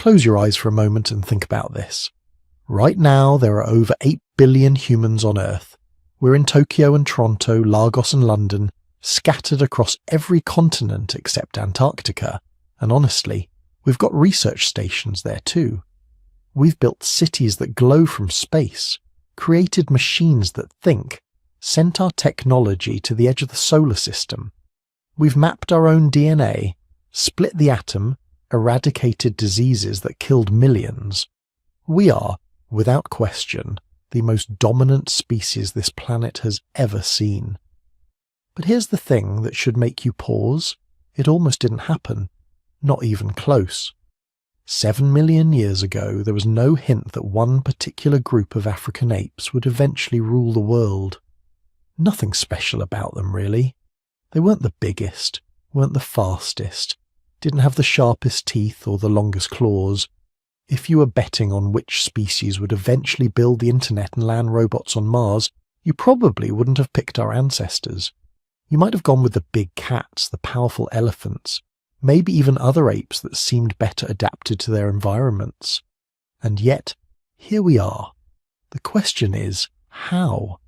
Close your eyes for a moment and think about this. Right now, there are over 8 billion humans on Earth. We're in Tokyo and Toronto, Lagos and London, scattered across every continent except Antarctica. And honestly, we've got research stations there too. We've built cities that glow from space, created machines that think, sent our technology to the edge of the solar system. We've mapped our own DNA, split the atom, eradicated diseases that killed millions. We are, without question, the most dominant species this planet has ever seen. But here's the thing that should make you pause. It almost didn't happen. Not even close. 7 million years ago, there was no hint that one particular group of African apes would eventually rule the world. Nothing special about them, really. They weren't the biggest, weren't the fastest, didn't have the sharpest teeth or the longest claws. If you were betting on which species would eventually build the internet and land robots on Mars, you probably wouldn't have picked our ancestors. You might have gone with the big cats, the powerful elephants, maybe even other apes that seemed better adapted to their environments. And yet, here we are. The question is, how?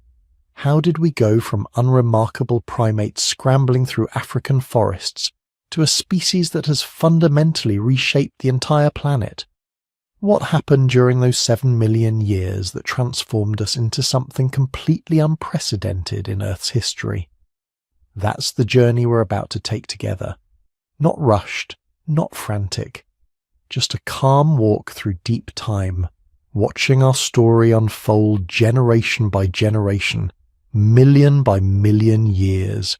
How did we go from unremarkable primates scrambling through African forests to a species that has fundamentally reshaped the entire planet? What happened during those 7 million years that transformed us into something completely unprecedented in Earth's history? That's the journey we're about to take together. Not rushed, not frantic. Just a calm walk through deep time, watching our story unfold generation by generation, million by million years.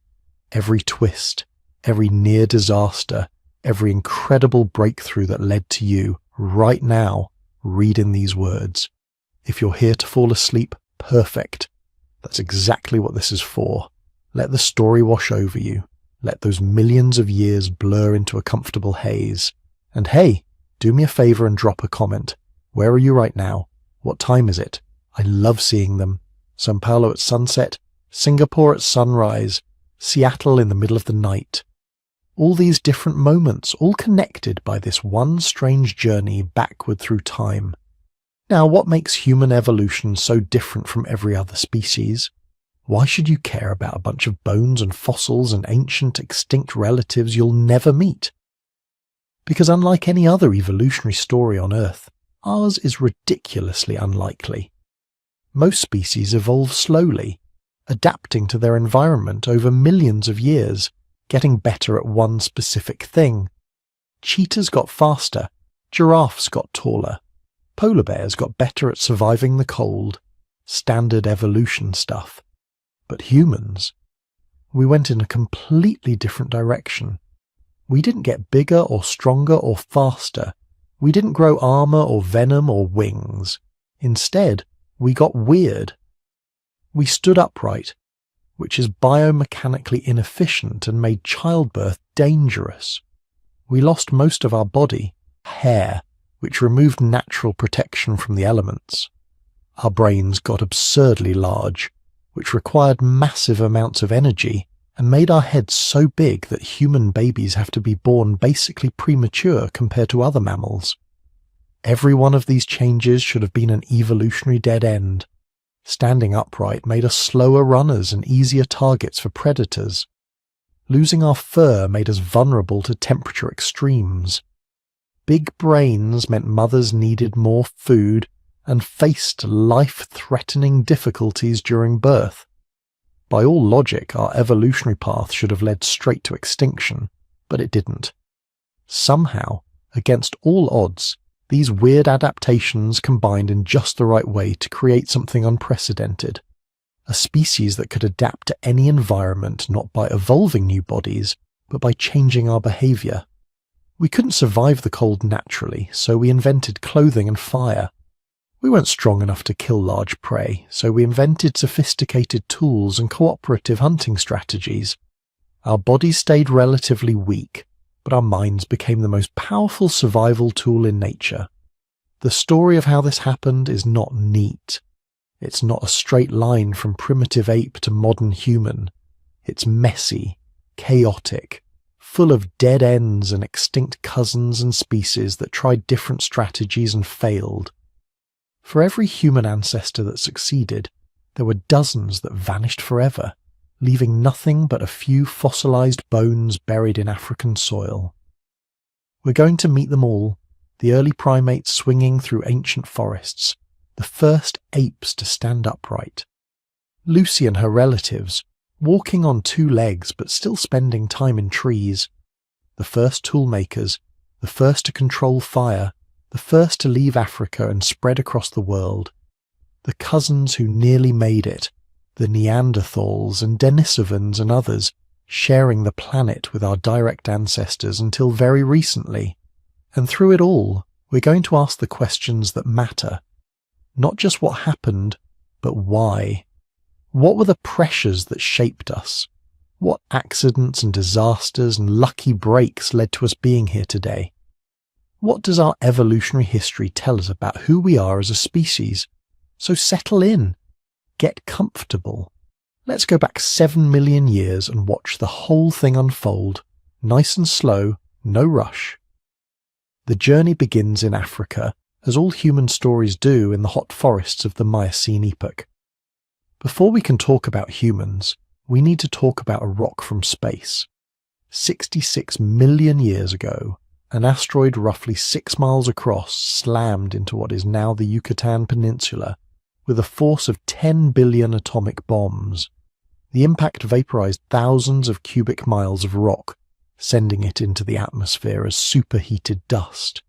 Every twist, every near disaster, every incredible breakthrough that led to you, right now, reading these words. If you're here to fall asleep, perfect. That's exactly what this is for. Let the story wash over you. Let those millions of years blur into a comfortable haze. And hey, do me a favor and drop a comment. Where are you right now? What time is it? I love seeing them. São Paulo at sunset, Singapore at sunrise, Seattle in the middle of the night. All these different moments, all connected by this one strange journey backward through time. Now, what makes human evolution so different from every other species? Why should you care about a bunch of bones and fossils and ancient extinct relatives you'll never meet? Because unlike any other evolutionary story on Earth, ours is ridiculously unlikely. Most species evolve slowly, adapting to their environment over millions of years, getting better at one specific thing. Cheetahs got faster, giraffes got taller, polar bears got better at surviving the cold. Standard evolution stuff. But humans, we went in a completely different direction. We didn't get bigger or stronger or faster. We didn't grow armor or venom or wings. Instead, we got weird. We stood upright, which is biomechanically inefficient and made childbirth dangerous. We lost most of our body, hair, which removed natural protection from the elements. Our brains got absurdly large, which required massive amounts of energy and made our heads so big that human babies have to be born basically premature compared to other mammals. Every one of these changes should have been an evolutionary dead end. Standing upright made us slower runners and easier targets for predators. Losing our fur made us vulnerable to temperature extremes. Big brains meant mothers needed more food and faced life-threatening difficulties during birth. By all logic, our evolutionary path should have led straight to extinction, but it didn't. Somehow, against all odds, these weird adaptations combined in just the right way to create something unprecedented. A species that could adapt to any environment not by evolving new bodies, but by changing our behavior. We couldn't survive the cold naturally, so we invented clothing and fire. We weren't strong enough to kill large prey, so we invented sophisticated tools and cooperative hunting strategies. Our bodies stayed relatively weak, but our minds became the most powerful survival tool in nature. The story of how this happened is not neat. It's not a straight line from primitive ape to modern human. It's messy, chaotic, full of dead ends and extinct cousins and species that tried different strategies and failed. For every human ancestor that succeeded, there were dozens that vanished forever, leaving nothing but a few fossilized bones buried in African soil. We're going to meet them all, the early primates swinging through ancient forests, the first apes to stand upright. Lucy and her relatives, walking on two legs but still spending time in trees. The first toolmakers, the first to control fire, the first to leave Africa and spread across the world. The cousins who nearly made it, the Neanderthals and Denisovans and others, sharing the planet with our direct ancestors until very recently. And through it all, we're going to ask the questions that matter. Not just what happened, but why. What were the pressures that shaped us? What accidents and disasters and lucky breaks led to us being here today? What does our evolutionary history tell us about who we are as a species? So settle in. Get comfortable. Let's go back 7 million years and watch the whole thing unfold. Nice and slow, no rush. The journey begins in Africa, as all human stories do in the hot forests of the Miocene epoch. Before we can talk about humans, we need to talk about a rock from space. 66 million years ago, an asteroid roughly 6 miles across slammed into what is now the Yucatan Peninsula with a force of 10 billion atomic bombs. The impact vaporized thousands of cubic miles of rock, sending it into the atmosphere as superheated dust.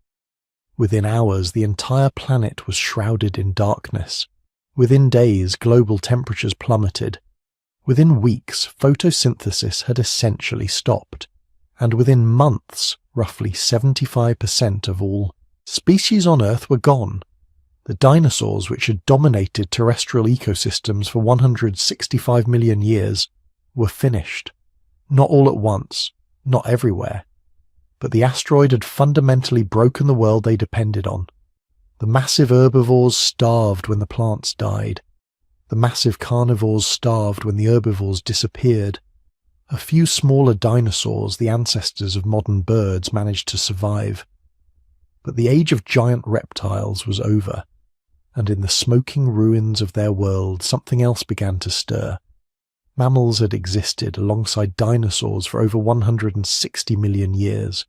Within hours, the entire planet was shrouded in darkness. Within days, global temperatures plummeted. Within weeks, photosynthesis had essentially stopped. And within months, roughly 75% of all species on Earth were gone. The dinosaurs, which had dominated terrestrial ecosystems for 165 million years, were finished. Not all at once, not everywhere. But the asteroid had fundamentally broken the world they depended on. The massive herbivores starved when the plants died. The massive carnivores starved when the herbivores disappeared. A few smaller dinosaurs, the ancestors of modern birds, managed to survive. But the age of giant reptiles was over, and in the smoking ruins of their world something else began to stir. Mammals had existed alongside dinosaurs for over 160 million years.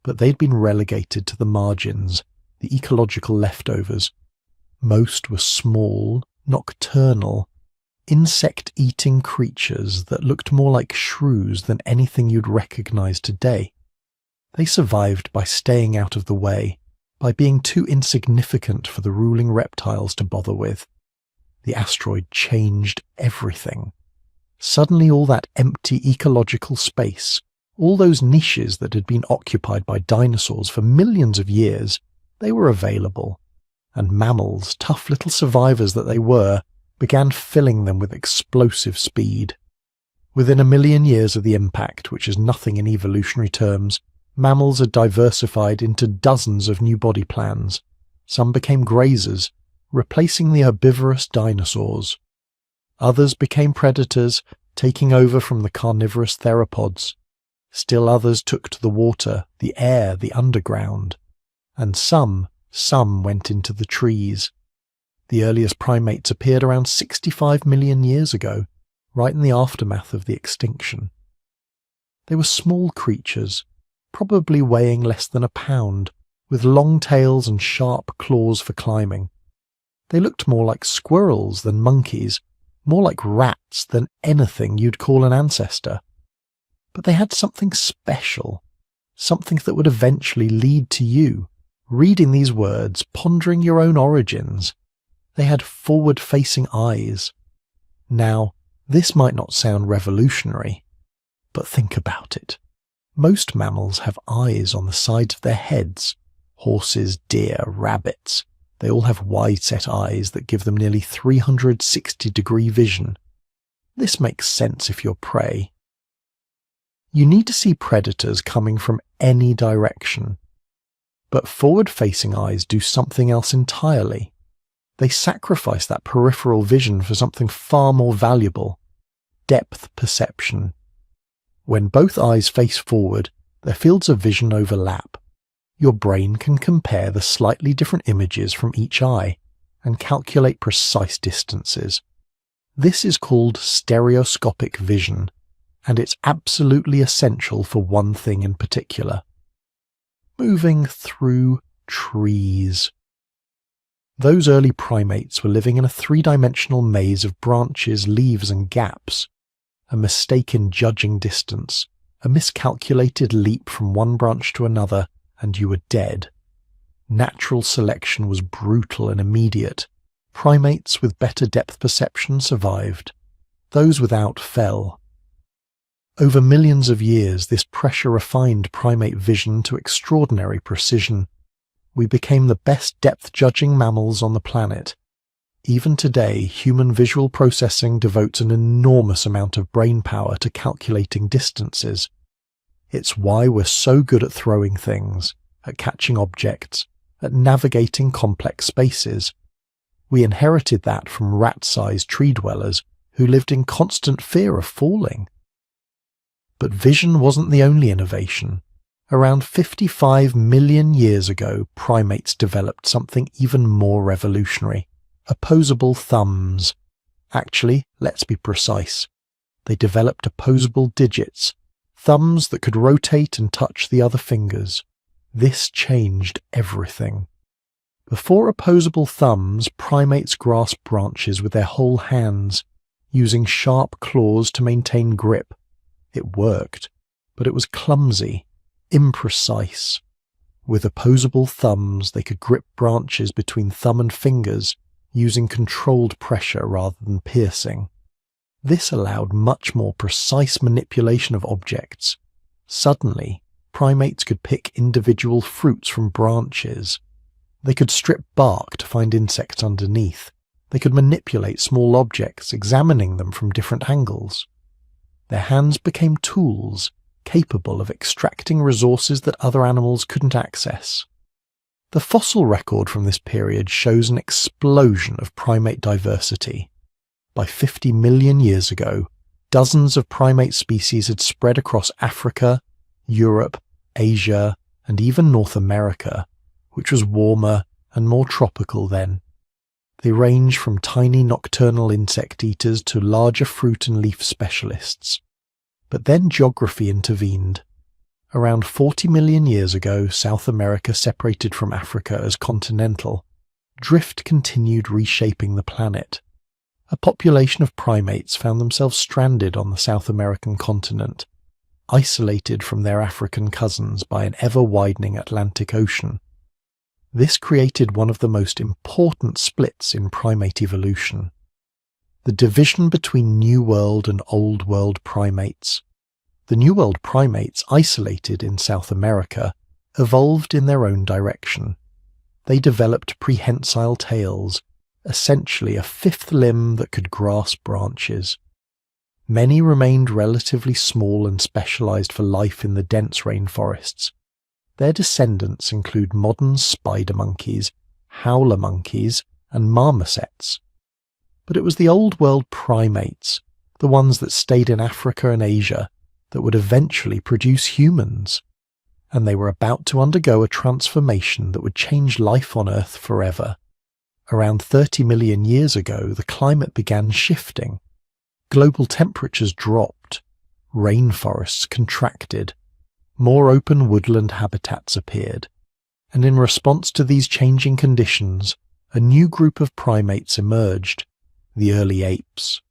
But they'd been relegated to the margins, the ecological leftovers. Most were small, nocturnal, insect-eating creatures that looked more like shrews than anything you'd recognize today. They survived by staying out of the way, by being too insignificant for the ruling reptiles to bother with. The asteroid changed everything. Suddenly all that empty ecological space, all those niches that had been occupied by dinosaurs for millions of years, they were available, and mammals, tough little survivors that they were, began filling them with explosive speed. Within 1 million years of the impact, which is nothing in evolutionary terms, mammals had diversified into dozens of new body plans. Some became grazers, replacing the herbivorous dinosaurs. Others became predators, taking over from the carnivorous theropods. Still others took to the water, the air, the underground. And some went into the trees. The earliest primates appeared around 65 million years ago, right in the aftermath of the extinction. They were small creatures, probably weighing less than a pound, with long tails and sharp claws for climbing. They looked more like squirrels than monkeys, more like rats than anything you'd call an ancestor. But they had something special, something that would eventually lead to you, reading these words, pondering your own origins. They had forward-facing eyes. Now, this might not sound revolutionary, but think about it. Most mammals have eyes on the sides of their heads. Horses, deer, rabbits. They all have wide-set eyes that give them nearly 360-degree vision. This makes sense if you're prey. You need to see predators coming from any direction. But forward-facing eyes do something else entirely. They sacrifice that peripheral vision for something far more valuable: depth perception. When both eyes face forward, their fields of vision overlap. Your brain can compare the slightly different images from each eye and calculate precise distances. This is called stereoscopic vision, and it's absolutely essential for one thing in particular: moving through trees. Those early primates were living in a three-dimensional maze of branches, leaves, and gaps. A mistake in judging distance, a miscalculated leap from one branch to another, and you were dead. Natural selection was brutal and immediate. Primates with better depth perception survived. Those without fell. Over millions of years, this pressure refined primate vision to extraordinary precision. We became the best depth-judging mammals on the planet. Even today, human visual processing devotes an enormous amount of brain power to calculating distances. It's why we're so good at throwing things, at catching objects, at navigating complex spaces. We inherited that from rat-sized tree dwellers who lived in constant fear of falling. But vision wasn't the only innovation. Around 55 million years ago, primates developed something even more revolutionary: opposable thumbs. Actually, let's be precise. They developed opposable digits, thumbs that could rotate and touch the other fingers. This changed everything. Before opposable thumbs, primates grasped branches with their whole hands, using sharp claws to maintain grip. It worked, but it was clumsy, imprecise. With opposable thumbs, they could grip branches between thumb and fingers, using controlled pressure rather than piercing. This allowed much more precise manipulation of objects. Suddenly, primates could pick individual fruits from branches. They could strip bark to find insects underneath. They could manipulate small objects, examining them from different angles. Their hands became tools, capable of extracting resources that other animals couldn't access. The fossil record from this period shows an explosion of primate diversity. By 50 million years ago, dozens of primate species had spread across Africa, Europe, Asia, and even North America, which was warmer and more tropical then. They range from tiny nocturnal insect eaters to larger fruit and leaf specialists. But then geography intervened. Around 40 million years ago, South America separated from Africa as continental. Drift continued reshaping the planet. A population of primates found themselves stranded on the South American continent, isolated from their African cousins by an ever-widening Atlantic Ocean. This created one of the most important splits in primate evolution: the division between New World and Old World primates. The New World primates, isolated in South America, evolved in their own direction. They developed prehensile tails, essentially a fifth limb that could grasp branches. Many remained relatively small and specialized for life in the dense rainforests. Their descendants include modern spider monkeys, howler monkeys, and marmosets. But it was the Old World primates, the ones that stayed in Africa and Asia, that would eventually produce humans. And they were about to undergo a transformation that would change life on Earth forever. Around 30 million years ago, the climate began shifting. Global temperatures dropped. Rainforests contracted. More open woodland habitats appeared. And in response to these changing conditions, a new group of primates emerged: the early apes.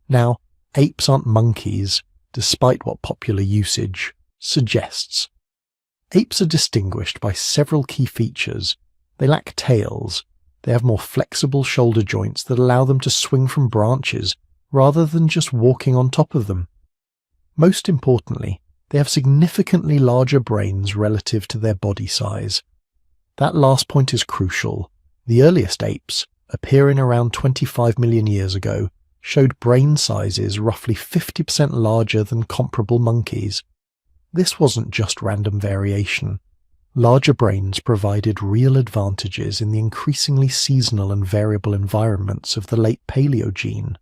Now, apes aren't monkeys, despite what popular usage suggests. Apes are distinguished by several key features. They lack tails. They have more flexible shoulder joints that allow them to swing from branches rather than just walking on top of them. Most importantly, they have significantly larger brains relative to their body size. That last point is crucial. The earliest apes, appearing around 25 million years ago, showed brain sizes roughly 50% larger than comparable monkeys. This wasn't just random variation. Larger brains provided real advantages in the increasingly seasonal and variable environments of the late Paleogene.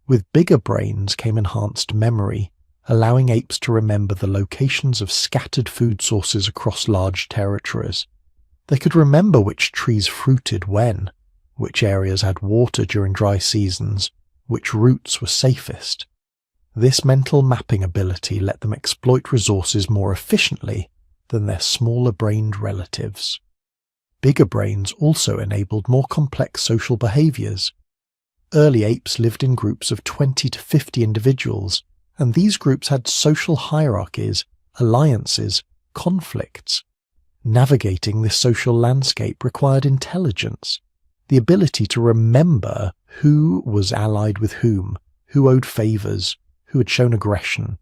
With bigger brains came enhanced memory, allowing apes to remember the locations of scattered food sources across large territories. They could remember which trees fruited when, which areas had water during dry seasons, which routes were safest. This mental mapping ability let them exploit resources more efficiently than their smaller-brained relatives. Bigger brains also enabled more complex social behaviors. Early apes lived in groups of 20 to 50 individuals, and these groups had social hierarchies, alliances, conflicts. Navigating this social landscape required intelligence, the ability to remember who was allied with whom, who owed favours, who had shown aggression.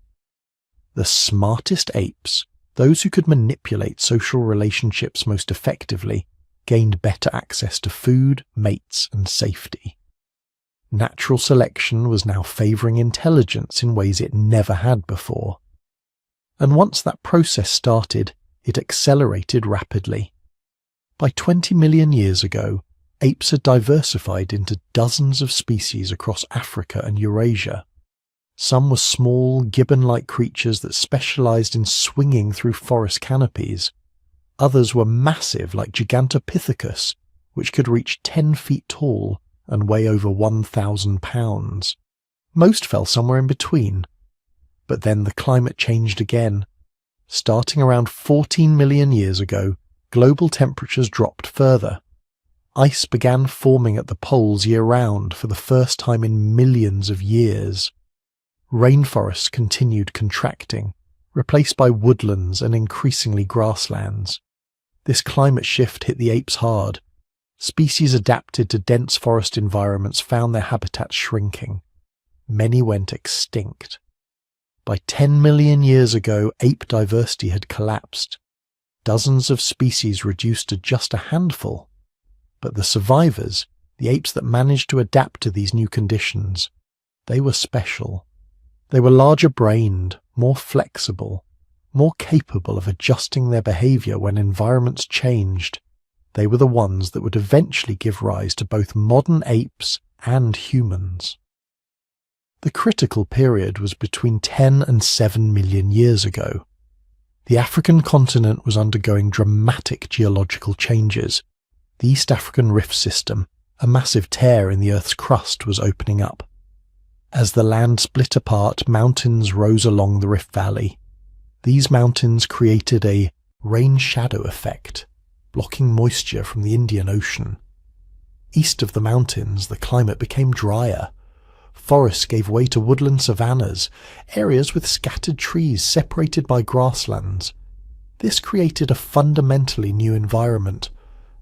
The smartest apes, those who could manipulate social relationships most effectively, gained better access to food, mates, and safety. Natural selection was now favouring intelligence in ways it never had before. And once that process started, it accelerated rapidly. By 20 million years ago, apes had diversified into dozens of species across Africa and Eurasia. Some were small, gibbon-like creatures that specialised in swinging through forest canopies. Others were massive, like Gigantopithecus, which could reach 10 feet tall and weigh over 1,000 pounds. Most fell somewhere in between. But then the climate changed again. Starting around 14 million years ago, global temperatures dropped further. Ice began forming at the poles year-round for the first time in millions of years. Rainforests continued contracting, replaced by woodlands and increasingly grasslands. This climate shift hit the apes hard. Species adapted to dense forest environments found their habitats shrinking. Many went extinct. By 10 million years ago, ape diversity had collapsed. Dozens of species reduced to just a handful. But the survivors, the apes that managed to adapt to these new conditions, they were special. They were larger-brained, more flexible, more capable of adjusting their behaviour when environments changed. They were the ones that would eventually give rise to both modern apes and humans. The critical period was between 10 and 7 million years ago. The African continent was undergoing dramatic geological changes. The East African Rift System, a massive tear in the Earth's crust, was opening up. As the land split apart, mountains rose along the Rift Valley. These mountains created a rain-shadow effect, blocking moisture from the Indian Ocean. East of the mountains, the climate became drier. Forests gave way to woodland savannas, areas with scattered trees separated by grasslands. This created a fundamentally new environment,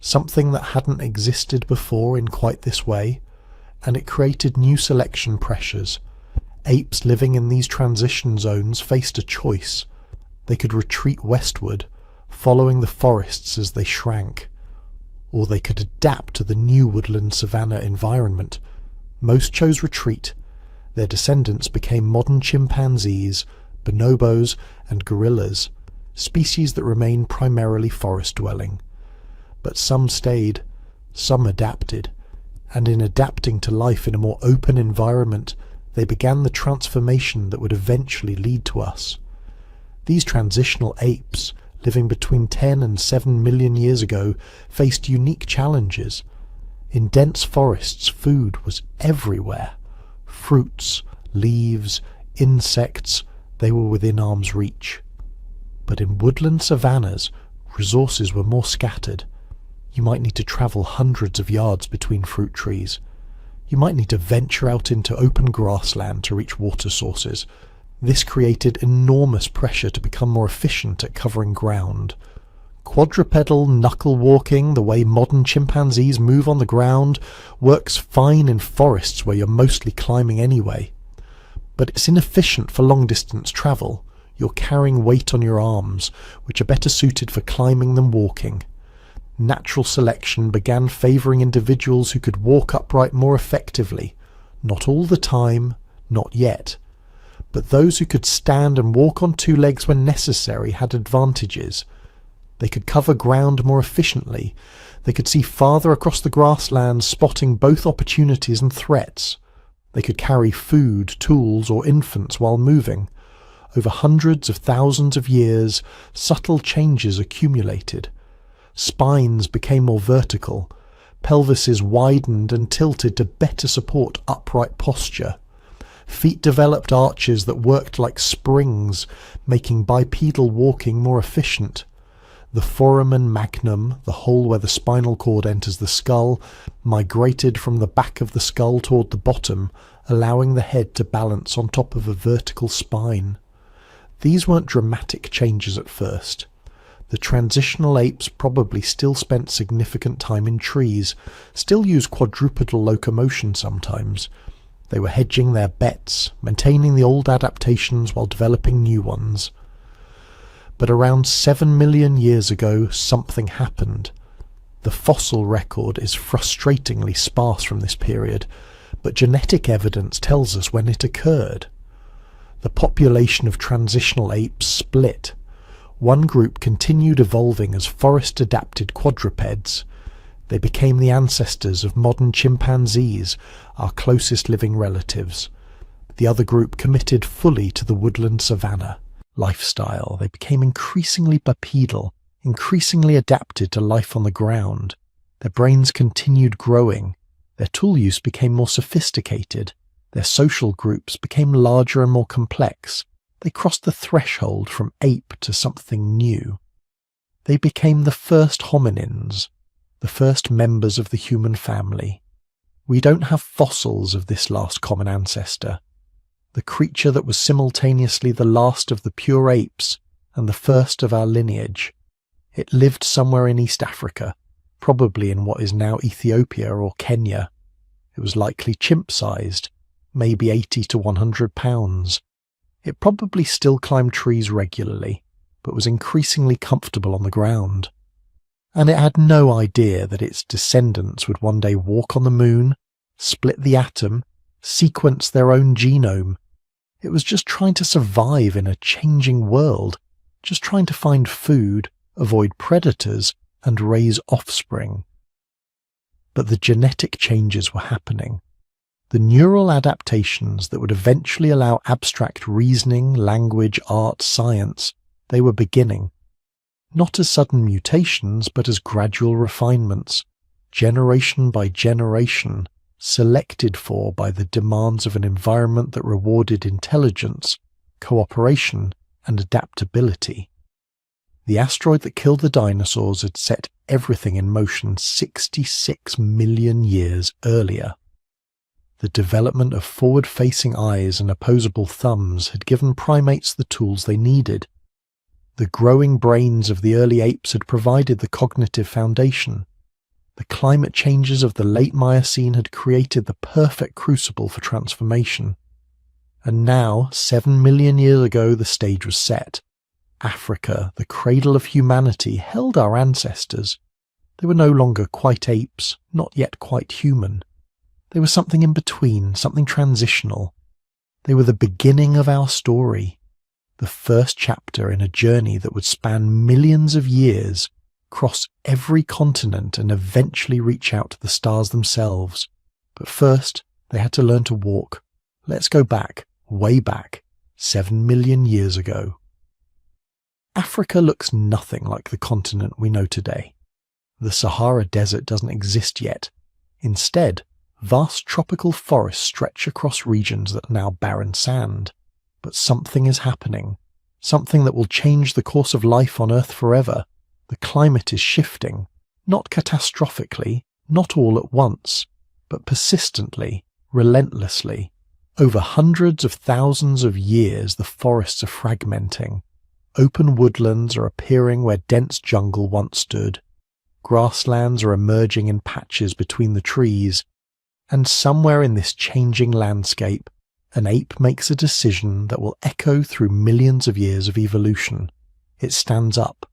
something that hadn't existed before in quite this way, and it created new selection pressures. Apes living in these transition zones faced a choice. They could retreat westward, following the forests as they shrank, or they could adapt to the new woodland savanna environment. Most chose retreat. Their descendants became modern chimpanzees, bonobos, and gorillas, species that remain primarily forest-dwelling. But some stayed, some adapted, and in adapting to life in a more open environment, they began the transformation that would eventually lead to us. These transitional apes, living between 10 and 7 million years ago, faced unique challenges. In dense forests, food was everywhere. Fruits, leaves, insects, they were within arm's reach. But in woodland savannas, resources were more scattered. You might need to travel hundreds of yards between fruit trees. You might need to venture out into open grassland to reach water sources. This created enormous pressure to become more efficient at covering ground. Quadrupedal knuckle walking, the way modern chimpanzees move on the ground, works fine in forests where you're mostly climbing anyway. But it's inefficient for long-distance travel. You're carrying weight on your arms, which are better suited for climbing than walking. Natural selection began favouring individuals who could walk upright more effectively. Not all the time, not yet. But those who could stand and walk on two legs when necessary had advantages. They could cover ground more efficiently. They could see farther across the grasslands, spotting both opportunities and threats. They could carry food, tools, or infants while moving. Over hundreds of thousands of years, subtle changes accumulated. Spines became more vertical, pelvises widened and tilted to better support upright posture. Feet developed arches that worked like springs, making bipedal walking more efficient. The foramen magnum, the hole where the spinal cord enters the skull, migrated from the back of the skull toward the bottom, allowing the head to balance on top of a vertical spine. These weren't dramatic changes at first. The transitional apes probably still spent significant time in trees, still used quadrupedal locomotion sometimes. They were hedging their bets, maintaining the old adaptations while developing new ones. But around 7 million years ago, something happened. The fossil record is frustratingly sparse from this period, but genetic evidence tells us when it occurred. The population of transitional apes split. One group continued evolving as forest-adapted quadrupeds. They became the ancestors of modern chimpanzees, our closest living relatives. The other group committed fully to the woodland savanna lifestyle. They became increasingly bipedal, increasingly adapted to life on the ground. Their brains continued growing. Their tool use became more sophisticated. Their social groups became larger and more complex. They crossed the threshold from ape to something new. They became the first hominins, the first members of the human family. We don't have fossils of this last common ancestor, the creature that was simultaneously the last of the pure apes and the first of our lineage. It lived somewhere in East Africa, probably in what is now Ethiopia or Kenya. It was likely chimp-sized, maybe 80 to 100 pounds. It probably still climbed trees regularly, but was increasingly comfortable on the ground. And it had no idea that its descendants would one day walk on the moon, split the atom, sequence their own genome. It was just trying to survive in a changing world, just trying to find food, avoid predators, and raise offspring. But the genetic changes were happening. The neural adaptations that would eventually allow abstract reasoning, language, art, science, they were beginning. Not as sudden mutations, but as gradual refinements, generation by generation, selected for by the demands of an environment that rewarded intelligence, cooperation, and adaptability. The asteroid that killed the dinosaurs had set everything in motion 66 million years earlier. The development of forward-facing eyes and opposable thumbs had given primates the tools they needed. The growing brains of the early apes had provided the cognitive foundation. The climate changes of the late Miocene had created the perfect crucible for transformation. And now, 7 million years ago, the stage was set. Africa, the cradle of humanity, held our ancestors. They were no longer quite apes, not yet quite human. They were something in between, something transitional. They were the beginning of our story, the first chapter in a journey that would span millions of years, cross every continent and eventually reach out to the stars themselves. But first, they had to learn to walk. Let's go back, way back, 7 million years ago. Africa looks nothing like the continent we know today. The Sahara Desert doesn't exist yet. Instead, vast tropical forests stretch across regions that are now barren sand. But something is happening, something that will change the course of life on Earth forever. The climate is shifting, not catastrophically, not all at once, but persistently, relentlessly. Over hundreds of thousands of years, the forests are fragmenting. Open woodlands are appearing where dense jungle once stood. Grasslands are emerging in patches between the trees. And somewhere in this changing landscape, an ape makes a decision that will echo through millions of years of evolution. It stands up.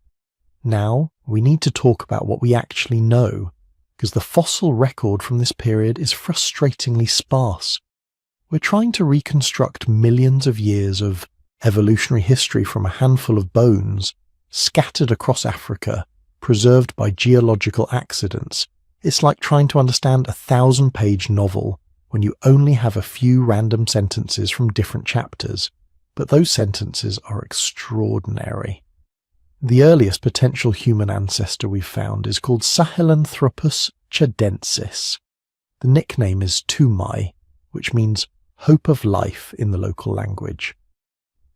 Now, we need to talk about what we actually know, because the fossil record from this period is frustratingly sparse. We're trying to reconstruct millions of years of evolutionary history from a handful of bones, scattered across Africa, preserved by geological accidents. It's like trying to understand a 1,000-page novel when you only have a few random sentences from different chapters. But those sentences are extraordinary. The earliest potential human ancestor we've found is called Sahelanthropus chadensis. The nickname is Tumai, which means hope of life in the local language.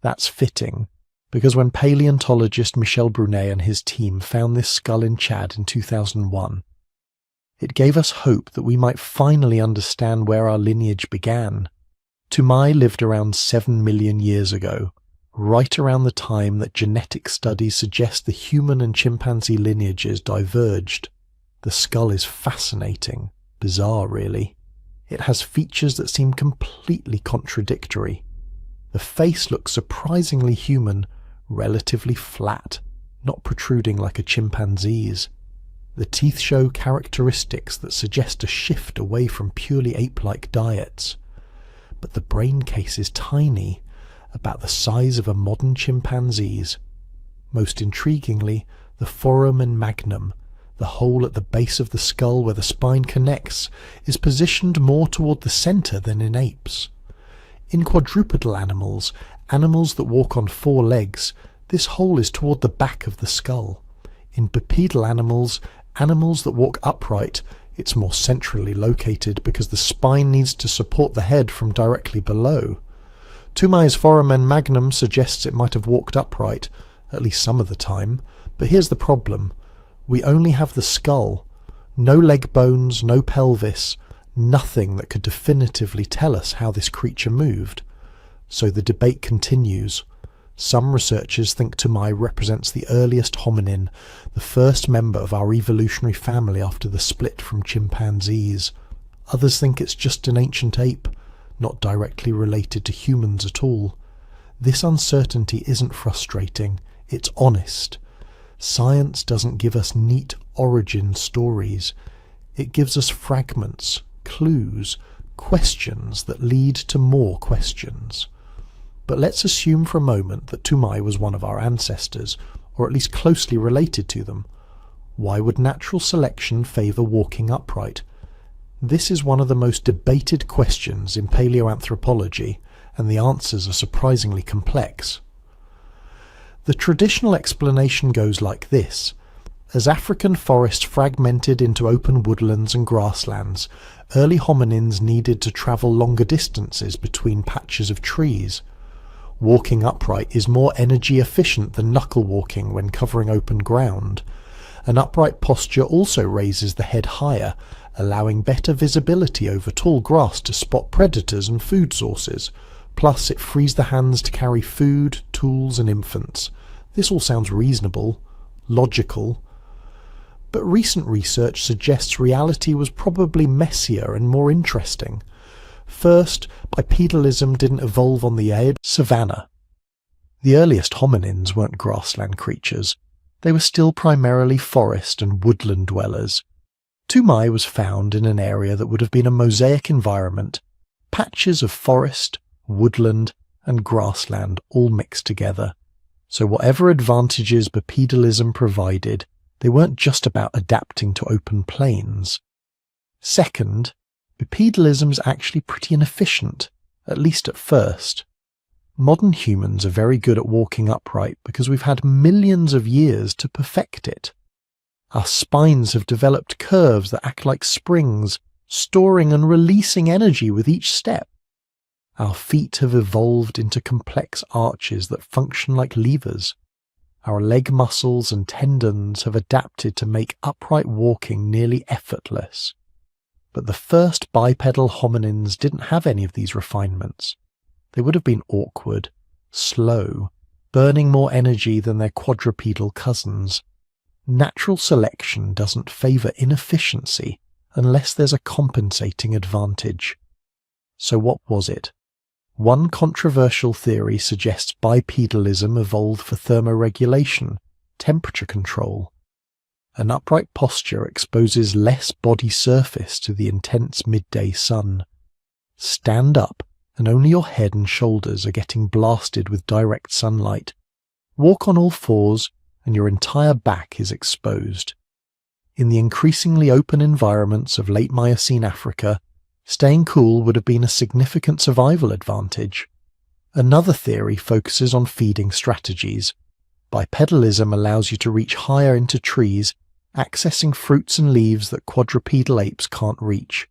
That's fitting, because when paleontologist Michel Brunet and his team found this skull in Chad in 2001, it gave us hope that we might finally understand where our lineage began. Tumai lived around 7 million years ago, right around the time that genetic studies suggest the human and chimpanzee lineages diverged. The skull is fascinating, bizarre really. It has features that seem completely contradictory. The face looks surprisingly human, relatively flat, not protruding like a chimpanzee's. The teeth show characteristics that suggest a shift away from purely ape-like diets. But the brain case is tiny, about the size of a modern chimpanzee's. Most intriguingly, the foramen magnum, the hole at the base of the skull where the spine connects, is positioned more toward the center than in apes. In quadrupedal animals that walk on 4 legs, this hole is toward the back of the skull. In bipedal animals that walk upright, it's more centrally located because the spine needs to support the head from directly below. Tumai's foramen magnum suggests it might have walked upright, at least some of the time, but here's the problem. We only have the skull. No leg bones, no pelvis, nothing that could definitively tell us how this creature moved. So the debate continues. Some researchers think Tumai represents the earliest hominin, the first member of our evolutionary family after the split from chimpanzees. Others think it's just an ancient ape, not directly related to humans at all. This uncertainty isn't frustrating, it's honest. Science doesn't give us neat origin stories. It gives us fragments, clues, questions that lead to more questions. But let's assume for a moment that Tumai was one of our ancestors, or at least closely related to them. Why would natural selection favour walking upright? This is one of the most debated questions in paleoanthropology, and the answers are surprisingly complex. The traditional explanation goes like this. As African forests fragmented into open woodlands and grasslands, early hominins needed to travel longer distances between patches of trees. Walking upright is more energy efficient than knuckle walking when covering open ground. An upright posture also raises the head higher, allowing better visibility over tall grass to spot predators and food sources. Plus, it frees the hands to carry food, tools and infants. This all sounds reasonable, logical. But recent research suggests reality was probably messier and more interesting. First, bipedalism didn't evolve on the arid savanna. The earliest hominins weren't grassland creatures. They were still primarily forest and woodland dwellers. Tumai was found in an area that would have been a mosaic environment, patches of forest, woodland and grassland all mixed together. So whatever advantages bipedalism provided, they weren't just about adapting to open plains. Second, bipedalism's actually pretty inefficient, at least at first. Modern humans are very good at walking upright because we've had millions of years to perfect it. Our spines have developed curves that act like springs, storing and releasing energy with each step. Our feet have evolved into complex arches that function like levers. Our leg muscles and tendons have adapted to make upright walking nearly effortless. But the first bipedal hominins didn't have any of these refinements. They would have been awkward, slow, burning more energy than their quadrupedal cousins. Natural selection doesn't favour inefficiency unless there's a compensating advantage. So what was it? One controversial theory suggests bipedalism evolved for thermoregulation, temperature control. An upright posture exposes less body surface to the intense midday sun. Stand up and only your head and shoulders are getting blasted with direct sunlight. Walk on all fours and your entire back is exposed. In the increasingly open environments of late Miocene Africa, staying cool would have been a significant survival advantage. Another theory focuses on feeding strategies. Bipedalism allows you to reach higher into trees, accessing fruits and leaves that quadrupedal apes can't reach.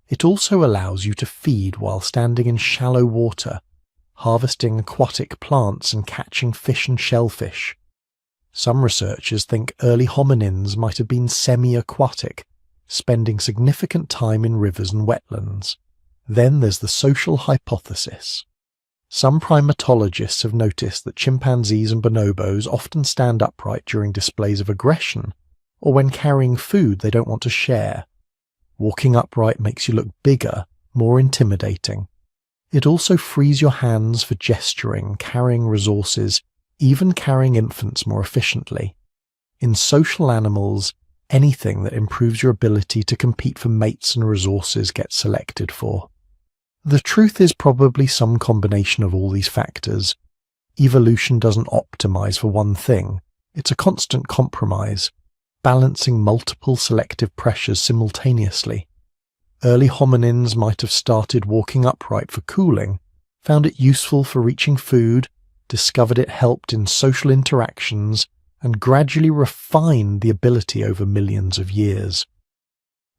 It also allows you to feed while standing in shallow water, harvesting aquatic plants and catching fish and shellfish. Some researchers think early hominins might have been semi-aquatic, spending significant time in rivers and wetlands. Then there's the social hypothesis. Some primatologists have noticed that chimpanzees and bonobos often stand upright during displays of aggression, or when carrying food they don't want to share. Walking upright makes you look bigger, more intimidating. It also frees your hands for gesturing, carrying resources, even carrying infants more efficiently. In social animals, anything that improves your ability to compete for mates and resources gets selected for. The truth is probably some combination of all these factors. Evolution doesn't optimize for one thing. It's a constant compromise, balancing multiple selective pressures simultaneously. Early hominins might have started walking upright for cooling, found it useful for reaching food, discovered it helped in social interactions, and gradually refined the ability over millions of years.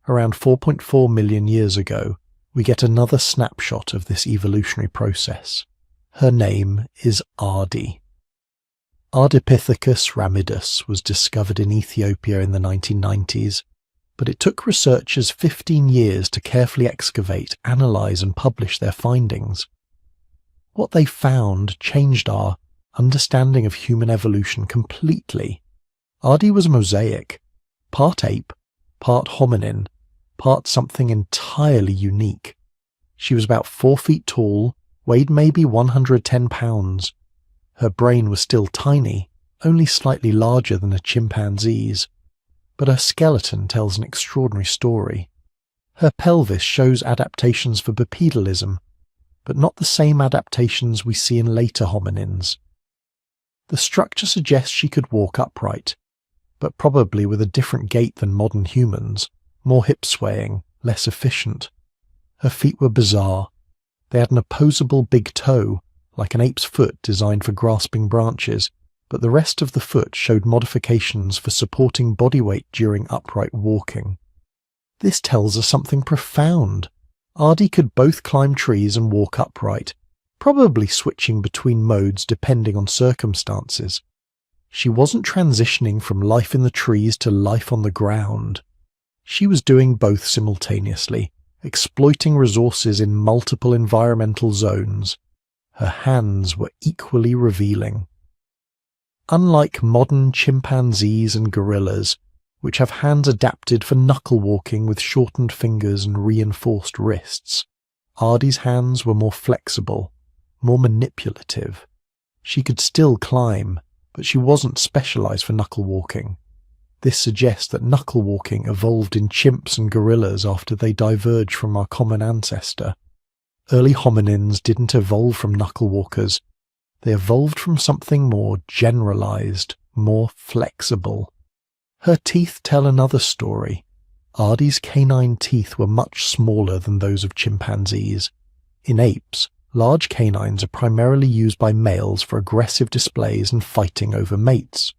Around 4.4 million years ago, we get another snapshot of this evolutionary process. Her name is Ardi. Ardipithecus ramidus was discovered in Ethiopia in the 1990s, but it took researchers 15 years to carefully excavate, analyze, and publish their findings. What they found changed our understanding of human evolution completely. Ardi was a mosaic, part ape, part hominin, part something entirely unique. She was about 4 feet tall, weighed maybe 110 pounds. Her brain was still tiny, only slightly larger than a chimpanzee's, but her skeleton tells an extraordinary story. Her pelvis shows adaptations for bipedalism, but not the same adaptations we see in later hominins. The structure suggests she could walk upright, but probably with a different gait than modern humans, more hip-swaying, less efficient. Her feet were bizarre. They had an opposable big toe, like an ape's foot designed for grasping branches, but the rest of the foot showed modifications for supporting body weight during upright walking. This tells us something profound. Ardi could both climb trees and walk upright, probably switching between modes depending on circumstances. She wasn't transitioning from life in the trees to life on the ground. She was doing both simultaneously, exploiting resources in multiple environmental zones. Her hands were equally revealing. Unlike modern chimpanzees and gorillas, which have hands adapted for knuckle walking with shortened fingers and reinforced wrists, Ardi's hands were more flexible, more manipulative. She could still climb, but she wasn't specialized for knuckle walking. This suggests that knuckle walking evolved in chimps and gorillas after they diverged from our common ancestor. Early hominins didn't evolve from knuckle walkers. They evolved from something more generalized, more flexible. Her teeth tell another story. Ardi's canine teeth were much smaller than those of chimpanzees. In apes, large canines are primarily used by males for aggressive displays and fighting over mates.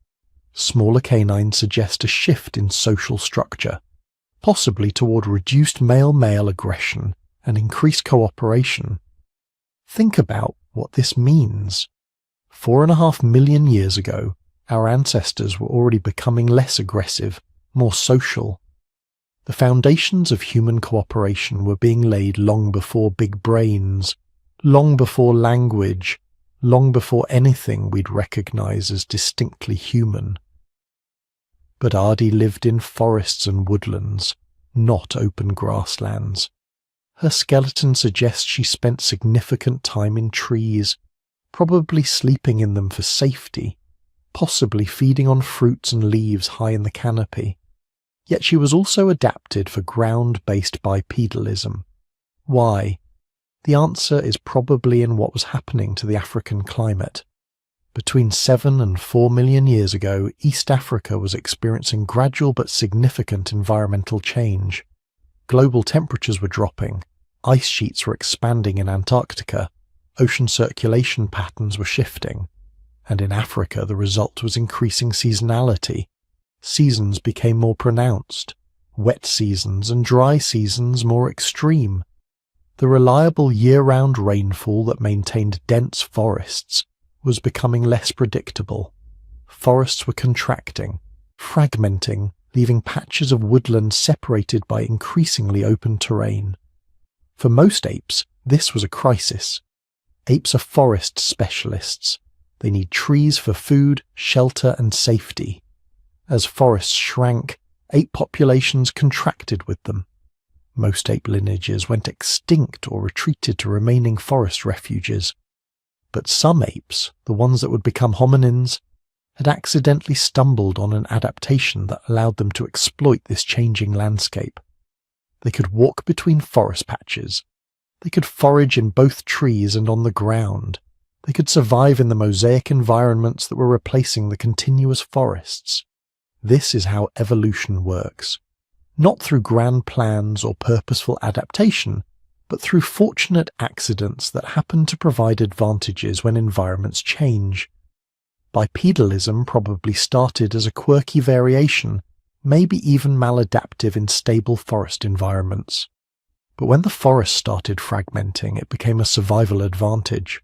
Smaller canines suggest a shift in social structure, possibly toward reduced male-male aggression and increased cooperation. Think about what this means. 4.5 million years ago, our ancestors were already becoming less aggressive, more social. The foundations of human cooperation were being laid long before big brains, long before language, long before anything we'd recognize as distinctly human. But Ardi lived in forests and woodlands, not open grasslands. Her skeleton suggests she spent significant time in trees, probably sleeping in them for safety, possibly feeding on fruits and leaves high in the canopy. Yet she was also adapted for ground-based bipedalism. Why? The answer is probably in what was happening to the African climate. Between 7 and 4 million years ago, East Africa was experiencing gradual but significant environmental change. Global temperatures were dropping, ice sheets were expanding in Antarctica, ocean circulation patterns were shifting, and in Africa the result was increasing seasonality. Seasons became more pronounced, wet seasons and dry seasons more extreme. The reliable year-round rainfall that maintained dense forests was becoming less predictable. Forests were contracting, fragmenting, leaving patches of woodland separated by increasingly open terrain. For most apes, this was a crisis. Apes are forest specialists. They need trees for food, shelter, and safety. As forests shrank, ape populations contracted with them. Most ape lineages went extinct or retreated to remaining forest refuges. But some apes, the ones that would become hominins, had accidentally stumbled on an adaptation that allowed them to exploit this changing landscape. They could walk between forest patches. They could forage in both trees and on the ground. They could survive in the mosaic environments that were replacing the continuous forests. This is how evolution works. Not through grand plans or purposeful adaptation, but through fortunate accidents that happen to provide advantages when environments change. Bipedalism probably started as a quirky variation, maybe even maladaptive in stable forest environments. But when the forest started fragmenting, it became a survival advantage.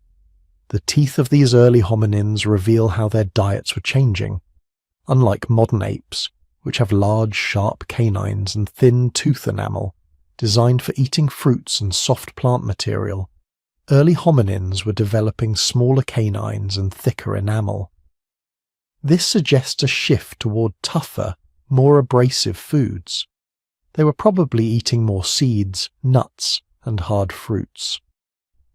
The teeth of these early hominins reveal how their diets were changing. Unlike modern apes, which have large, sharp canines and thin tooth enamel, designed for eating fruits and soft plant material, early hominins were developing smaller canines and thicker enamel. This suggests a shift toward tougher, more abrasive foods. They were probably eating more seeds, nuts, and hard fruits.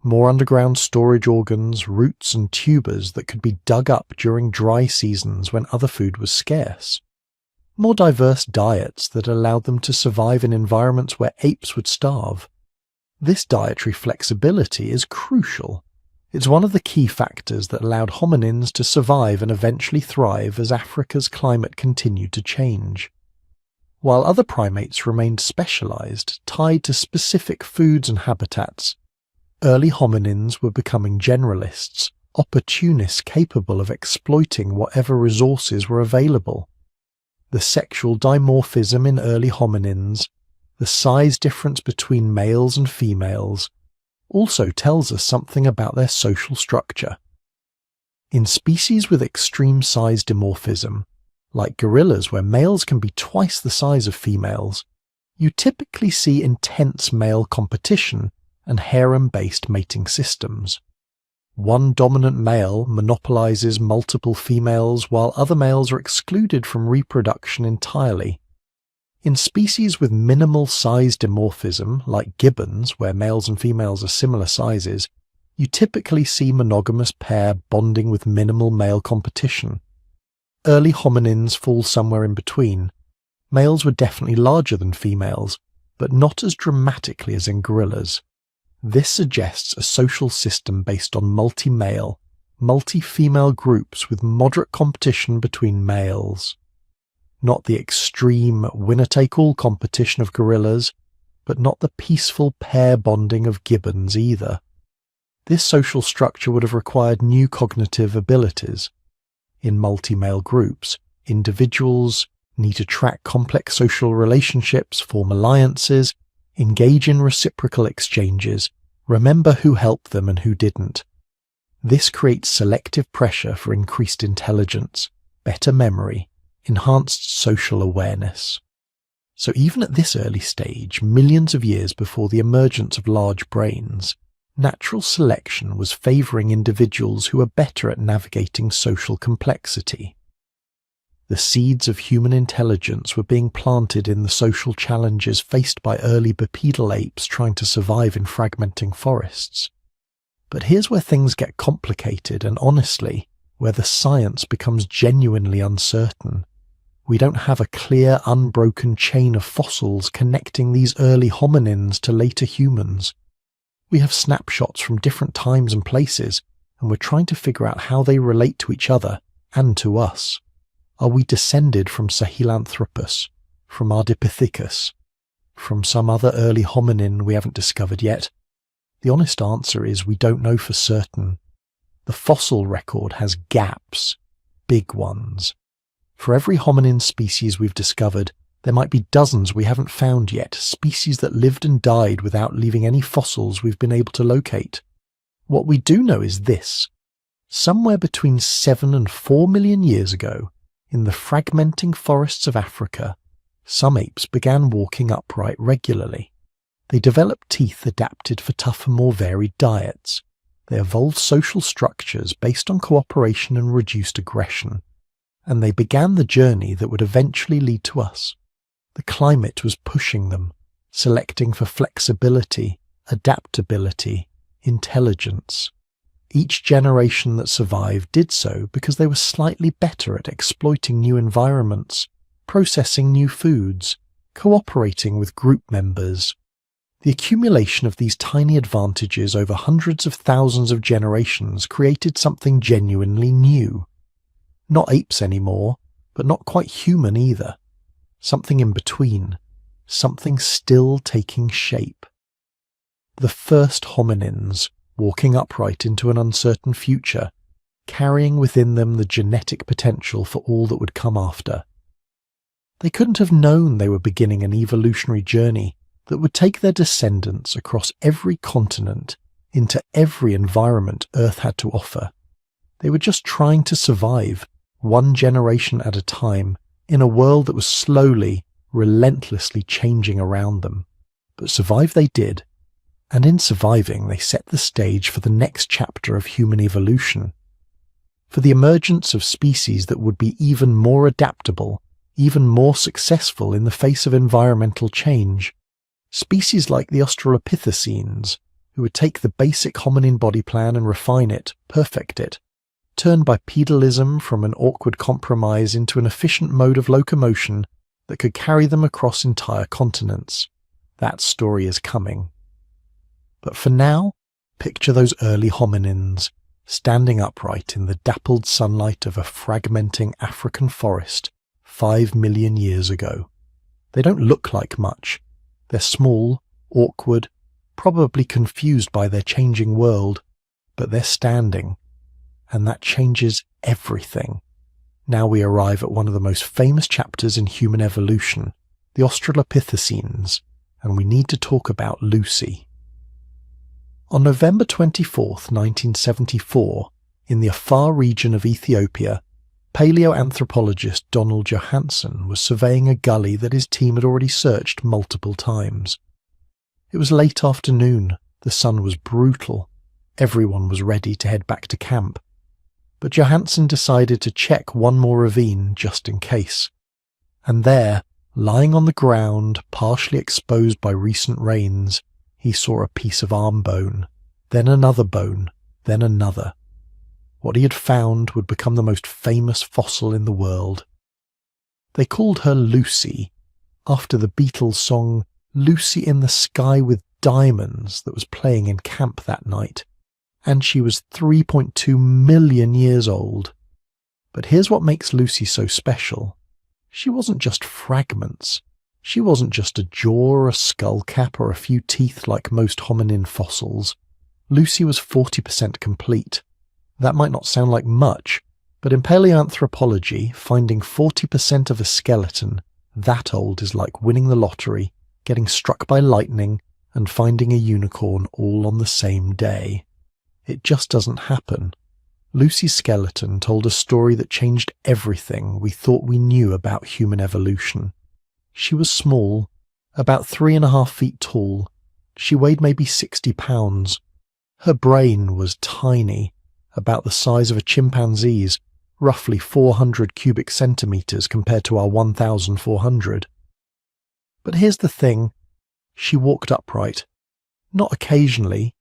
More underground storage organs, roots and tubers that could be dug up during dry seasons when other food was scarce. More diverse diets that allowed them to survive in environments where apes would starve. This dietary flexibility is crucial. It's one of the key factors that allowed hominins to survive and eventually thrive as Africa's climate continued to change. While other primates remained specialized, tied to specific foods and habitats, early hominins were becoming generalists, opportunists capable of exploiting whatever resources were available. The sexual dimorphism in early hominins, the size difference between males and females, also tells us something about their social structure. In species with extreme size dimorphism, like gorillas where males can be twice the size of females, you typically see intense male competition and harem-based mating systems. One dominant male monopolizes multiple females while other males are excluded from reproduction entirely. In species with minimal size dimorphism, like gibbons, where males and females are similar sizes, you typically see monogamous pair bonding with minimal male competition. Early hominins fall somewhere in between. Males were definitely larger than females, but not as dramatically as in gorillas. This suggests a social system based on multi-male, multi-female groups with moderate competition between males. Not the extreme winner-take-all competition of gorillas, but not the peaceful pair bonding of gibbons either. This social structure would have required new cognitive abilities. In multi-male groups, individuals need to track complex social relationships, form alliances, engage in reciprocal exchanges, remember who helped them and who didn't. This creates selective pressure for increased intelligence, better memory, enhanced social awareness. So even at this early stage, millions of years before the emergence of large brains, natural selection was favoring individuals who were better at navigating social complexity. The seeds of human intelligence were being planted in the social challenges faced by early bipedal apes trying to survive in fragmenting forests. But here's where things get complicated and, honestly, where the science becomes genuinely uncertain. We don't have a clear, unbroken chain of fossils connecting these early hominins to later humans. We have snapshots from different times and places, and we're trying to figure out how they relate to each other and to us. Are we descended from Sahelanthropus, from Ardipithecus, from some other early hominin we haven't discovered yet? The honest answer is we don't know for certain. The fossil record has gaps, big ones. For every hominin species we've discovered, there might be dozens we haven't found yet, species that lived and died without leaving any fossils we've been able to locate. What we do know is this. Somewhere between 7 and 4 million years ago, in the fragmenting forests of Africa, some apes began walking upright regularly. They developed teeth adapted for tougher, more varied diets. They evolved social structures based on cooperation and reduced aggression. And they began the journey that would eventually lead to us. The climate was pushing them, selecting for flexibility, adaptability, intelligence. Each generation that survived did so because they were slightly better at exploiting new environments, processing new foods, cooperating with group members. The accumulation of these tiny advantages over hundreds of thousands of generations created something genuinely new. Not apes anymore, but not quite human either. Something in between, something still taking shape. The first hominins, walking upright into an uncertain future, carrying within them the genetic potential for all that would come after. They couldn't have known they were beginning an evolutionary journey that would take their descendants across every continent into every environment Earth had to offer. They were just trying to survive, one generation at a time, in a world that was slowly, relentlessly changing around them. But survive they did, and in surviving they set the stage for the next chapter of human evolution, for the emergence of species that would be even more adaptable, even more successful in the face of environmental change. Species like the Australopithecines, who would take the basic hominin body plan and refine it, perfect it, turn bipedalism from an awkward compromise into an efficient mode of locomotion that could carry them across entire continents. That story is coming. But for now, picture those early hominins, standing upright in the dappled sunlight of a fragmenting African forest 5 million years ago. They don't look like much. They're small, awkward, probably confused by their changing world, but they're standing. And that changes everything. Now we arrive at one of the most famous chapters in human evolution, the Australopithecines, and we need to talk about Lucy. On November 24th, 1974, in the Afar region of Ethiopia, paleoanthropologist Donald Johanson was surveying a gully that his team had already searched multiple times. It was late afternoon, the sun was brutal, everyone was ready to head back to camp. But Johansen decided to check one more ravine just in case. And there, lying on the ground, partially exposed by recent rains, he saw a piece of arm bone, then another bone, then another. What he had found would become the most famous fossil in the world. They called her Lucy, after the Beatles' song Lucy in the Sky with Diamonds that was playing in camp that night. And she was 3.2 million years old. But here's what makes Lucy so special. She wasn't just fragments. She wasn't just a jaw or a skull cap or a few teeth like most hominin fossils. Lucy was 40% complete. That might not sound like much, but in paleoanthropology, finding 40% of a skeleton that old is like winning the lottery, getting struck by lightning, and finding a unicorn all on the same day. It just doesn't happen. Lucy's skeleton told a story that changed everything we thought we knew about human evolution. She was small, about 3.5 feet tall. She weighed maybe 60 pounds. Her brain was tiny, about the size of a chimpanzee's, roughly 400 cubic centimeters compared to our 1,400. But here's the thing. She walked upright. Not occasionally.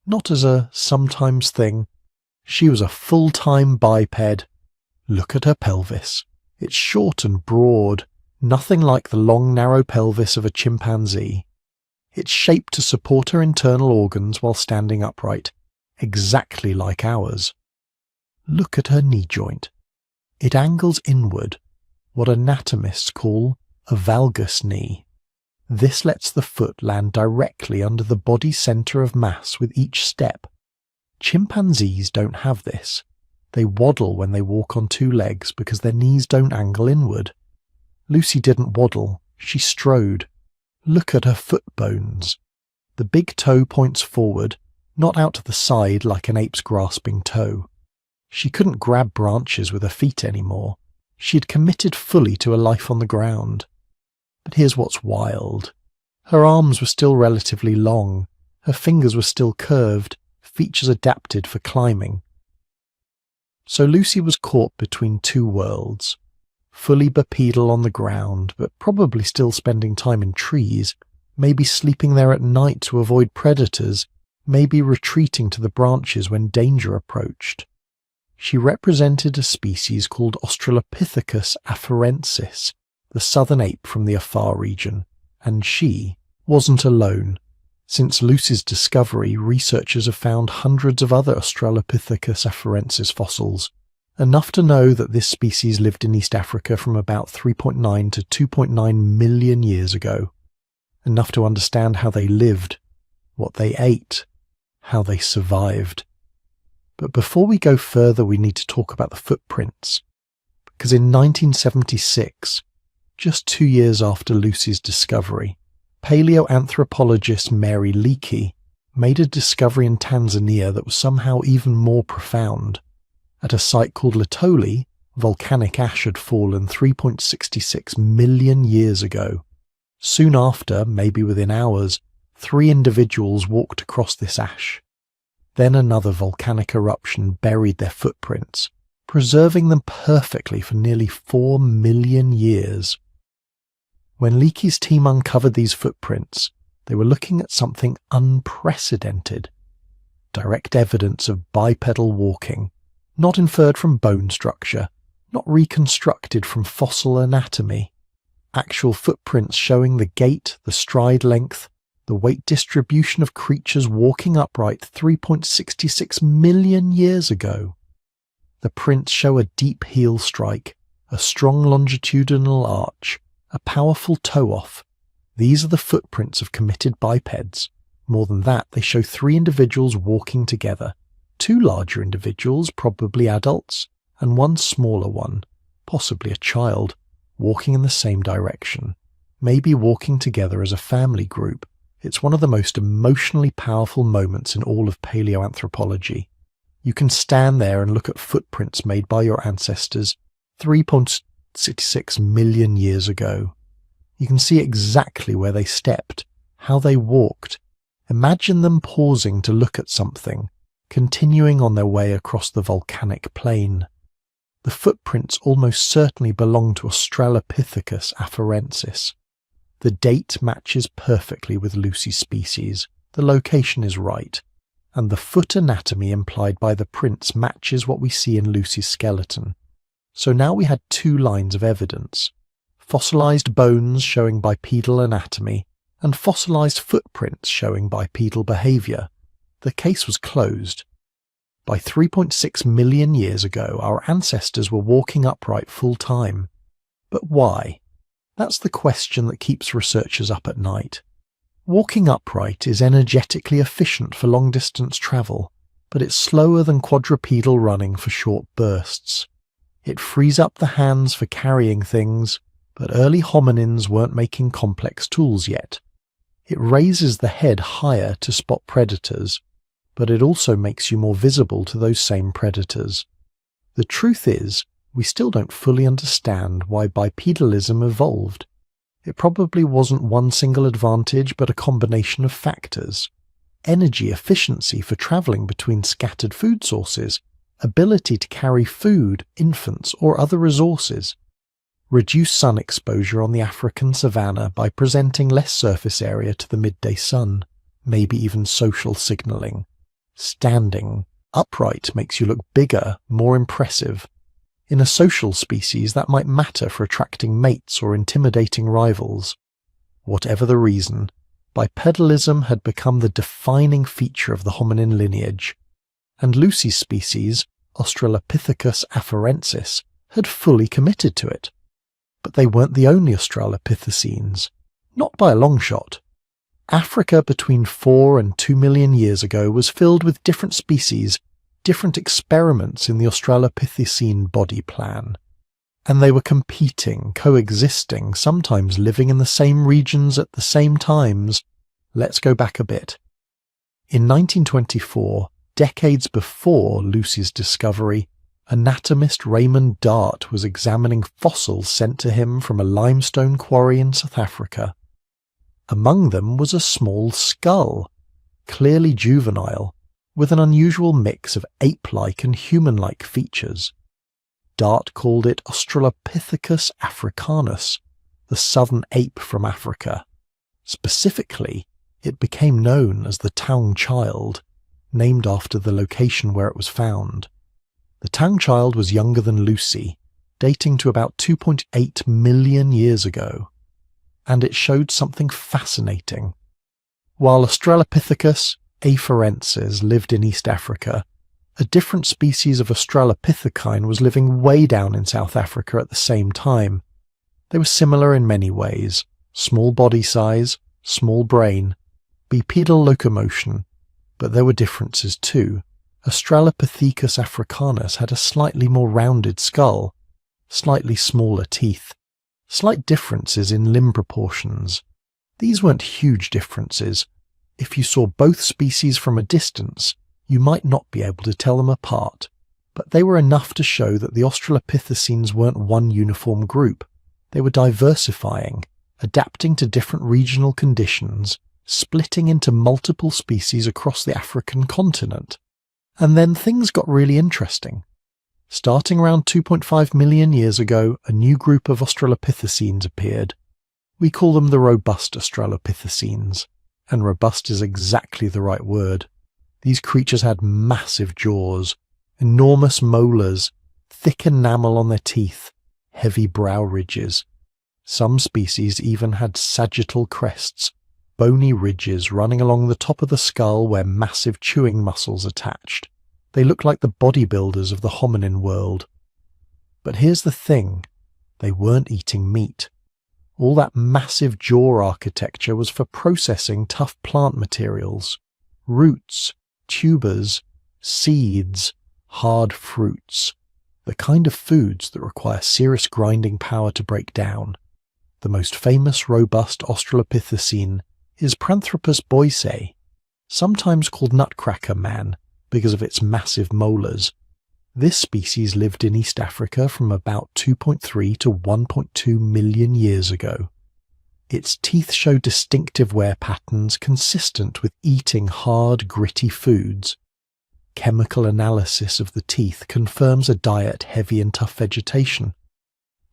Not as a sometimes thing. She was a full-time biped. Look at her pelvis. It's short and broad, nothing like the long, narrow pelvis of a chimpanzee. It's shaped to support her internal organs while standing upright, exactly like ours. Look at her knee joint. It angles inward, what anatomists call a valgus knee. This lets the foot land directly under the body's centre of mass with each step. Chimpanzees don't have this. They waddle when they walk on two legs because their knees don't angle inward. Lucy didn't waddle, she strode. Look at her foot bones. The big toe points forward, not out to the side like an ape's grasping toe. She couldn't grab branches with her feet anymore. She had committed fully to a life on the ground. But here's what's wild. Her arms were still relatively long, her fingers were still curved, features adapted for climbing. So Lucy was caught between two worlds, fully bipedal on the ground, but probably still spending time in trees, maybe sleeping there at night to avoid predators, maybe retreating to the branches when danger approached. She represented a species called Australopithecus afarensis, the southern ape from the Afar region, and she wasn't alone. Since Lucy's discovery, researchers have found hundreds of other Australopithecus afarensis fossils, enough to know that this species lived in East Africa from about 3.9 to 2.9 million years ago. Enough to understand how they lived, what they ate, how they survived. But before we go further, we need to talk about the footprints. Because in 1976, just 2 years after Lucy's discovery, paleoanthropologist Mary Leakey made a discovery in Tanzania that was somehow even more profound. At a site called Litoli, volcanic ash had fallen 3.66 million years ago. Soon after, maybe within hours, 3 individuals walked across this ash. Then another volcanic eruption buried their footprints, preserving them perfectly for nearly 4 million years. When Leakey's team uncovered these footprints, they were looking at something unprecedented. Direct evidence of bipedal walking, not inferred from bone structure, not reconstructed from fossil anatomy. Actual footprints showing the gait, the stride length, the weight distribution of creatures walking upright 3.66 million years ago. The prints show a deep heel strike, a strong longitudinal arch, a powerful toe-off. These are the footprints of committed bipeds. More than that, they show 3 individuals walking together, 2 larger individuals, probably adults, and 1 smaller one, possibly a child, walking in the same direction, maybe walking together as a family group. It's one of the most emotionally powerful moments in all of paleoanthropology. You can stand there and look at footprints made by your ancestors 3.66 million years ago. You can see exactly where they stepped, how they walked. Imagine them pausing to look at something, continuing on their way across the volcanic plain. The footprints almost certainly belong to Australopithecus afarensis. The date matches perfectly with Lucy's species, the location is right, and the foot anatomy implied by the prints matches what we see in Lucy's skeleton. So now we had 2 lines of evidence: fossilized bones showing bipedal anatomy, and fossilized footprints showing bipedal behavior. The case was closed. By 3.6 million years ago, our ancestors were walking upright full time. But why? That's the question that keeps researchers up at night. Walking upright is energetically efficient for long-distance travel, but it's slower than quadrupedal running for short bursts. It frees up the hands for carrying things, but early hominins weren't making complex tools yet. It raises the head higher to spot predators, but it also makes you more visible to those same predators. The truth is, we still don't fully understand why bipedalism evolved. It probably wasn't one single advantage, but a combination of factors. Energy efficiency for travelling between scattered food sources, ability to carry food, infants, or other resources. Reduce sun exposure on the African savanna by presenting less surface area to the midday sun, maybe even social signalling. Standing upright makes you look bigger, more impressive. In a social species, that might matter for attracting mates or intimidating rivals. Whatever the reason, bipedalism had become the defining feature of the hominin lineage, and Lucy's species, Australopithecus afarensis, had fully committed to it. But they weren't the only Australopithecines. Not by a long shot. Africa between 4 and 2 million years ago was filled with different species, different experiments in the Australopithecine body plan. And they were competing, coexisting, sometimes living in the same regions at the same times. Let's go back a bit. In 1924, decades before Lucy's discovery, anatomist Raymond Dart was examining fossils sent to him from a limestone quarry in South Africa. Among them was a small skull, clearly juvenile, with an unusual mix of ape-like and human-like features. Dart called it Australopithecus africanus, the southern ape from Africa. Specifically, it became known as the Taung Child, named after the location where it was found. The Taung Child was younger than Lucy, dating to about 2.8 million years ago, and it showed something fascinating. While Australopithecus afarensis lived in East Africa, a different species of Australopithecine was living way down in South Africa at the same time. They were similar in many ways: small body size, small brain, bipedal locomotion, but there were differences too. Australopithecus africanus had a slightly more rounded skull, slightly smaller teeth, slight differences in limb proportions. These weren't huge differences. If you saw both species from a distance, you might not be able to tell them apart, but they were enough to show that the Australopithecines weren't one uniform group. They were diversifying, adapting to different regional conditions, splitting into multiple species across the African continent. And then things got really interesting. Starting around 2.5 million years ago, a new group of Australopithecines appeared. We call them the robust Australopithecines, and robust is exactly the right word. These creatures had massive jaws, enormous molars, thick enamel on their teeth, heavy brow ridges. Some species even had sagittal crests, bony ridges running along the top of the skull where massive chewing muscles attached. They looked like the bodybuilders of the hominin world. But here's the thing, they weren't eating meat. All that massive jaw architecture was for processing tough plant materials, roots, tubers, seeds, hard fruits, the kind of foods that require serious grinding power to break down. The most famous robust Australopithecine is Paranthropus boisei, sometimes called Nutcracker Man because of its massive molars. This species lived in East Africa from about 2.3 to 1.2 million years ago. Its teeth show distinctive wear patterns consistent with eating hard, gritty foods. Chemical analysis of the teeth confirms a diet heavy in tough vegetation.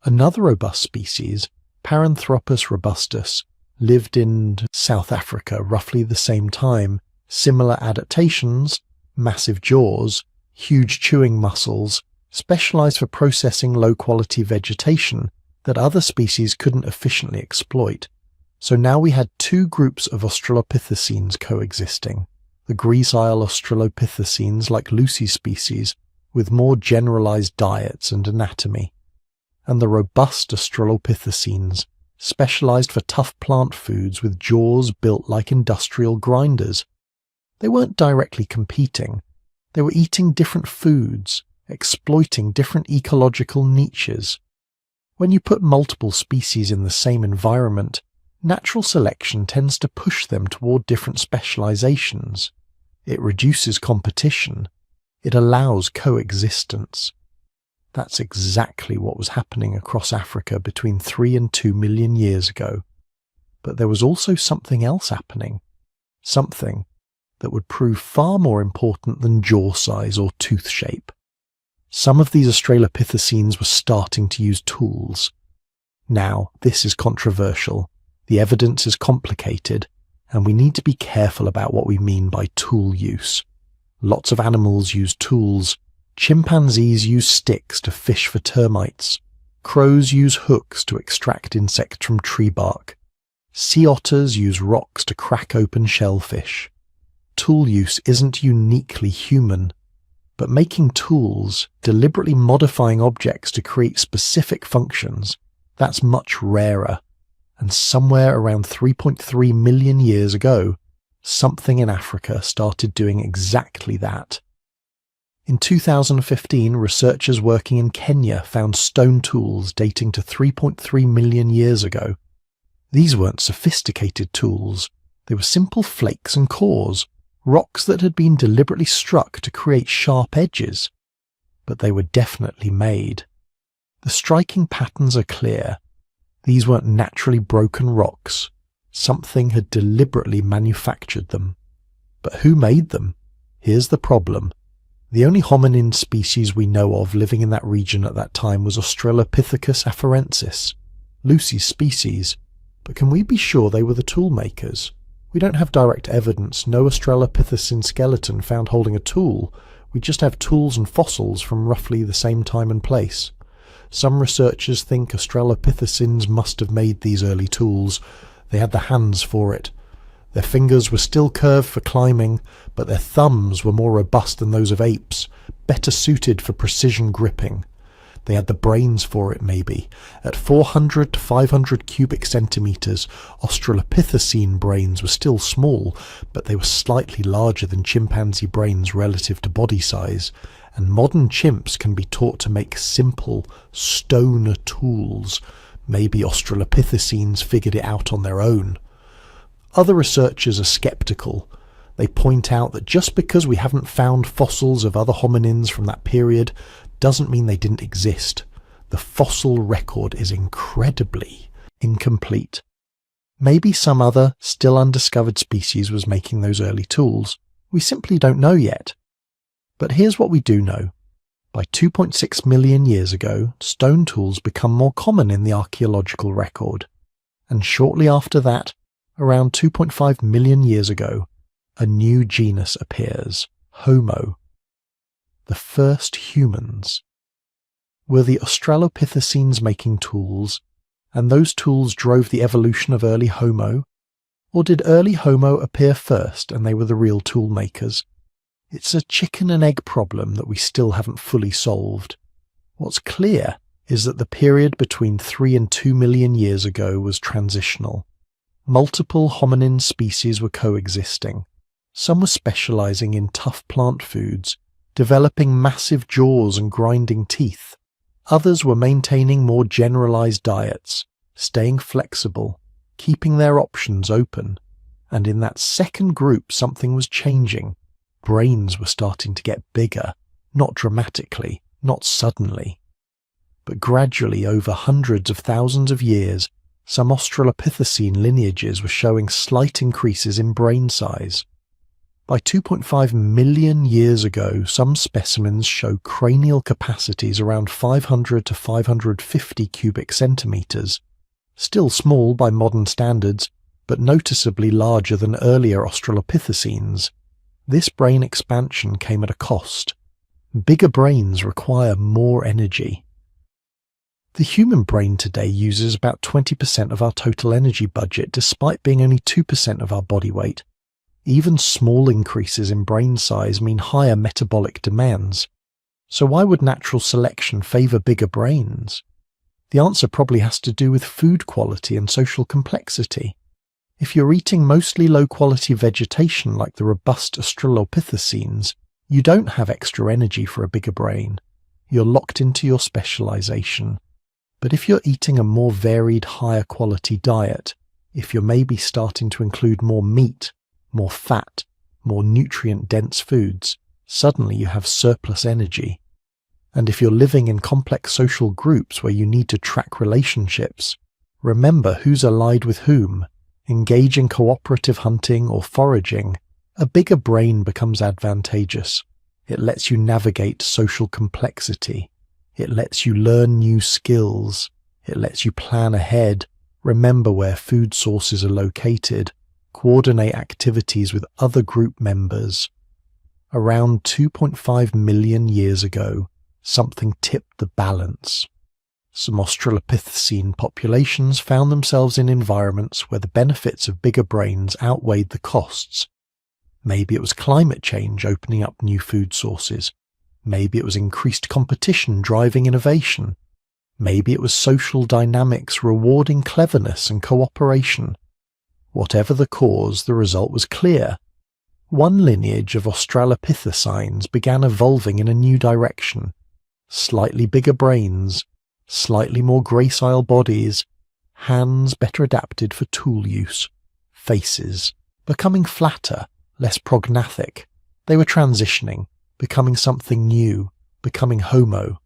Another robust species, Paranthropus robustus, lived in South Africa roughly the same time. Similar adaptations, massive jaws, huge chewing muscles, specialized for processing low-quality vegetation that other species couldn't efficiently exploit. So now we had two groups of Australopithecines coexisting. The gracile Australopithecines like Lucy's species, with more generalized diets and anatomy, and the robust Australopithecines, specialized for tough plant foods with jaws built like industrial grinders. They weren't directly competing. They were eating different foods, exploiting different ecological niches. When you put multiple species in the same environment, natural selection tends to push them toward different specializations. It reduces competition. It allows coexistence. That's exactly what was happening across Africa between 3 and 2 million years ago. But there was also something else happening. Something that would prove far more important than jaw size or tooth shape. Some of these Australopithecines were starting to use tools. Now, this is controversial. The evidence is complicated, and we need to be careful about what we mean by tool use. Lots of animals use tools. Chimpanzees use sticks to fish for termites. Crows use hooks to extract insects from tree bark. Sea otters use rocks to crack open shellfish. Tool use isn't uniquely human, but making tools, deliberately modifying objects to create specific functions, that's much rarer. And somewhere around 3.3 million years ago, something in Africa started doing exactly that. In 2015, researchers working in Kenya found stone tools dating to 3.3 million years ago. These weren't sophisticated tools. They were simple flakes and cores, rocks that had been deliberately struck to create sharp edges. But they were definitely made. The striking patterns are clear. These weren't naturally broken rocks. Something had deliberately manufactured them. But who made them? Here's the problem. The only hominin species we know of living in that region at that time was Australopithecus afarensis, Lucy's species. But can we be sure they were the tool makers? We don't have direct evidence, no Australopithecine skeleton found holding a tool. We just have tools and fossils from roughly the same time and place. Some researchers think Australopithecines must have made these early tools. They had the hands for it. Their fingers were still curved for climbing, but their thumbs were more robust than those of apes, better suited for precision gripping. They had the brains for it, maybe. At 400 to 500 cubic centimetres, Australopithecine brains were still small, but they were slightly larger than chimpanzee brains relative to body size. And modern chimps can be taught to make simple stone tools. Maybe Australopithecines figured it out on their own. Other researchers are sceptical. They point out that just because we haven't found fossils of other hominins from that period doesn't mean they didn't exist. The fossil record is incredibly incomplete. Maybe some other, still undiscovered species was making those early tools. We simply don't know yet. But here's what we do know. By 2.6 million years ago, stone tools become more common in the archaeological record. And shortly after that, around 2.5 million years ago, a new genus appears, Homo. The first humans. Were the Australopithecines making tools, and those tools drove the evolution of early Homo? Or did early Homo appear first and they were the real tool makers? It's a chicken and egg problem that we still haven't fully solved. What's clear is that the period between 3 and 2 million years ago was transitional. Multiple hominin species were coexisting. Some were specializing in tough plant foods, developing massive jaws and grinding teeth. Others were maintaining more generalized diets, staying flexible, keeping their options open. And in that second group, something was changing. Brains were starting to get bigger, not dramatically, not suddenly. But gradually, over hundreds of thousands of years, some Australopithecine lineages were showing slight increases in brain size. By 2.5 million years ago, some specimens show cranial capacities around 500 to 550 cubic centimetres. Still small by modern standards, but noticeably larger than earlier Australopithecines. This brain expansion came at a cost. Bigger brains require more energy. The human brain today uses about 20% of our total energy budget, despite being only 2% of our body weight. Even small increases in brain size mean higher metabolic demands. So why would natural selection favour bigger brains? The answer probably has to do with food quality and social complexity. If you're eating mostly low-quality vegetation like the robust Australopithecines, you don't have extra energy for a bigger brain. You're locked into your specialization. But if you're eating a more varied, higher quality diet, if you're maybe starting to include more meat, more fat, more nutrient-dense foods, suddenly you have surplus energy. And if you're living in complex social groups where you need to track relationships, remember who's allied with whom, engage in cooperative hunting or foraging, a bigger brain becomes advantageous. It lets you navigate social complexity. It lets you learn new skills. It lets you plan ahead, remember where food sources are located, coordinate activities with other group members. Around 2.5 million years ago, something tipped the balance. Some Australopithecine populations found themselves in environments where the benefits of bigger brains outweighed the costs. Maybe it was climate change opening up new food sources. Maybe it was increased competition driving innovation. Maybe it was social dynamics rewarding cleverness and cooperation. Whatever the cause, the result was clear. One lineage of Australopithecines began evolving in a new direction. Slightly bigger brains, slightly more gracile bodies, hands better adapted for tool use, faces becoming flatter, less prognathic. They were transitioning, becoming something new, becoming Homo.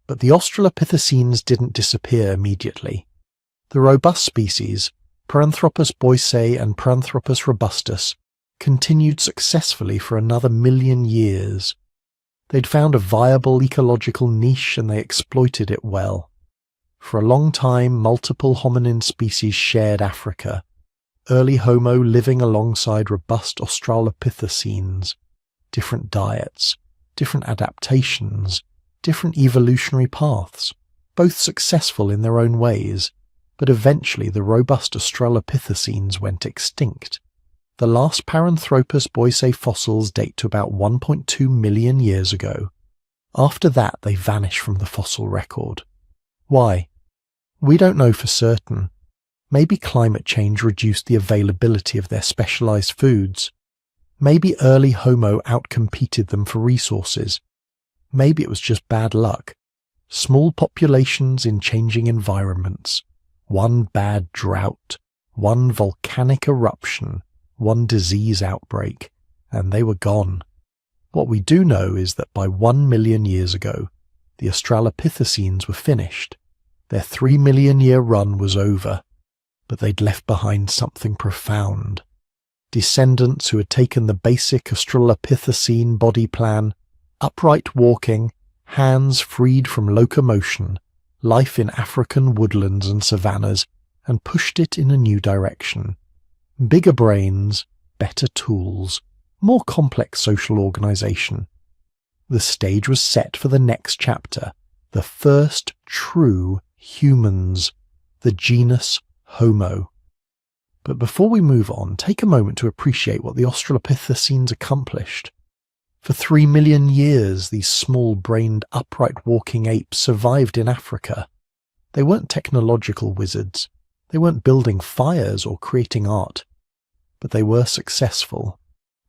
But the Australopithecines didn't disappear immediately. The robust species, Paranthropus boisei and Paranthropus robustus, continued successfully for another 1,000,000 years. They'd found a viable ecological niche and they exploited it well. For a long time, multiple hominin species shared Africa. Early Homo living alongside robust Australopithecines. Different diets, different adaptations, different evolutionary paths, both successful in their own ways, but eventually the robust Australopithecines went extinct. The last Paranthropus boisei fossils date to about 1.2 million years ago. After that, they vanish from the fossil record. Why? We don't know for certain. Maybe climate change reduced the availability of their specialized foods. Maybe early Homo outcompeted them for resources. Maybe it was just bad luck. Small populations in changing environments. One bad drought. One volcanic eruption. One disease outbreak. And they were gone. What we do know is that by 1,000,000 years ago, the Australopithecines were finished. Their 3,000,000-year run was over. But they'd left behind something profound. Descendants who had taken the basic Australopithecine body plan, upright walking, hands freed from locomotion, life in African woodlands and savannas, and pushed it in a new direction. Bigger brains, better tools, more complex social organization. The stage was set for the next chapter, the first true humans, the genus Homo. But before we move on, take a moment to appreciate what the Australopithecines accomplished. For 3,000,000 years, these small-brained, upright-walking apes survived in Africa. They weren't technological wizards. They weren't building fires or creating art. But they were successful.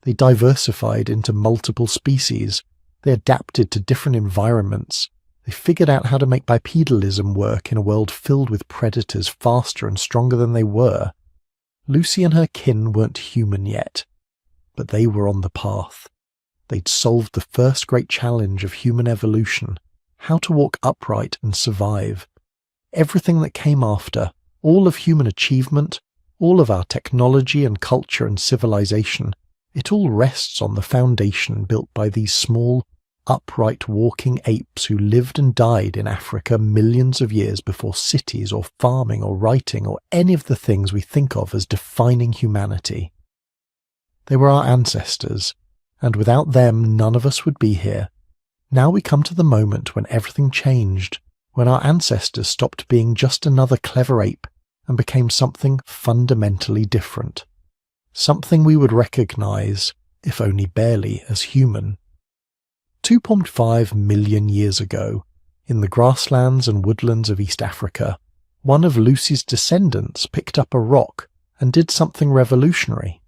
They diversified into multiple species. They adapted to different environments. They figured out how to make bipedalism work in a world filled with predators faster and stronger than they were. Lucy and her kin weren't human yet, but they were on the path. They'd solved the first great challenge of human evolution, how to walk upright and survive. Everything that came after, all of human achievement, all of our technology and culture and civilization, it all rests on the foundation built by these small, upright walking apes who lived and died in Africa millions of years before cities or farming or writing or any of the things we think of as defining humanity. They were our ancestors, and without them none of us would be here. Now we come to the moment when everything changed, when our ancestors stopped being just another clever ape and became something fundamentally different. Something we would recognize, if only barely, as human. 2.5 million years ago, in the grasslands and woodlands of East Africa, one of Lucy's descendants picked up a rock and did something revolutionary.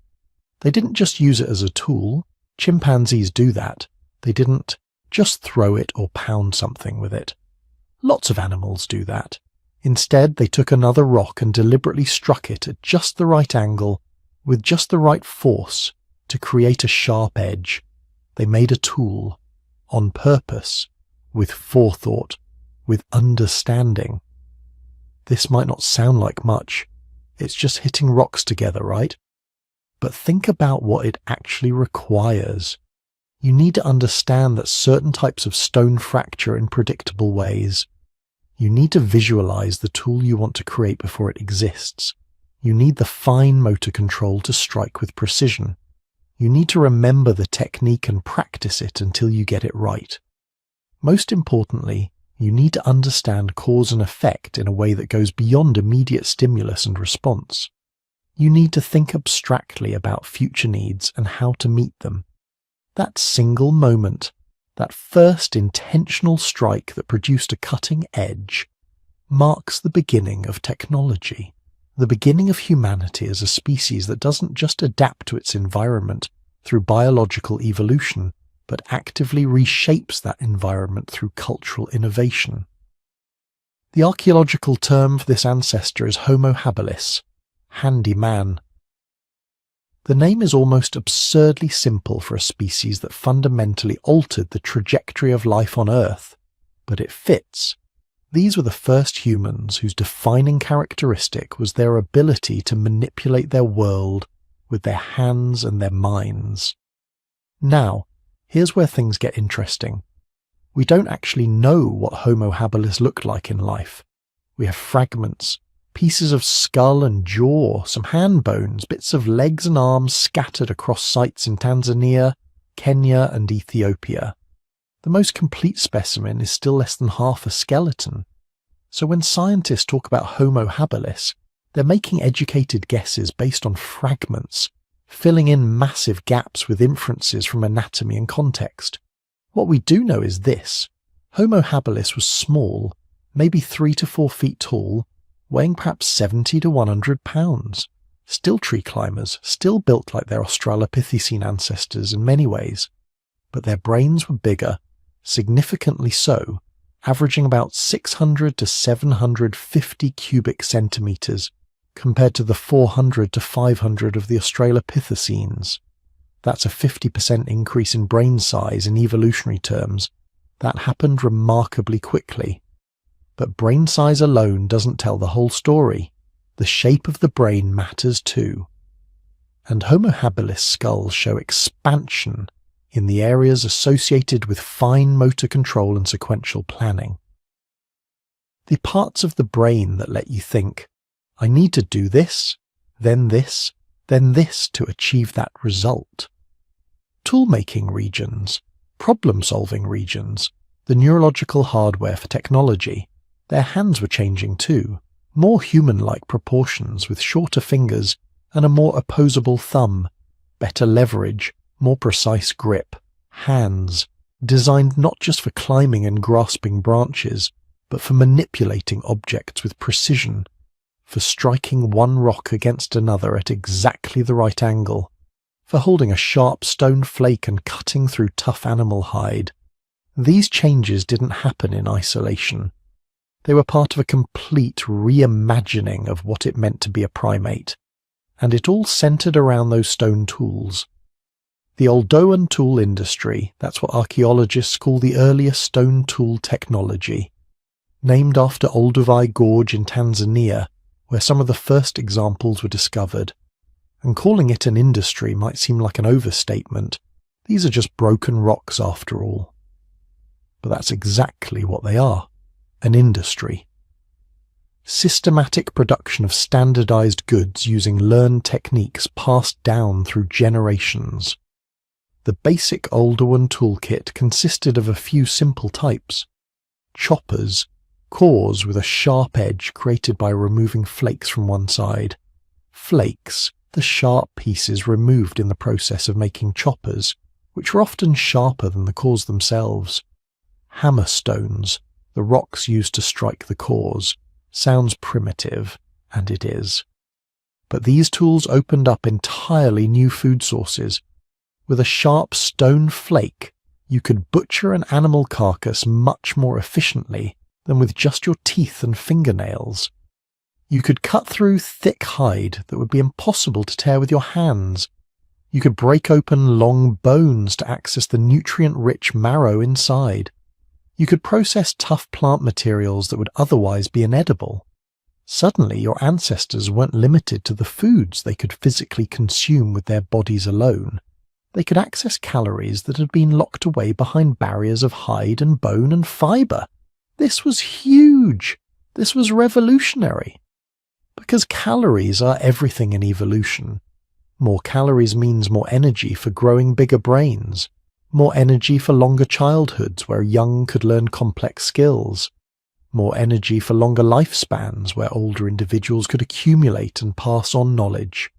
They didn't just use it as a tool. Chimpanzees do that. They didn't just throw it or pound something with it. Lots of animals do that. Instead, they took another rock and deliberately struck it at just the right angle, with just the right force, to create a sharp edge. They made a tool. On purpose, with forethought, with understanding. This might not sound like much. It's just hitting rocks together, right? But think about what it actually requires. You need to understand that certain types of stone fracture in predictable ways. You need to visualize the tool you want to create before it exists. You need the fine motor control to strike with precision. You need to remember the technique and practice it until you get it right. Most importantly, you need to understand cause and effect in a way that goes beyond immediate stimulus and response. You need to think abstractly about future needs and how to meet them. That single moment, that first intentional strike that produced a cutting edge, marks the beginning of technology, the beginning of humanity as a species that doesn't just adapt to its environment through biological evolution, but actively reshapes that environment through cultural innovation. The archaeological term for this ancestor is Homo habilis, handy man. The name is almost absurdly simple for a species that fundamentally altered the trajectory of life on Earth, but it fits. These were the first humans whose defining characteristic was their ability to manipulate their world with their hands and their minds. Now, here's where things get interesting. We don't actually know what Homo habilis looked like in life. We have fragments, pieces of skull and jaw, some hand bones, bits of legs and arms scattered across sites in Tanzania, Kenya, and Ethiopia. The most complete specimen is still less than half a skeleton. So when scientists talk about Homo habilis, they're making educated guesses based on fragments, filling in massive gaps with inferences from anatomy and context. What we do know is this: Homo habilis was small, maybe 3 to 4 feet tall, weighing perhaps 70 to 100 pounds. Still tree climbers, still built like their Australopithecine ancestors in many ways. But their brains were bigger, significantly so, averaging about 600 to 750 cubic centimeters, compared to the 400 to 500 of the Australopithecines. That's a 50% increase in brain size in evolutionary terms. That happened remarkably quickly. But brain size alone doesn't tell the whole story. The shape of the brain matters too. And Homo habilis skulls show expansion in the areas associated with fine motor control and sequential planning. The parts of the brain that let you think, I need to do this, then this to achieve that result. Tool-making regions, problem-solving regions, the neurological hardware for technology. Their hands were changing too, more human-like proportions with shorter fingers and a more opposable thumb, better leverage, more precise grip, hands, designed not just for climbing and grasping branches, but for manipulating objects with precision, for striking one rock against another at exactly the right angle, for holding a sharp stone flake and cutting through tough animal hide. These changes didn't happen in isolation. They were part of a complete reimagining of what it meant to be a primate, and it all centered around those stone tools. The Oldowan tool industry, that's what archaeologists call the earliest stone tool technology, named after Olduvai Gorge in Tanzania, where some of the first examples were discovered. And calling it an industry might seem like an overstatement. These are just broken rocks after all. But that's exactly what they are, an industry. Systematic production of standardized goods using learned techniques passed down through generations. The basic Oldowan toolkit consisted of a few simple types: choppers, cores with a sharp edge created by removing flakes from one side; flakes, the sharp pieces removed in the process of making choppers, which were often sharper than the cores themselves; hammerstones, the rocks used to strike the cores. Sounds primitive, and it is. But these tools opened up entirely new food sources. With a sharp stone flake, you could butcher an animal carcass much more efficiently than with just your teeth and fingernails. You could cut through thick hide that would be impossible to tear with your hands. You could break open long bones to access the nutrient-rich marrow inside. You could process tough plant materials that would otherwise be inedible. Suddenly, your ancestors weren't limited to the foods they could physically consume with their bodies alone. They could access calories that had been locked away behind barriers of hide and bone and fibre. This was huge. This was revolutionary. Because calories are everything in evolution. More calories means more energy for growing bigger brains. More energy for longer childhoods where young could learn complex skills. More energy for longer lifespans where older individuals could accumulate and pass on knowledge.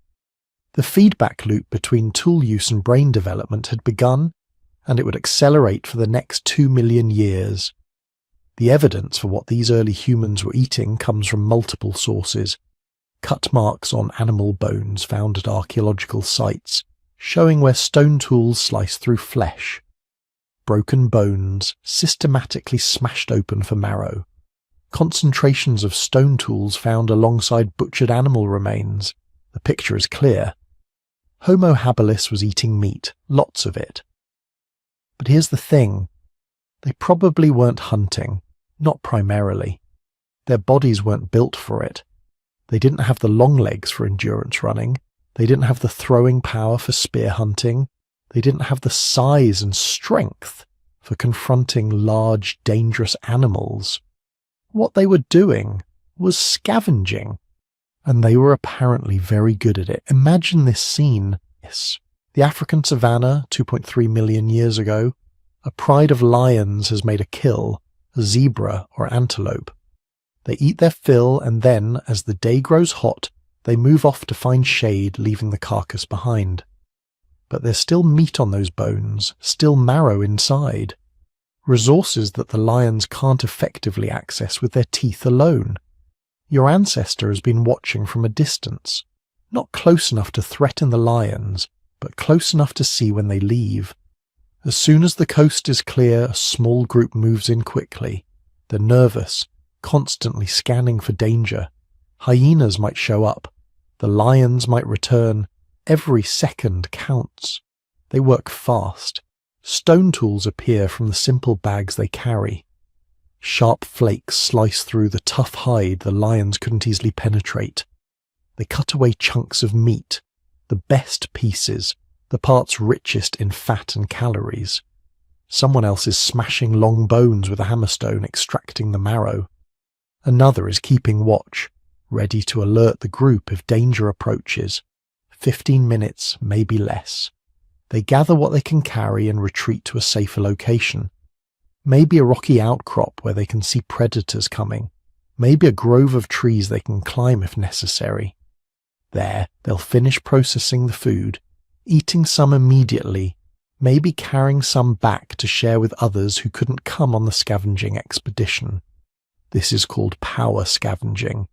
The feedback loop between tool use and brain development had begun, and it would accelerate for the next 2 million years. The evidence for what these early humans were eating comes from multiple sources. Cut marks on animal bones found at archaeological sites, showing where stone tools sliced through flesh. Broken bones, systematically smashed open for marrow. Concentrations of stone tools found alongside butchered animal remains. The picture is clear. Homo habilis was eating meat, lots of it. But here's the thing. They probably weren't hunting, not primarily. Their bodies weren't built for it. They didn't have the long legs for endurance running. They didn't have the throwing power for spear hunting. They didn't have the size and strength for confronting large, dangerous animals. What they were doing was scavenging, and they were apparently very good at it. Imagine this scene. Yes. The African savanna, 2.3 million years ago, a pride of lions has made a kill, a zebra or antelope. They eat their fill, and then, as the day grows hot, they move off to find shade, leaving the carcass behind. But there's still meat on those bones, still marrow inside. Resources that the lions can't effectively access with their teeth alone. Your ancestor has been watching from a distance, not close enough to threaten the lions, but close enough to see when they leave. As soon as the coast is clear, a small group moves in quickly. They're nervous, constantly scanning for danger. Hyenas might show up. The lions might return. Every second counts. They work fast. Stone tools appear from the simple bags they carry. Sharp flakes slice through the tough hide the lions couldn't easily penetrate. They cut away chunks of meat, the best pieces, the parts richest in fat and calories. Someone else is smashing long bones with a hammerstone, extracting the marrow. Another is keeping watch, ready to alert the group if danger approaches. 15 minutes, maybe less. They gather what they can carry and retreat to a safer location. Maybe a rocky outcrop where they can see predators coming. Maybe a grove of trees they can climb if necessary. There, they'll finish processing the food, eating some immediately, maybe carrying some back to share with others who couldn't come on the scavenging expedition. This is called power scavenging.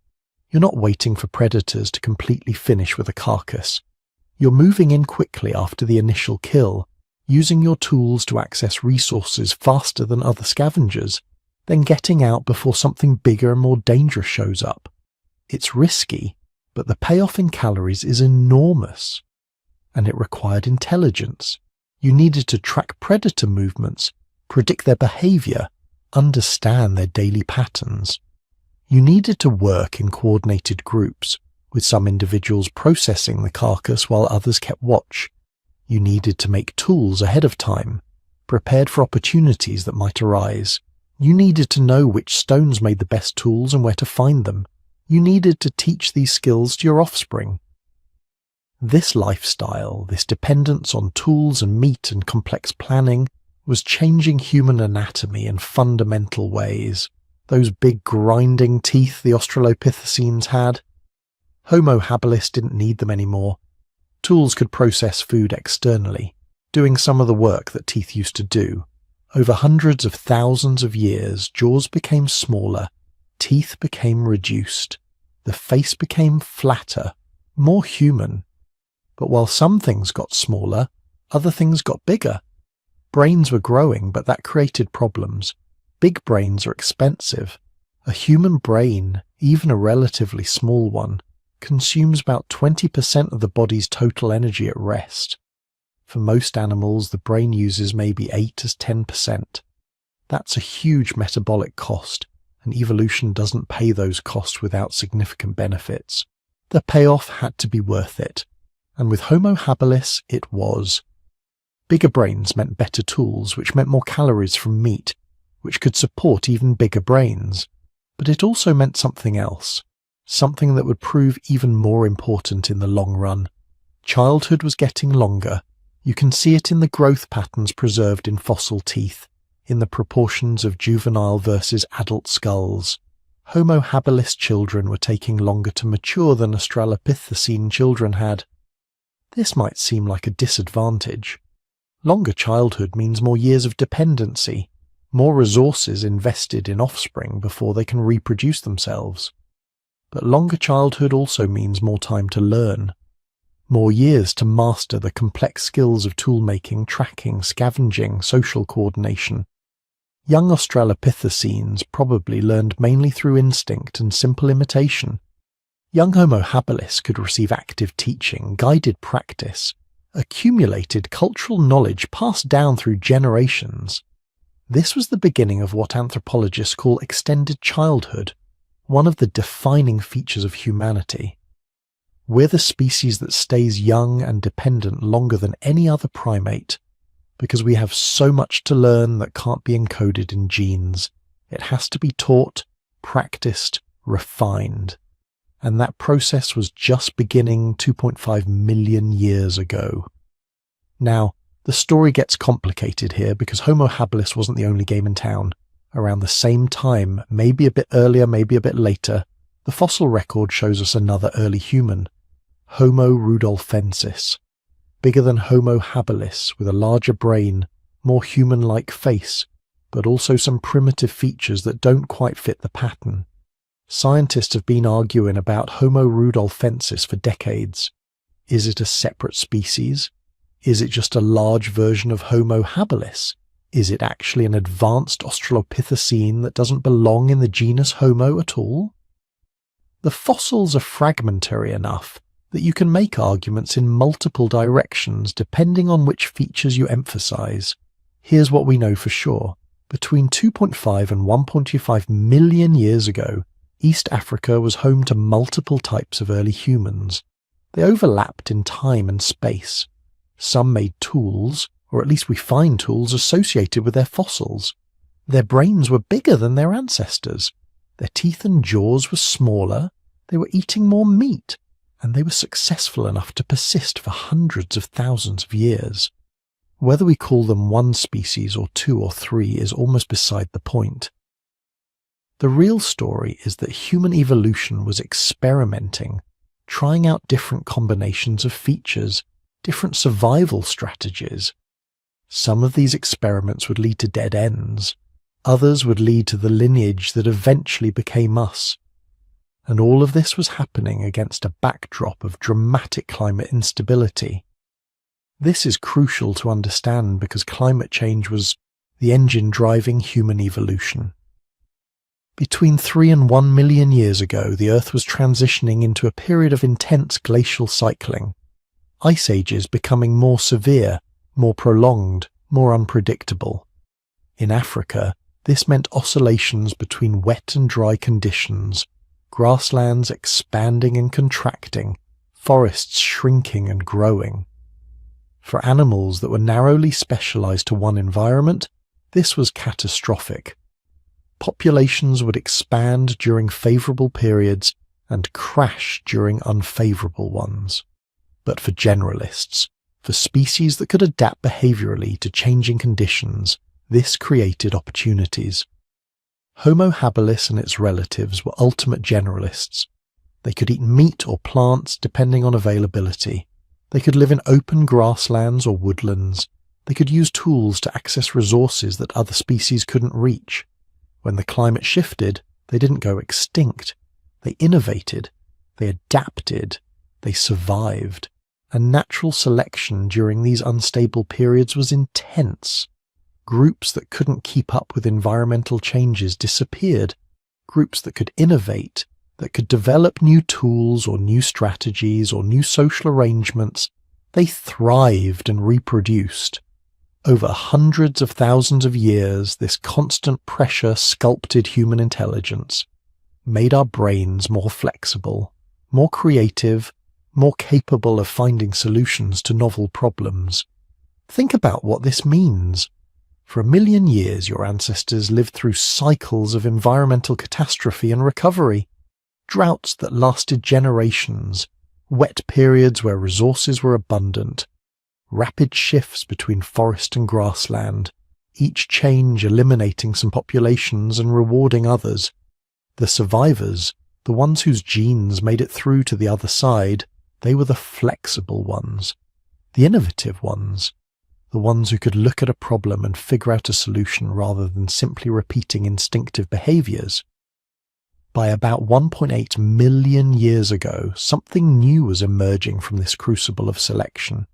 You're not waiting for predators to completely finish with a carcass. You're moving in quickly after the initial kill, using your tools to access resources faster than other scavengers, then getting out before something bigger and more dangerous shows up. It's risky, but the payoff in calories is enormous. And it required intelligence. You needed to track predator movements, predict their behavior, understand their daily patterns. You needed to work in coordinated groups, with some individuals processing the carcass while others kept watch. You needed to make tools ahead of time, prepared for opportunities that might arise. You needed to know which stones made the best tools and where to find them. You needed to teach these skills to your offspring. This lifestyle, this dependence on tools and meat and complex planning, was changing human anatomy in fundamental ways. Those big grinding teeth the Australopithecines had. Homo habilis didn't need them anymore. Tools could process food externally, doing some of the work that teeth used to do. Over hundreds of thousands of years, jaws became smaller, teeth became reduced, the face became flatter, more human. But while some things got smaller, other things got bigger. Brains were growing, but that created problems. Big brains are expensive. A human brain, even a relatively small one, consumes about 20% of the body's total energy at rest. For most animals, the brain uses maybe 8 to 10%. That's a huge metabolic cost, and evolution doesn't pay those costs without significant benefits. The payoff had to be worth it, and with Homo habilis it was. Bigger brains meant better tools, which meant more calories from meat, which could support even bigger brains. But it also meant something else. Something that would prove even more important in the long run. Childhood was getting longer. You can see it in the growth patterns preserved in fossil teeth, in the proportions of juvenile versus adult skulls. Homo habilis children were taking longer to mature than Australopithecine children had. This might seem like a disadvantage, Longer childhood means more years of dependency, more resources invested in offspring before they can reproduce themselves. But longer childhood also means more time to learn, more years to master the complex skills of tool-making, tracking, scavenging, social coordination. Young Australopithecines probably learned mainly through instinct and simple imitation. Young Homo habilis could receive active teaching, guided practice, accumulated cultural knowledge passed down through generations. This was the beginning of what anthropologists call extended childhood, one of the defining features of humanity. We're the species that stays young and dependent longer than any other primate, because we have so much to learn that can't be encoded in genes. It has to be taught, practiced, refined. And that process was just beginning 2.5 million years ago. Now, the story gets complicated here because Homo habilis wasn't the only game in town. Around the same time, maybe a bit earlier, maybe a bit later, the fossil record shows us another early human, Homo rudolfensis, bigger than Homo habilis with a larger brain, more human-like face, but also some primitive features that don't quite fit the pattern. Scientists have been arguing about Homo rudolfensis for decades. Is it a separate species? Is it just a large version of Homo habilis? Is it actually an advanced Australopithecine that doesn't belong in the genus Homo at all? The fossils are fragmentary enough that you can make arguments in multiple directions depending on which features you emphasize. Here's what we know for sure. Between 2.5 and 1.25 million years ago, East Africa was home to multiple types of early humans. They overlapped in time and space. Some made tools, or at least we find tools associated with their fossils. Their brains were bigger than their ancestors. Their teeth and jaws were smaller. They were eating more meat, and they were successful enough to persist for hundreds of thousands of years. Whether we call them one species or two or three is almost beside the point. The real story is that human evolution was experimenting, trying out different combinations of features, different survival strategies. Some of these experiments would lead to dead ends. Others would lead to the lineage that eventually became us. And all of this was happening against a backdrop of dramatic climate instability. This is crucial to understand because climate change was the engine driving human evolution. Between 3 and 1 million years ago, the Earth was transitioning into a period of intense glacial cycling. Ice ages becoming more severe, more prolonged, more unpredictable. In Africa, this meant oscillations between wet and dry conditions, grasslands expanding and contracting, forests shrinking and growing. For animals that were narrowly specialized to one environment, this was catastrophic. Populations would expand during favorable periods and crash during unfavorable ones. But for generalists, for species that could adapt behaviorally to changing conditions, this created opportunities. Homo habilis and its relatives were ultimate generalists. They could eat meat or plants depending on availability. They could live in open grasslands or woodlands. They could use tools to access resources that other species couldn't reach. When the climate shifted, they didn't go extinct. They innovated. They adapted. They survived. And natural selection during these unstable periods was intense. Groups that couldn't keep up with environmental changes disappeared. Groups that could innovate, that could develop new tools or new strategies or new social arrangements, they thrived and reproduced. Over hundreds of thousands of years, this constant pressure sculpted human intelligence, made our brains more flexible, more creative, more capable of finding solutions to novel problems. Think about what this means. For 1 million years, your ancestors lived through cycles of environmental catastrophe and recovery, droughts that lasted generations, wet periods where resources were abundant, rapid shifts between forest and grassland, each change eliminating some populations and rewarding others. The survivors, the ones whose genes made it through to the other side, they were the flexible ones, the innovative ones, the ones who could look at a problem and figure out a solution rather than simply repeating instinctive behaviors. By about 1.8 million years ago, something new was emerging from this crucible of selection.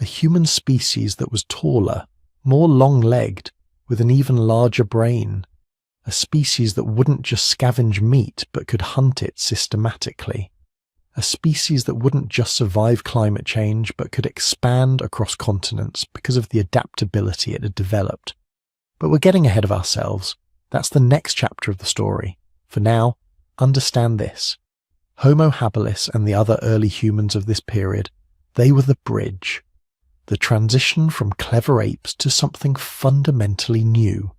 A human species that was taller, more long-legged, with an even larger brain. A species that wouldn't just scavenge meat but could hunt it systematically. A species that wouldn't just survive climate change but could expand across continents because of the adaptability it had developed. But we're getting ahead of ourselves. That's the next chapter of the story. For now, understand this. Homo habilis and the other early humans of this period, they were the bridge. The transition from clever apes to something fundamentally new.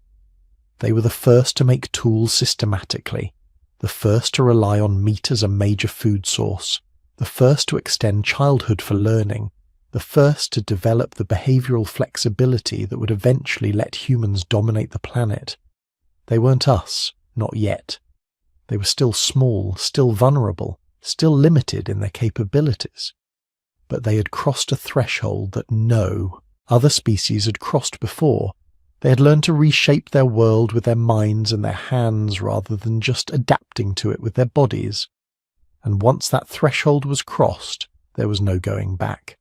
They were the first to make tools systematically, the first to rely on meat as a major food source, the first to extend childhood for learning, the first to develop the behavioral flexibility that would eventually let humans dominate the planet. They weren't us, not yet. They were still small, still vulnerable, still limited in their capabilities. But they had crossed a threshold that no other species had crossed before. They had learned to reshape their world with their minds and their hands rather than just adapting to it with their bodies. And once that threshold was crossed, there was no going back.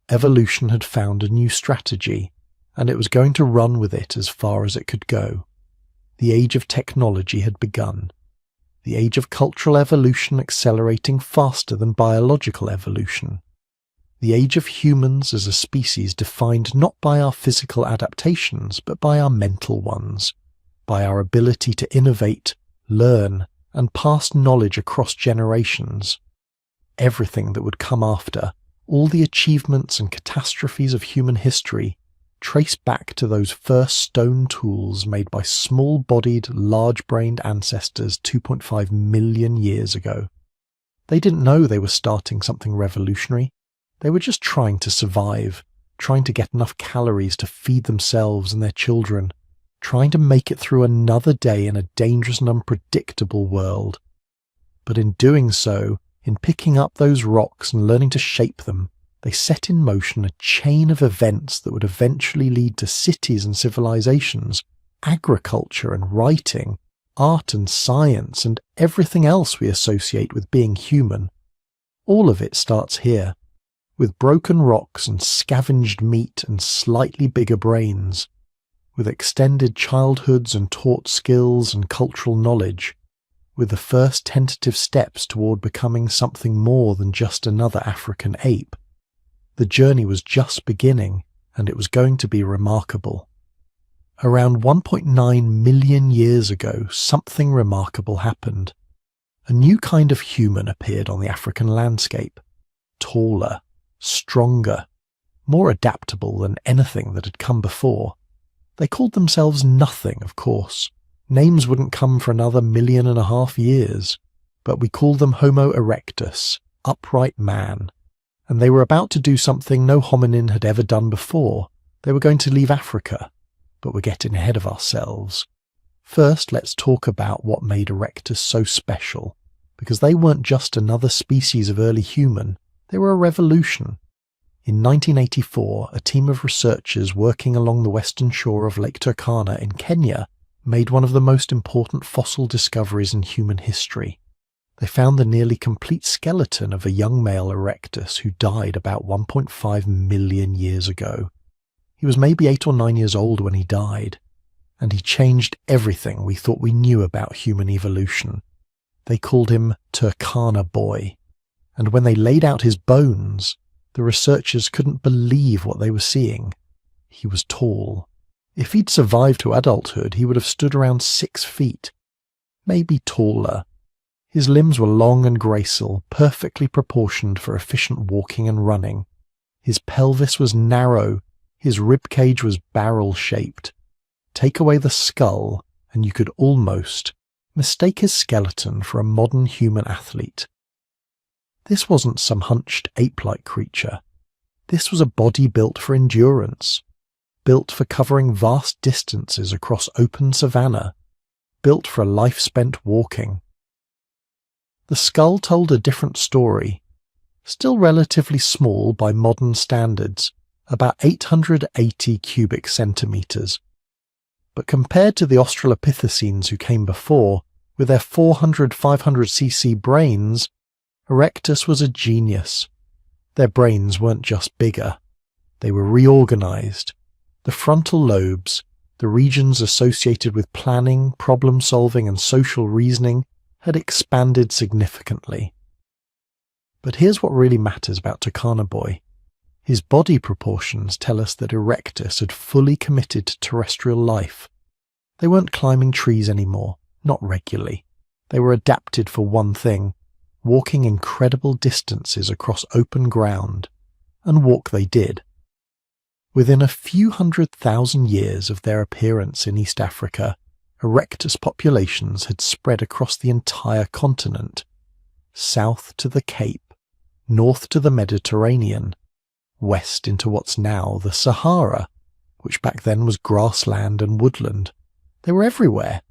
Evolution had found a new strategy, and it was going to run with it as far as it could go. The age of technology had begun. The age of cultural evolution accelerating faster than biological evolution. The age of humans as a species defined not by our physical adaptations, but by our mental ones, by our ability to innovate, learn, and pass knowledge across generations. Everything that would come after, all the achievements and catastrophes of human history, trace back to those first stone tools made by small-bodied, large-brained ancestors 2.5 million years ago. They didn't know they were starting something revolutionary. They were just trying to survive, trying to get enough calories to feed themselves and their children, trying to make it through another day in a dangerous and unpredictable world. But in doing so, in picking up those rocks and learning to shape them, they set in motion a chain of events that would eventually lead to cities and civilizations, agriculture and writing, art and science, and everything else we associate with being human. All of it starts here, with broken rocks and scavenged meat and slightly bigger brains, with extended childhoods and taught skills and cultural knowledge, with the first tentative steps toward becoming something more than just another African ape. The journey was just beginning, and it was going to be remarkable. Around 1.9 million years ago, something remarkable happened. A new kind of human appeared on the African landscape, taller, stronger, more adaptable than anything that had come before. They called themselves nothing, of course. Names wouldn't come for another 1.5 million years, but we called them Homo erectus, upright man. And they were about to do something no hominin had ever done before. They were going to leave Africa, but we're getting ahead of ourselves. First, let's talk about what made erectus so special, because they weren't just another species of early human, they were a revolution. In 1984, a team of researchers working along the western shore of Lake Turkana in Kenya made one of the most important fossil discoveries in human history. They found the nearly complete skeleton of a young male erectus who died about 1.5 million years ago. He was maybe 8 or 9 years old when he died, and he changed everything we thought we knew about human evolution. They called him Turkana Boy, and when they laid out his bones, the researchers couldn't believe what they were seeing. He was tall. If he'd survived to adulthood, he would have stood around 6 feet, maybe taller. His limbs were long and graceful, perfectly proportioned for efficient walking and running. His pelvis was narrow, his rib cage was barrel-shaped. Take away the skull, and you could almost mistake his skeleton for a modern human athlete. This wasn't some hunched ape-like creature. This was a body built for endurance, built for covering vast distances across open savanna, built for a life spent walking. The skull told a different story. Still relatively small by modern standards, about 880 cubic centimetres. But compared to the Australopithecines who came before, with their 400-500cc brains, Erectus was a genius. Their brains weren't just bigger. They were reorganised. The frontal lobes, the regions associated with planning, problem-solving and social reasoning, had expanded significantly. But here's what really matters about Tucana Boy. His body proportions tell us that Erectus had fully committed to terrestrial life. They weren't climbing trees anymore, not regularly. They were adapted for one thing, walking incredible distances across open ground, and walk they did. Within a few 100,000 years of their appearance in East Africa, Erectus populations had spread across the entire continent, south to the Cape, north to the Mediterranean, west into what's now the Sahara, which back then was grassland and woodland. They were everywhere.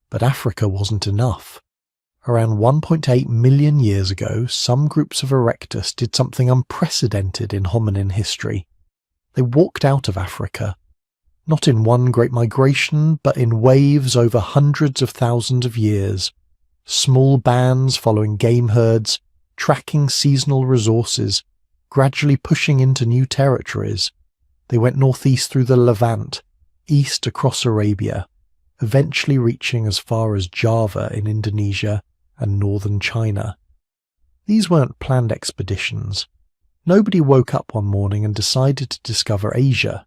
But Africa wasn't enough. Around 1.8 million years ago, some groups of Erectus did something unprecedented in hominin history. They walked out of Africa, not in one great migration, but in waves over hundreds of thousands of years. Small bands following game herds, tracking seasonal resources, gradually pushing into new territories. They went northeast through the Levant, east across Arabia, eventually reaching as far as Java in Indonesia and northern China. These weren't planned expeditions. Nobody woke up one morning and decided to discover Asia.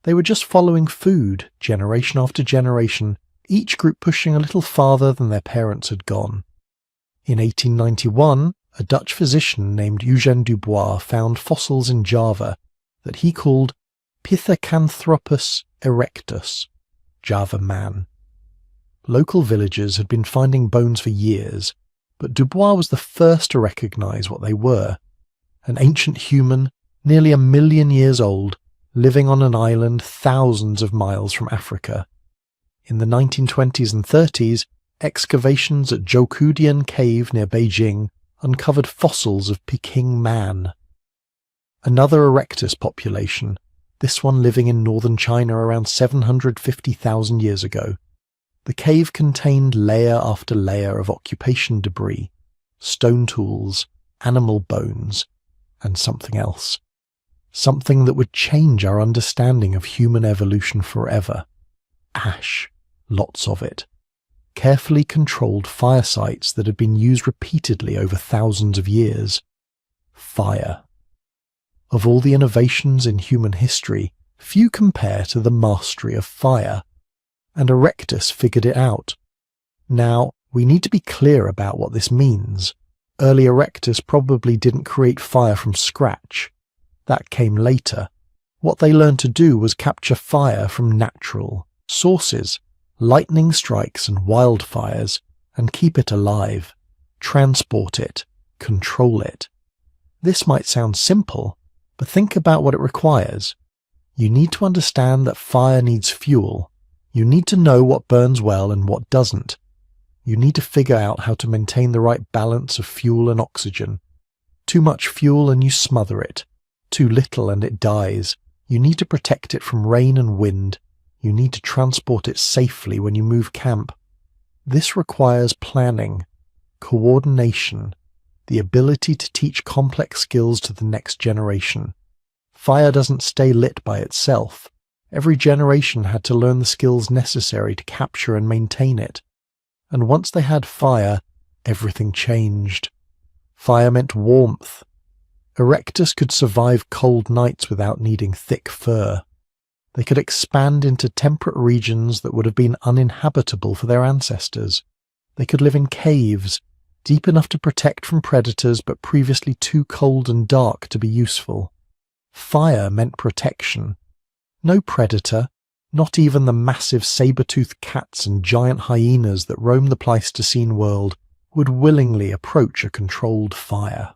They were just following food, generation after generation, each group pushing a little farther than their parents had gone. In 1891, a Dutch physician named Eugène Dubois found fossils in Java that he called Pithecanthropus erectus, Java man. Local villagers had been finding bones for years, but Dubois was the first to recognise what they were. An ancient human, nearly 1 million years old, living on an island thousands of miles from Africa. In the 1920s and 30s, excavations at Zhoukoudian Cave near Beijing uncovered fossils of Peking man. Another Erectus population, this one living in northern China around 750,000 years ago. The cave contained layer after layer of occupation debris, stone tools, animal bones, and something else. Something that would change our understanding of human evolution forever. Ash, lots of it. Carefully controlled fire sites that had been used repeatedly over thousands of years. Fire. Of all the innovations in human history, few compare to the mastery of fire. And Erectus figured it out. Now, we need to be clear about what this means. Early Erectus probably didn't create fire from scratch. That came later. What they learned to do was capture fire from natural sources, lightning strikes and wildfires, and keep it alive, transport it, control it. This might sound simple, but think about what it requires. You need to understand that fire needs fuel. You need to know what burns well and what doesn't. You need to figure out how to maintain the right balance of fuel and oxygen. Too much fuel and you smother it. Too little and it dies. You need to protect it from rain and wind. You need to transport it safely when you move camp. This requires planning, coordination, the ability to teach complex skills to the next generation. Fire doesn't stay lit by itself. Every generation had to learn the skills necessary to capture and maintain it. And once they had fire, everything changed. Fire meant warmth. Erectus could survive cold nights without needing thick fur. They could expand into temperate regions that would have been uninhabitable for their ancestors. They could live in caves, deep enough to protect from predators but previously too cold and dark to be useful. Fire meant protection. No predator, not even the massive saber-toothed cats and giant hyenas that roam the Pleistocene world, would willingly approach a controlled fire.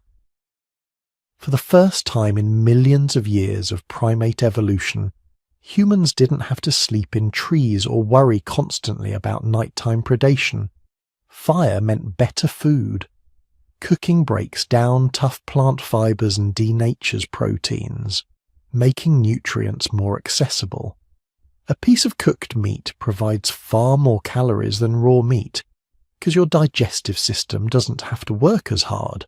For the first time in millions of years of primate evolution, humans didn't have to sleep in trees or worry constantly about nighttime predation. Fire meant better food. Cooking breaks down tough plant fibers and denatures proteins. making nutrients more accessible. A piece of cooked meat provides far more calories than raw meat, because your digestive system doesn't have to work as hard.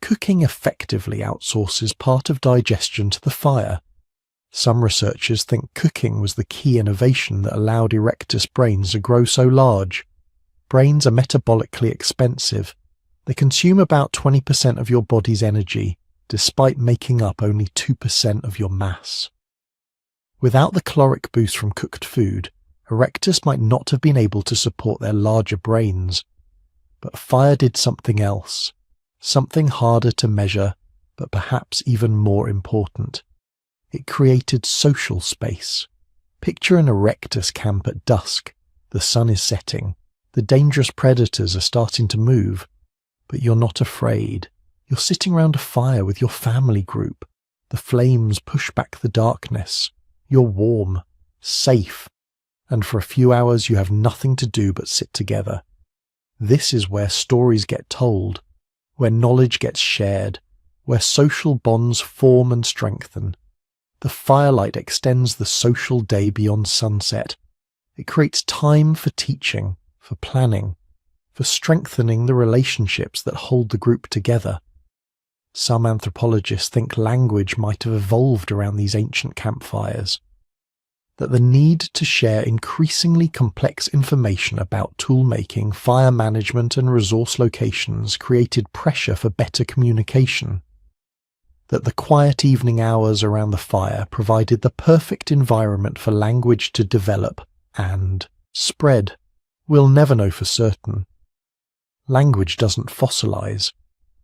Cooking effectively outsources part of digestion to the fire. Some researchers think cooking was the key innovation that allowed erectus brains to grow so large. Brains are metabolically expensive. They consume about 20% of your body's energy, despite making up only 2% of your mass. Without the caloric boost from cooked food, erectus might not have been able to support their larger brains. But fire did something else, something harder to measure, but perhaps even more important. It created social space. Picture an erectus camp at dusk. The sun is setting. The dangerous predators are starting to move. But you're not afraid. You're sitting around a fire with your family group. The flames push back the darkness. You're warm, safe, and for a few hours you have nothing to do but sit together. This is where stories get told, where knowledge gets shared, where social bonds form and strengthen. The firelight extends the social day beyond sunset. It creates time for teaching, for planning, for strengthening the relationships that hold the group together. Some anthropologists think language might have evolved around these ancient campfires, that the need to share increasingly complex information about tool-making, fire management and resource locations created pressure for better communication, that the quiet evening hours around the fire provided the perfect environment for language to develop and spread. We'll never know for certain. Language doesn't fossilize,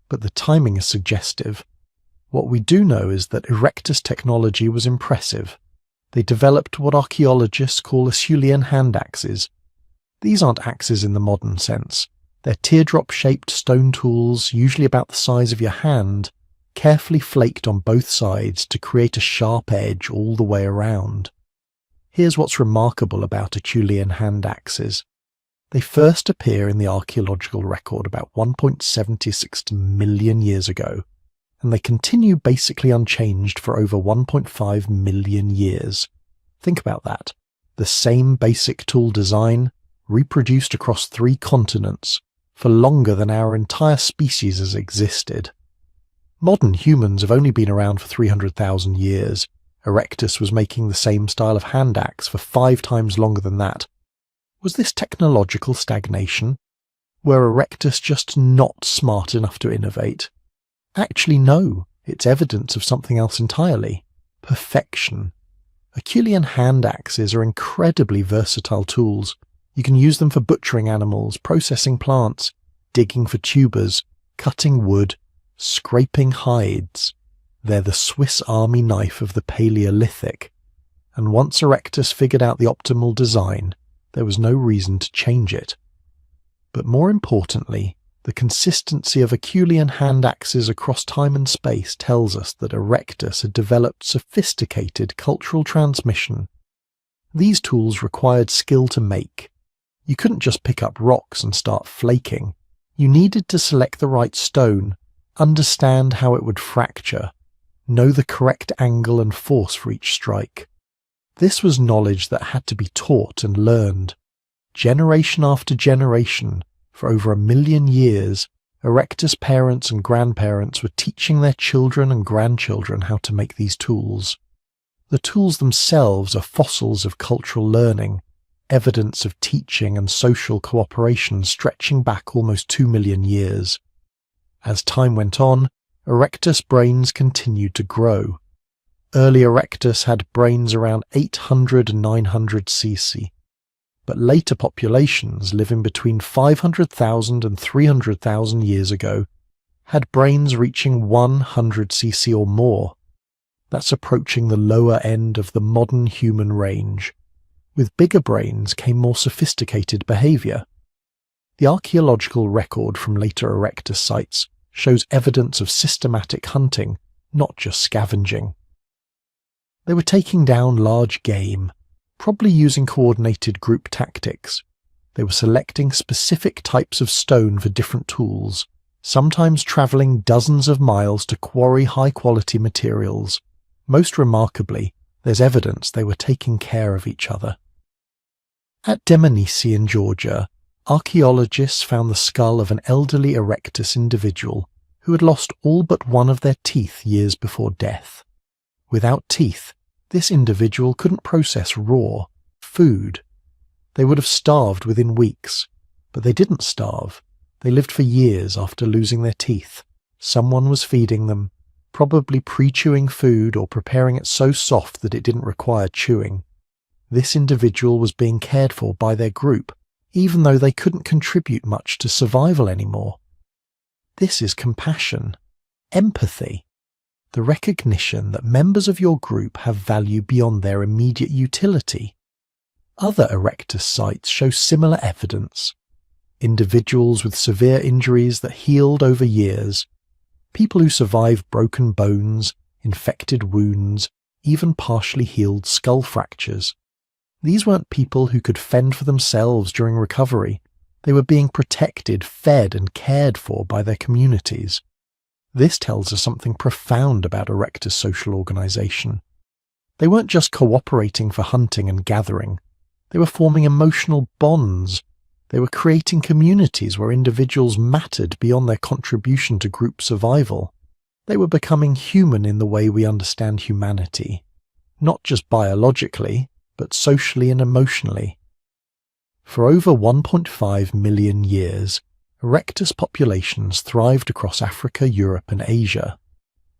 but the timing is suggestive. What we do know is that erectus technology was impressive. They developed what archaeologists call Acheulean hand axes. These aren't axes in the modern sense. They're teardrop-shaped stone tools, usually about the size of your hand, carefully flaked on both sides to create a sharp edge all the way around. Here's what's remarkable about Acheulean hand axes. They first appear in the archaeological record about 1.76 million years ago, and they continue basically unchanged for over 1.5 million years. Think about that. The same basic tool design, reproduced across 3 continents, for longer than our entire species has existed. Modern humans have only been around for 300,000 years. Erectus was making the same style of hand axe for 5 times longer than that. Was this technological stagnation? Were erectus just not smart enough to innovate? Actually, no. It's evidence of something else entirely. Perfection. Acheulean hand axes are incredibly versatile tools. You can use them for butchering animals, processing plants, digging for tubers, cutting wood, scraping hides. They're the Swiss Army knife of the Paleolithic. And once erectus figured out the optimal design, there was no reason to change it. But more importantly, the consistency of Acheulean hand axes across time and space tells us that erectus had developed sophisticated cultural transmission. These tools required skill to make. You couldn't just pick up rocks and start flaking. You needed to select the right stone, understand how it would fracture, know the correct angle and force for each strike. This was knowledge that had to be taught and learned. Generation after generation, for over 1 million years, erectus parents and grandparents were teaching their children and grandchildren how to make these tools. The tools themselves are fossils of cultural learning, evidence of teaching and social cooperation stretching back almost 2 million years. As time went on, erectus brains continued to grow. Early erectus had brains around 800 and 900 cc, but later populations living between 500,000 and 300,000 years ago had brains reaching 100 cc or more. That's approaching the lower end of the modern human range. With bigger brains came more sophisticated behavior. The archaeological record from later erectus sites shows evidence of systematic hunting, not just scavenging. They were taking down large game, probably using coordinated group tactics. They were selecting specific types of stone for different tools, sometimes travelling dozens of miles to quarry high-quality materials, Most remarkably, there's evidence they were taking care of each other. At Dmanisi in Georgia, archaeologists found the skull of an elderly Erectus individual who had lost all but one of their teeth years before death. Without teeth, this individual couldn't process raw food. They would have starved within weeks, but they didn't starve. They lived for years after losing their teeth. Someone was feeding them, probably pre-chewing food or preparing it so soft that it didn't require chewing. This individual was being cared for by their group, even though they couldn't contribute much to survival anymore. This is compassion, empathy, the recognition that members of your group have value beyond their immediate utility. Other Erectus sites show similar evidence. Individuals with severe injuries that healed over years, people who survived broken bones, infected wounds, even partially healed skull fractures. These weren't people who could fend for themselves during recovery. They were being protected, fed, and cared for by their communities. This tells us something profound about Erectus' social organization. They weren't just cooperating for hunting and gathering. They were forming emotional bonds. They were creating communities where individuals mattered beyond their contribution to group survival. They were becoming human in the way we understand humanity, not just biologically, but socially and emotionally. For over 1.5 million years, Erectus populations thrived across Africa, Europe, and Asia.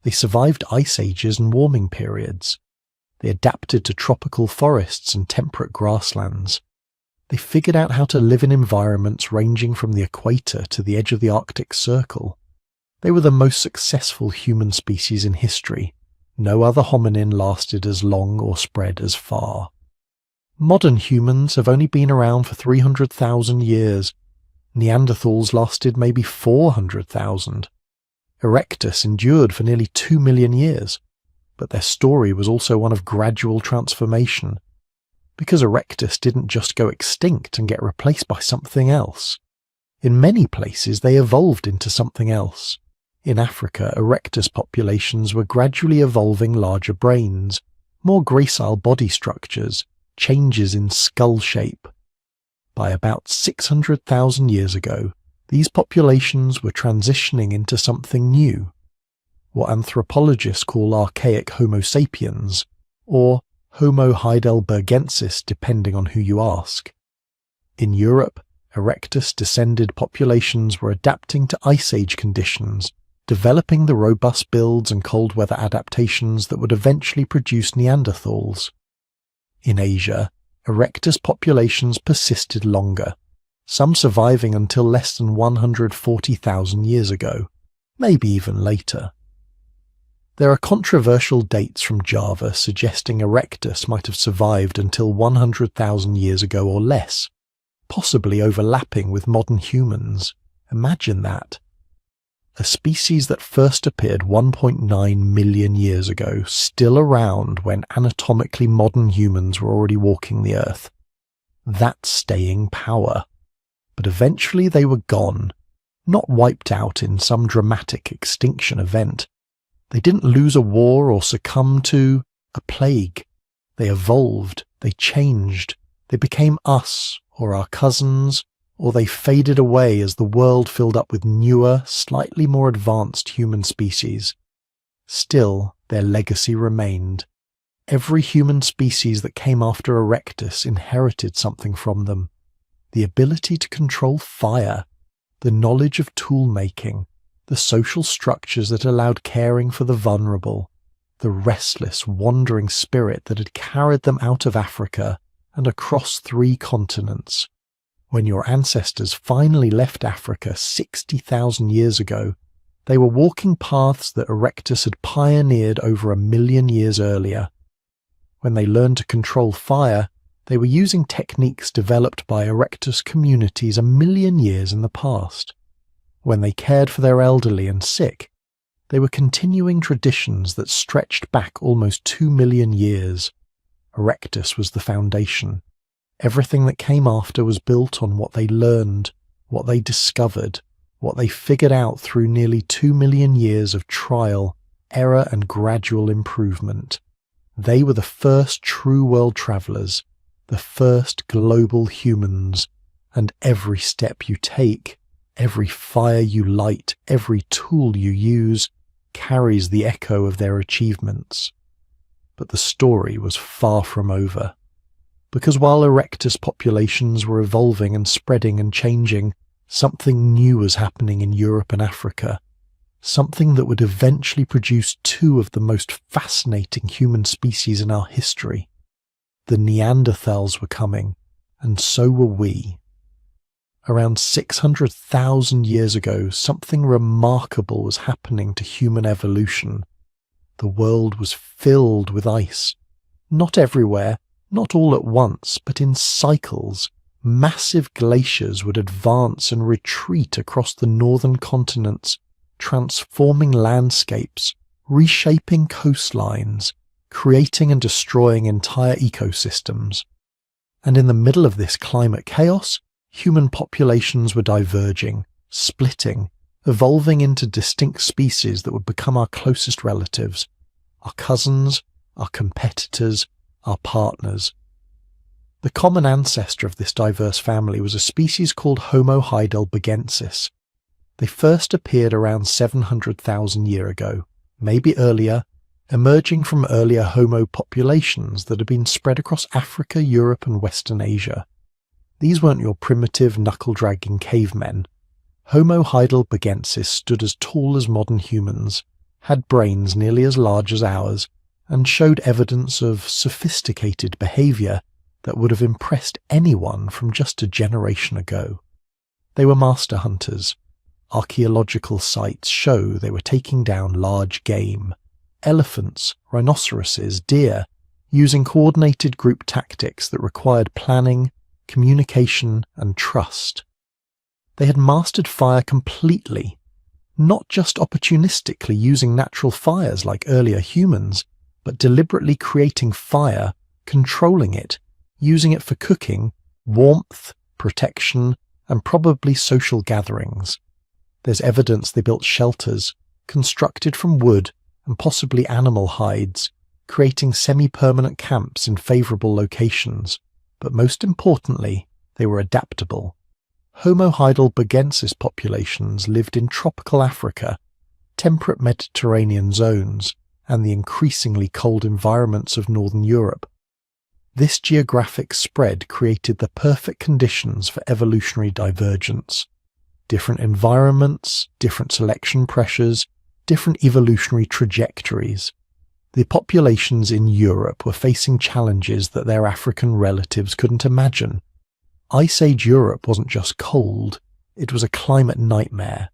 They survived ice ages and warming periods. They adapted to tropical forests and temperate grasslands. They figured out how to live in environments ranging from the equator to the edge of the Arctic Circle. They were the most successful human species in history. No other hominin lasted as long or spread as far. Modern humans have only been around for 300,000 years. Neanderthals lasted maybe 400,000. Erectus endured for nearly 2 million years, but their story was also one of gradual transformation, because Erectus didn't just go extinct and get replaced by something else. In many places they evolved into something else. In Africa, Erectus populations were gradually evolving larger brains, more gracile body structures, changes in skull shape. By about 600,000 years ago, these populations were transitioning into something new, what anthropologists call archaic Homo sapiens, or Homo heidelbergensis depending on who you ask. In Europe, Erectus-descended populations were adapting to Ice Age conditions, developing the robust builds and cold weather adaptations that would eventually produce Neanderthals. In Asia, Erectus populations persisted longer, some surviving until less than 140,000 years ago, maybe even later. There are controversial dates from Java suggesting Erectus might have survived until 100,000 years ago or less, possibly overlapping with modern humans. Imagine that. A species that first appeared 1.9 million years ago, still around when anatomically modern humans were already walking the earth. That's staying power. But eventually they were gone, not wiped out in some dramatic extinction event. They didn't lose a war or succumb to a plague. They evolved, they changed, they became us, or our cousins, or they faded away as the world filled up with newer, slightly more advanced human species. Still, their legacy remained. Every human species that came after Erectus inherited something from them. The ability to control fire, the knowledge of tool-making, the social structures that allowed caring for the vulnerable, the restless, wandering spirit that had carried them out of Africa and across 3 continents. When your ancestors finally left Africa 60,000 years ago, they were walking paths that Erectus had pioneered over 1 million years earlier. When they learned to control fire, they were using techniques developed by Erectus communities 1 million years in the past. When they cared for their elderly and sick, they were continuing traditions that stretched back almost 2 million years. Erectus was the foundation. Everything that came after was built on what they learned, what they discovered, what they figured out through nearly 2 million years of trial, error and gradual improvement. They were the first true world travellers, the first global humans, and every step you take, every fire you light, every tool you use, carries the echo of their achievements. But the story was far from over. Because while erectus populations were evolving and spreading and changing, something new was happening in Europe and Africa. Something that would eventually produce two of the most fascinating human species in our history. The Neanderthals were coming, and so were we. Around 600,000 years ago, something remarkable was happening to human evolution. The world was filled with ice. Not everywhere, not all at once, but in cycles. Massive glaciers would advance and retreat across the northern continents, transforming landscapes, reshaping coastlines, creating and destroying entire ecosystems. And in the middle of this climate chaos, human populations were diverging, splitting, evolving into distinct species that would become our closest relatives, our cousins, our competitors, our partners. The common ancestor of this diverse family was a species called Homo heidelbergensis. They first appeared around 700,000 years ago, maybe earlier, emerging from earlier Homo populations that had been spread across Africa, Europe, and Western Asia. These weren't your primitive, knuckle-dragging cavemen. Homo heidelbergensis stood as tall as modern humans, had brains nearly as large as ours, and showed evidence of sophisticated behaviour that would have impressed anyone from just a generation ago. They were master hunters. Archaeological sites show they were taking down large game, elephants, rhinoceroses, deer, using coordinated group tactics that required planning, communication, and trust. They had mastered fire completely, not just opportunistically using natural fires like earlier humans, but deliberately creating fire, controlling it, using it for cooking, warmth, protection, and probably social gatherings. There's evidence they built shelters, constructed from wood and possibly animal hides, creating semi-permanent camps in favourable locations. But most importantly, they were adaptable. Homo heidelbergensis populations lived in tropical Africa, temperate Mediterranean zones, and the increasingly cold environments of northern Europe. This geographic spread created the perfect conditions for evolutionary divergence. Different environments, different selection pressures, different evolutionary trajectories. The populations in Europe were facing challenges that their African relatives couldn't imagine. Ice Age Europe wasn't just cold, it was a climate nightmare.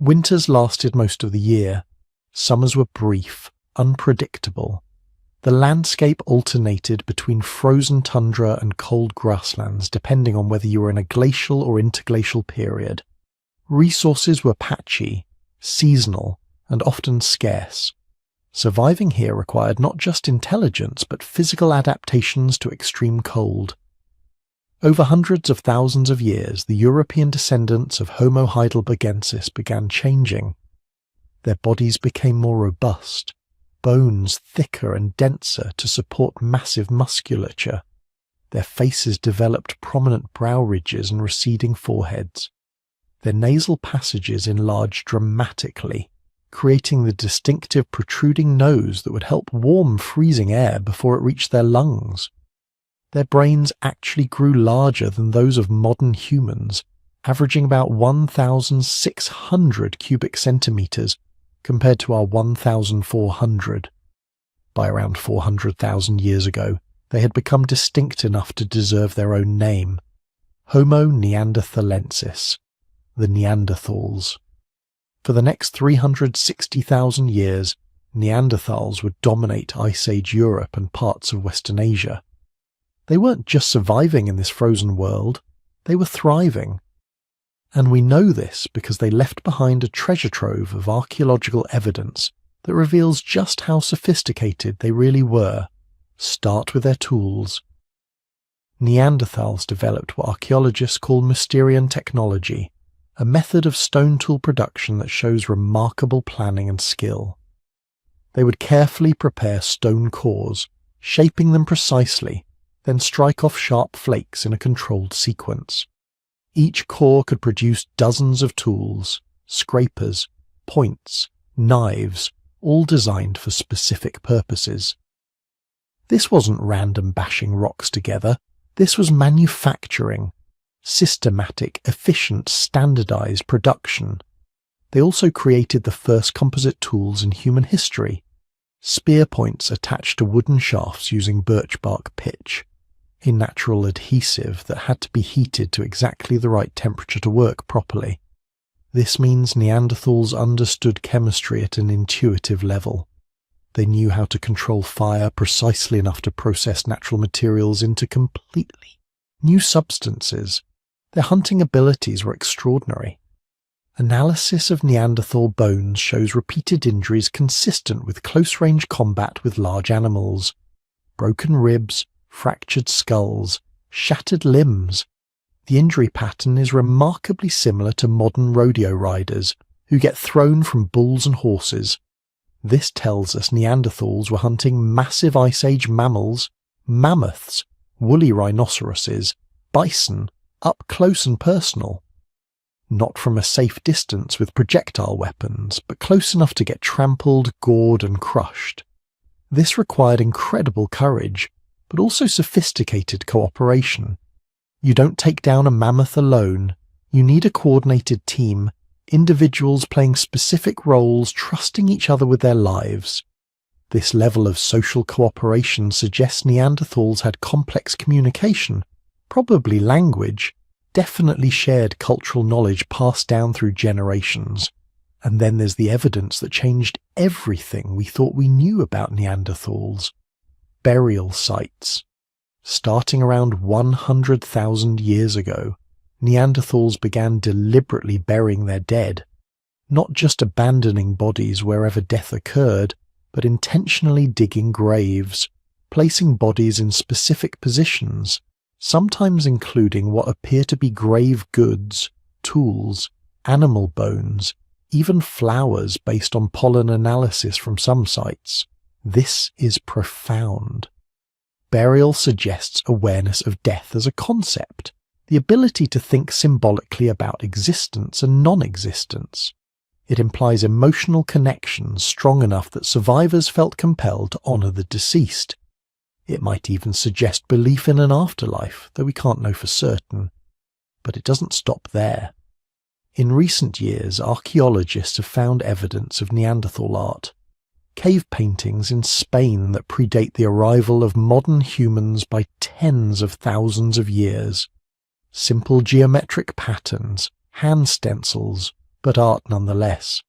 Winters lasted most of the year. Summers were brief, unpredictable. The landscape alternated between frozen tundra and cold grasslands depending on whether you were in a glacial or interglacial period. Resources were patchy, seasonal, and often scarce. Surviving here required not just intelligence but physical adaptations to extreme cold. Over hundreds of thousands of years, the European descendants of Homo heidelbergensis began changing. Their bodies became more robust, bones thicker and denser to support massive musculature. Their faces developed prominent brow ridges and receding foreheads. Their nasal passages enlarged dramatically, creating the distinctive protruding nose that would help warm freezing air before it reached their lungs. Their brains actually grew larger than those of modern humans, averaging about 1,600 cubic centimetres compared to our 1,400. By around 400,000 years ago, they had become distinct enough to deserve their own name, Homo neanderthalensis, the Neanderthals. For the next 360,000 years, Neanderthals would dominate Ice Age Europe and parts of Western Asia. They weren't just surviving in this frozen world, they were thriving. And we know this because they left behind a treasure trove of archaeological evidence that reveals just how sophisticated they really were. Start with their tools. Neanderthals developed what archaeologists call Mysterian technology, a method of stone tool production that shows remarkable planning and skill. They would carefully prepare stone cores, shaping them precisely, then strike off sharp flakes in a controlled sequence. Each core could produce dozens of tools, scrapers, points, knives, all designed for specific purposes. This wasn't random bashing rocks together. This was manufacturing. Systematic, efficient, standardized production. They also created the first composite tools in human history. Spear points attached to wooden shafts using birch bark pitch, a natural adhesive that had to be heated to exactly the right temperature to work properly. This means Neanderthals understood chemistry at an intuitive level. They knew how to control fire precisely enough to process natural materials into completely new substances. Their hunting abilities were extraordinary. Analysis of Neanderthal bones shows repeated injuries consistent with close-range combat with large animals. Broken ribs, fractured skulls, shattered limbs. The injury pattern is remarkably similar to modern rodeo riders who get thrown from bulls and horses. This tells us Neanderthals were hunting massive Ice Age mammals, mammoths, woolly rhinoceroses, bison, up close and personal. Not from a safe distance with projectile weapons, but close enough to get trampled, gored and crushed. This required incredible courage, but also sophisticated cooperation. You don't take down a mammoth alone. You need a coordinated team, individuals playing specific roles, trusting each other with their lives. This level of social cooperation suggests Neanderthals had complex communication, probably language, definitely shared cultural knowledge passed down through generations. And then there's the evidence that changed everything we thought we knew about Neanderthals. Burial sites. Starting around 100,000 years ago, Neanderthals began deliberately burying their dead, not just abandoning bodies wherever death occurred, but intentionally digging graves, placing bodies in specific positions, sometimes including what appear to be grave goods, tools, animal bones, even flowers based on pollen analysis from some sites. This is profound. Burial suggests awareness of death as a concept, the ability to think symbolically about existence and non-existence. It implies emotional connections strong enough that survivors felt compelled to honour the deceased. It might even suggest belief in an afterlife, though we can't know for certain. But it doesn't stop there. In recent years, archaeologists have found evidence of Neanderthal art. Cave paintings in Spain that predate the arrival of modern humans by tens of thousands of years. Simple geometric patterns, hand stencils, but art nonetheless.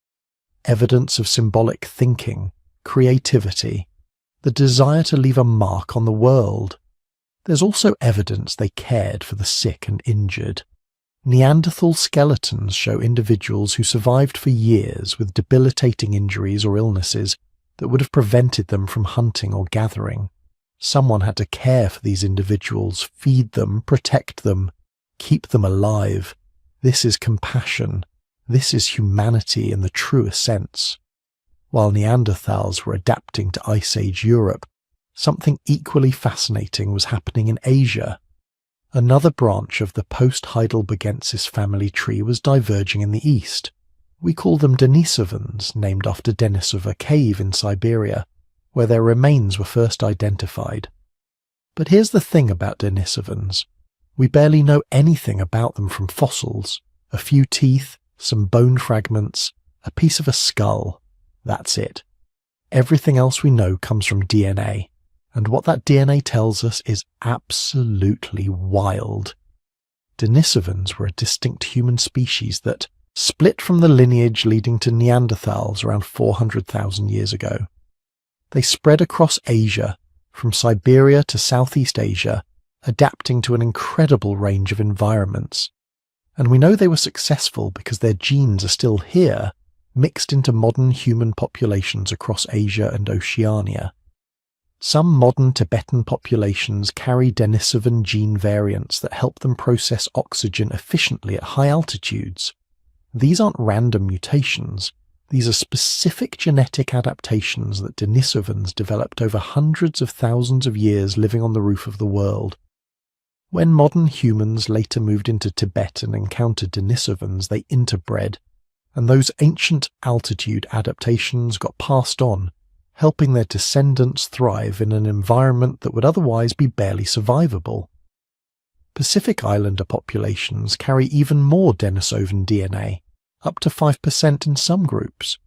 Evidence of symbolic thinking, creativity, the desire to leave a mark on the world. There's also evidence they cared for the sick and injured. Neanderthal skeletons show individuals who survived for years with debilitating injuries or illnesses that would have prevented them from hunting or gathering. Someone had to care for these individuals, feed them, protect them, keep them alive. This is compassion. This is humanity in the truest sense. While Neanderthals were adapting to Ice Age Europe, something equally fascinating was happening in Asia. Another branch of the post-Heidelbergensis family tree was diverging in the east. We call them Denisovans, named after Denisova Cave in Siberia, where their remains were first identified. But here's the thing about Denisovans. We barely know anything about them from fossils. A few teeth, some bone fragments, a piece of a skull. That's it. Everything else we know comes from DNA. And what that DNA tells us is absolutely wild. Denisovans were a distinct human species that split from the lineage leading to Neanderthals around 400,000 years ago. They spread across Asia, from Siberia to Southeast Asia, adapting to an incredible range of environments. And we know they were successful because their genes are still here, mixed into modern human populations across Asia and Oceania. Some modern Tibetan populations carry Denisovan gene variants that help them process oxygen efficiently at high altitudes. These aren't random mutations. These are specific genetic adaptations that Denisovans developed over hundreds of thousands of years living on the roof of the world. When modern humans later moved into Tibet and encountered Denisovans, they interbred, and those ancient altitude adaptations got passed on, helping their descendants thrive in an environment that would otherwise be barely survivable. Pacific Islander populations carry even more Denisovan DNA, up to 5% in some groups.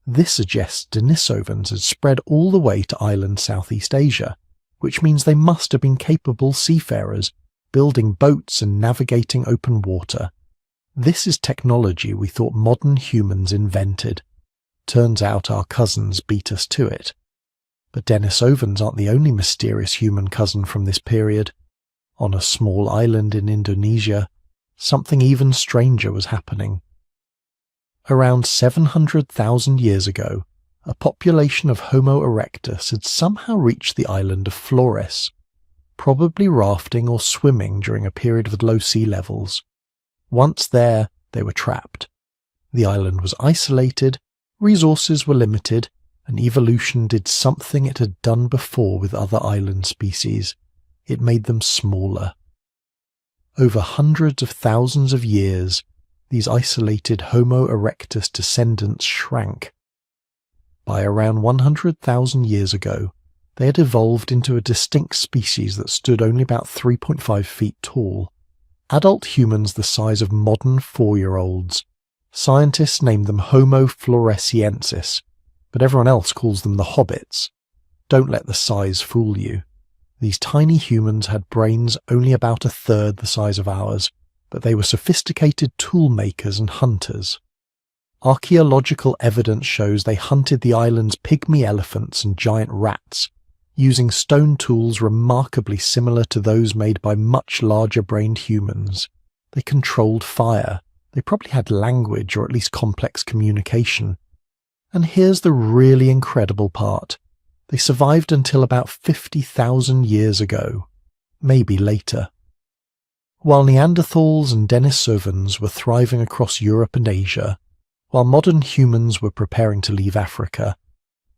This suggests Denisovans had spread all the way to island Southeast Asia, which means they must have been capable seafarers, building boats and navigating open water. This is technology we thought modern humans invented. Turns out our cousins beat us to it. But Denisovans aren't the only mysterious human cousin from this period. On a small island in Indonesia, something even stranger was happening. Around 700,000 years ago, a population of Homo erectus had somehow reached the island of Flores, probably rafting or swimming during a period of low sea levels. Once there, they were trapped. The island was isolated, resources were limited, and evolution did something it had done before with other island species. It made them smaller. Over hundreds of thousands of years, these isolated Homo erectus descendants shrank. By around 100,000 years ago, they had evolved into a distinct species that stood only about 3.5 feet tall. Adult humans the size of modern 4-year-olds. Scientists named them Homo floresiensis, but everyone else calls them the hobbits. Don't let the size fool you. These tiny humans had brains only about a third the size of ours, but they were sophisticated tool makers and hunters. Archaeological evidence shows they hunted the island's pygmy elephants and giant rats, using stone tools remarkably similar to those made by much larger-brained humans. They controlled fire. They probably had language or at least complex communication. And here's the really incredible part. They survived until about 50,000 years ago, maybe later. While Neanderthals and Denisovans were thriving across Europe and Asia, while modern humans were preparing to leave Africa,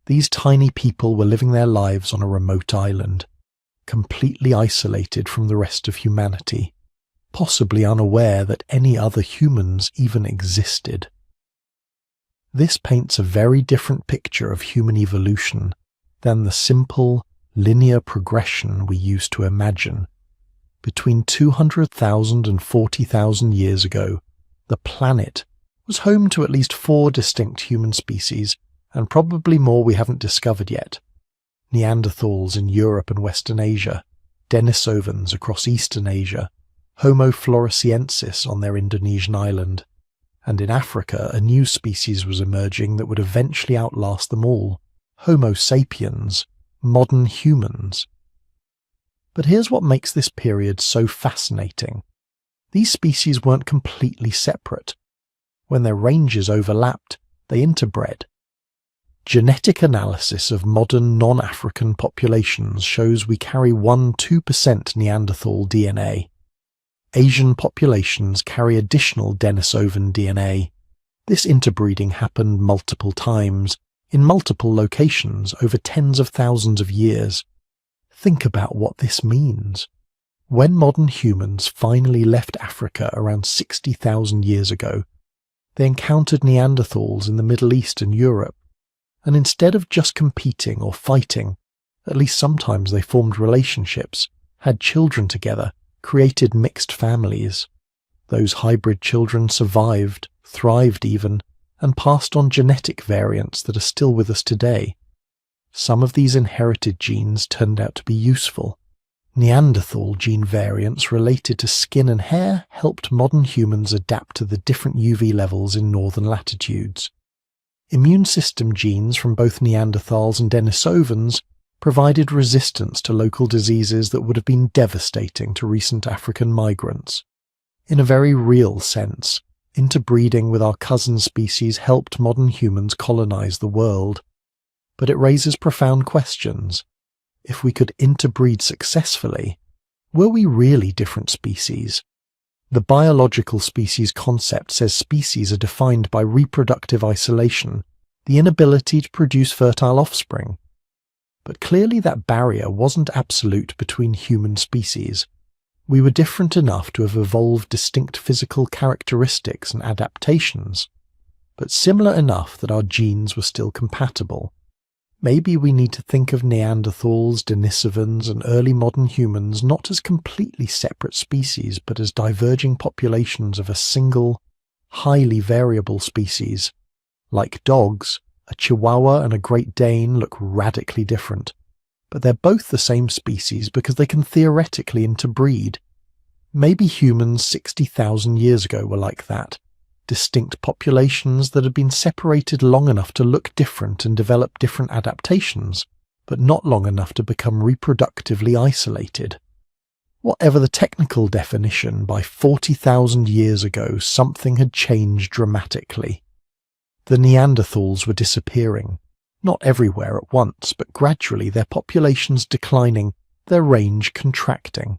these tiny people were living their lives on a remote island, completely isolated from the rest of humanity, possibly unaware that any other humans even existed. This paints a very different picture of human evolution than the simple, linear progression we used to imagine. Between 200,000 and 40,000 years ago, the planet was home to at least 4 distinct human species, and probably more we haven't discovered yet. Neanderthals in Europe and Western Asia, Denisovans across Eastern Asia, Homo floresiensis on their Indonesian island, and in Africa a new species was emerging that would eventually outlast them all, Homo sapiens, modern humans. But here's what makes this period so fascinating. These species weren't completely separate. When their ranges overlapped, they interbred. Genetic analysis of modern non-African populations shows we carry 1–2% Neanderthal DNA. Asian populations carry additional Denisovan DNA. This interbreeding happened multiple times, in multiple locations over tens of thousands of years. Think about what this means. When modern humans finally left Africa around 60,000 years ago, they encountered Neanderthals in the Middle East and Europe, and instead of just competing or fighting, at least sometimes they formed relationships, had children together, created mixed families. Those hybrid children survived, thrived even, and passed on genetic variants that are still with us today. Some of these inherited genes turned out to be useful. Neanderthal gene variants related to skin and hair helped modern humans adapt to the different UV levels in northern latitudes. Immune system genes from both Neanderthals and Denisovans provided resistance to local diseases that would have been devastating to recent African migrants. In a very real sense, interbreeding with our cousin species helped modern humans colonize the world. But it raises profound questions. If we could interbreed successfully, were we really different species? The biological species concept says species are defined by reproductive isolation, the inability to produce fertile offspring. But clearly that barrier wasn't absolute between human species. We were different enough to have evolved distinct physical characteristics and adaptations, but similar enough that our genes were still compatible. Maybe we need to think of Neanderthals, Denisovans, and early modern humans not as completely separate species, but as diverging populations of a single, highly variable species. Like dogs, a Chihuahua and a Great Dane look radically different, but they're both the same species because they can theoretically interbreed. Maybe humans 60,000 years ago were like that, distinct populations that had been separated long enough to look different and develop different adaptations, but not long enough to become reproductively isolated. Whatever the technical definition, by 40,000 years ago something had changed dramatically. The Neanderthals were disappearing, not everywhere at once, but gradually, their populations declining, their range contracting.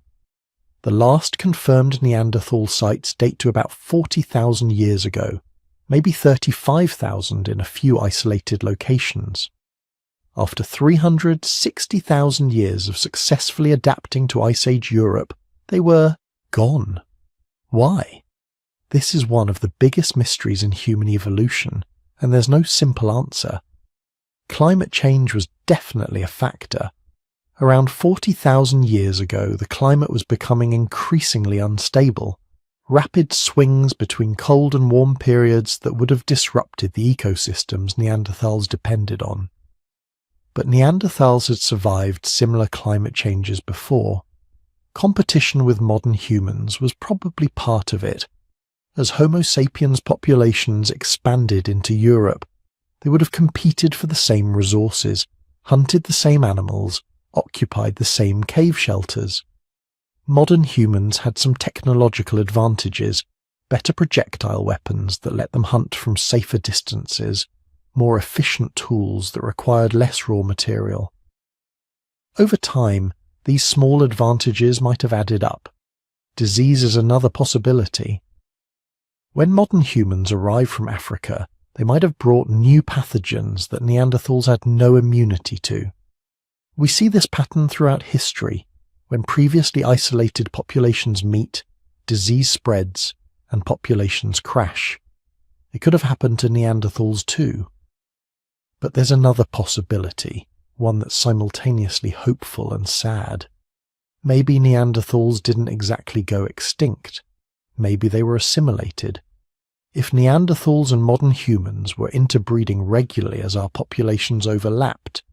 The last confirmed Neanderthal sites date to about 40,000 years ago, maybe 35,000 in a few isolated locations. After 360,000 years of successfully adapting to Ice Age Europe, they were gone. Why? This is one of the biggest mysteries in human evolution, and there's no simple answer. Climate change was definitely a factor. Around 40,000 years ago, the climate was becoming increasingly unstable. Rapid swings between cold and warm periods that would have disrupted the ecosystems Neanderthals depended on. But Neanderthals had survived similar climate changes before. Competition with modern humans was probably part of it. As Homo sapiens populations expanded into Europe, they would have competed for the same resources, hunted the same animals, occupied the same cave shelters. Modern humans had some technological advantages, better projectile weapons that let them hunt from safer distances, more efficient tools that required less raw material. Over time, these small advantages might have added up. Disease is another possibility. When modern humans arrived from Africa, they might have brought new pathogens that Neanderthals had no immunity to. We see this pattern throughout history. When previously isolated populations meet, disease spreads, and populations crash. It could have happened to Neanderthals too. But there's another possibility, one that's simultaneously hopeful and sad. Maybe Neanderthals didn't exactly go extinct. Maybe they were assimilated. If Neanderthals and modern humans were interbreeding regularly as our populations overlapped,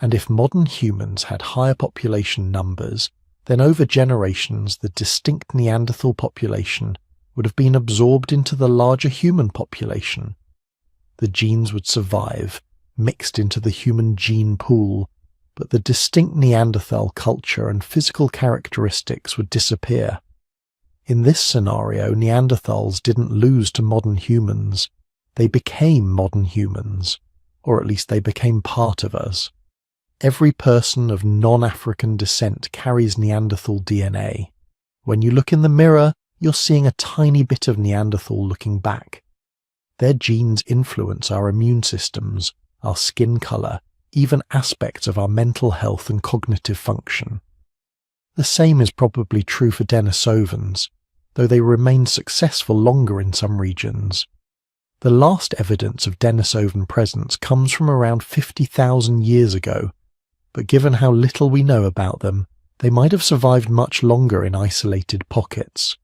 and if modern humans had higher population numbers, then over generations the distinct Neanderthal population would have been absorbed into the larger human population. The genes would survive, mixed into the human gene pool, but the distinct Neanderthal culture and physical characteristics would disappear. In this scenario, Neanderthals didn't lose to modern humans. They became modern humans, or at least they became part of us. Every person of non-African descent carries Neanderthal DNA. When you look in the mirror, you're seeing a tiny bit of Neanderthal looking back. Their genes influence our immune systems, our skin color, even aspects of our mental health and cognitive function. The same is probably true for Denisovans, though they remained successful longer in some regions. The last evidence of Denisovan presence comes from around 50,000 years ago, but given how little we know about them, they might have survived much longer in isolated pockets.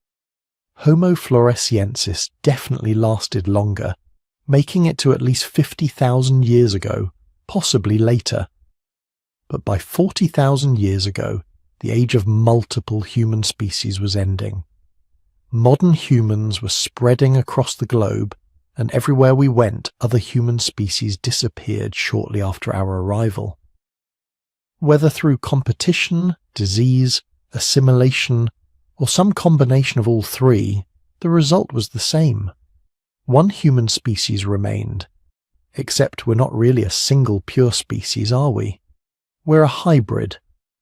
Homo floresiensis definitely lasted longer, making it to at least 50,000 years ago, possibly later. But by 40,000 years ago, the age of multiple human species was ending. Modern humans were spreading across the globe, and everywhere we went, other human species disappeared shortly after our arrival. Whether through competition, disease, assimilation, or some combination of all three, the result was the same. One human species remained, except we're not really a single pure species, are we? We're a hybrid,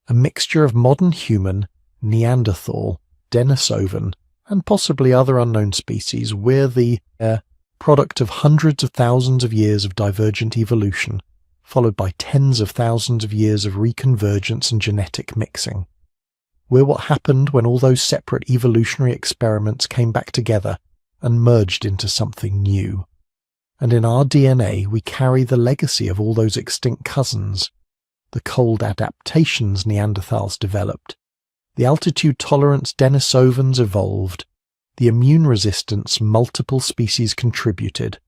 a mixture of modern human, Neanderthal, Denisovan, and possibly other unknown species, we're the product of hundreds of thousands of years of divergent evolution, followed by tens of thousands of years of reconvergence and genetic mixing. We're what happened when all those separate evolutionary experiments came back together and merged into something new. And in our DNA, we carry the legacy of all those extinct cousins, the cold adaptations Neanderthals developed, the altitude tolerance Denisovans evolved, the immune resistance multiple species contributed.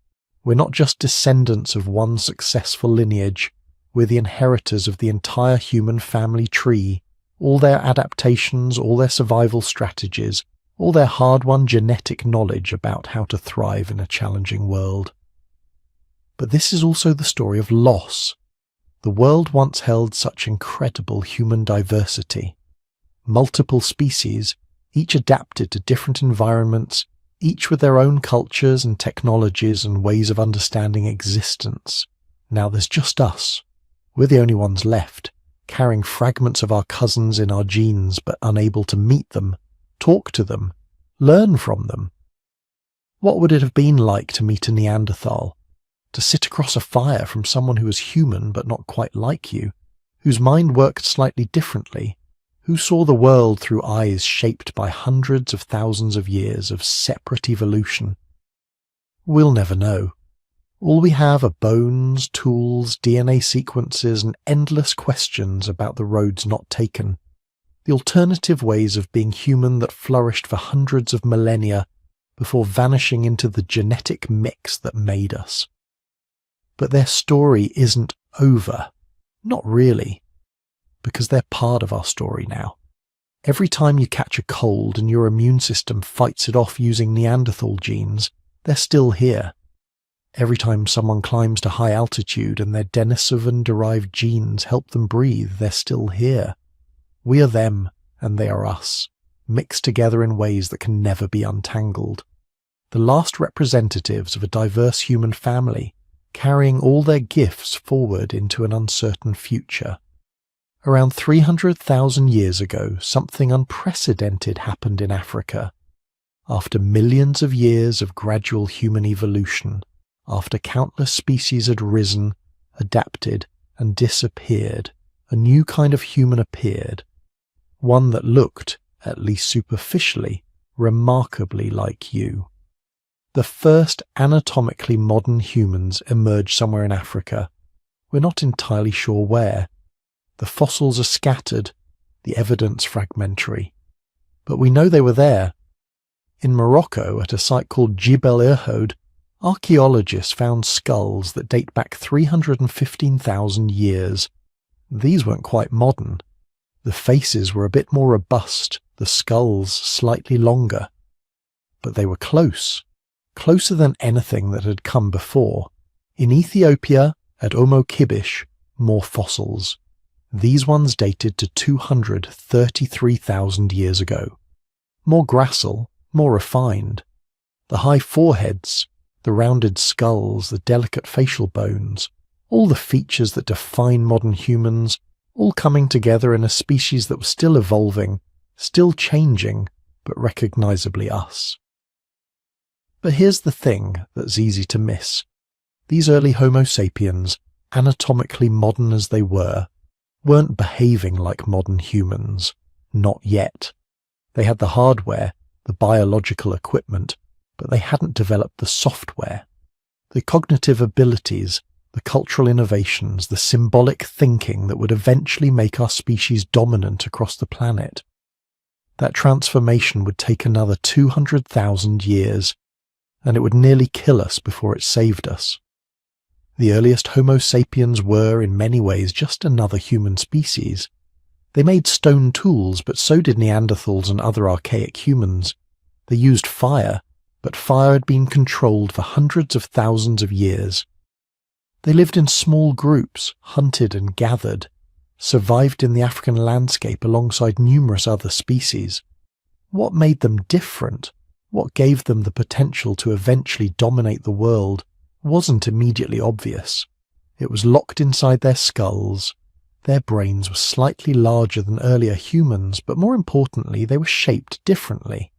We're not just descendants of one successful lineage, we're the inheritors of the entire human family tree, all their adaptations, all their survival strategies, all their hard-won genetic knowledge about how to thrive in a challenging world. But this is also the story of loss. The world once held such incredible human diversity. Multiple species, each adapted to different environments, each with their own cultures and technologies and ways of understanding existence. Now there's just us. We're the only ones left, carrying fragments of our cousins in our genes but unable to meet them, talk to them, learn from them. What would it have been like to meet a Neanderthal? To sit across a fire from someone who was human but not quite like you, whose mind worked slightly differently, who saw the world through eyes shaped by hundreds of thousands of years of separate evolution? We'll never know. All we have are bones, tools, DNA sequences, and endless questions about the roads not taken, the alternative ways of being human that flourished for hundreds of millennia before vanishing into the genetic mix that made us. But their story isn't over. Not really. Because they're part of our story now. Every time you catch a cold and your immune system fights it off using Neanderthal genes, they're still here. Every time someone climbs to high altitude and their Denisovan-derived genes help them breathe, they're still here. We are them, and they are us, mixed together in ways that can never be untangled. The last representatives of a diverse human family, carrying all their gifts forward into an uncertain future. Around 300,000 years ago, something unprecedented happened in Africa. After millions of years of gradual human evolution, after countless species had risen, adapted, and disappeared, a new kind of human appeared. One that looked, at least superficially, remarkably like you. The first anatomically modern humans emerged somewhere in Africa. We're not entirely sure where. The fossils are scattered, the evidence fragmentary. But we know they were there. In Morocco, at a site called Jebel Irhoud, archaeologists found skulls that date back 315,000 years. These weren't quite modern. The faces were a bit more robust, the skulls slightly longer. But they were close. Closer than anything that had come before. In Ethiopia, at Omo Kibish, more fossils. These ones dated to 233,000 years ago. More gracile, more refined. The high foreheads, the rounded skulls, the delicate facial bones, all the features that define modern humans, all coming together in a species that was still evolving, still changing, but recognizably us. But here's the thing that's easy to miss. These early Homo sapiens, anatomically modern as they were, weren't behaving like modern humans. Not yet. They had the hardware, the biological equipment, but they hadn't developed the software. The cognitive abilities, the cultural innovations, the symbolic thinking that would eventually make our species dominant across the planet. That transformation would take another 200,000 years, and it would nearly kill us before it saved us. The earliest Homo sapiens were, in many ways, just another human species. They made stone tools, but so did Neanderthals and other archaic humans. They used fire, but fire had been controlled for hundreds of thousands of years. They lived in small groups, hunted and gathered, survived in the African landscape alongside numerous other species. What made them different? What gave them the potential to eventually dominate the world wasn't immediately obvious. It was locked inside their skulls. Their brains were slightly larger than earlier humans, but more importantly, they were shaped differently.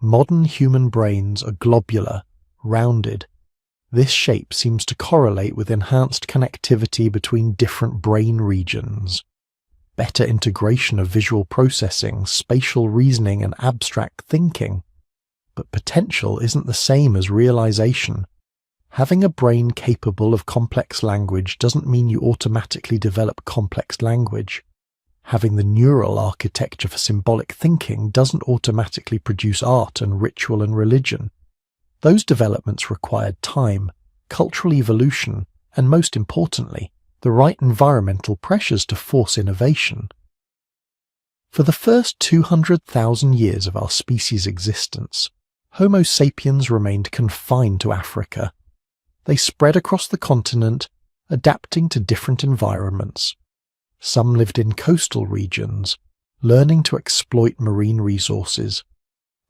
Modern human brains are globular, rounded. This shape seems to correlate with enhanced connectivity between different brain regions, better integration of visual processing, spatial reasoning, and abstract thinking. But potential isn't the same as realization. Having a brain capable of complex language doesn't mean you automatically develop complex language. Having the neural architecture for symbolic thinking doesn't automatically produce art and ritual and religion. Those developments required time, cultural evolution, and most importantly, the right environmental pressures to force innovation. For the first 200,000 years of our species' existence, Homo sapiens remained confined to Africa. They spread across the continent, adapting to different environments. Some lived in coastal regions, learning to exploit marine resources.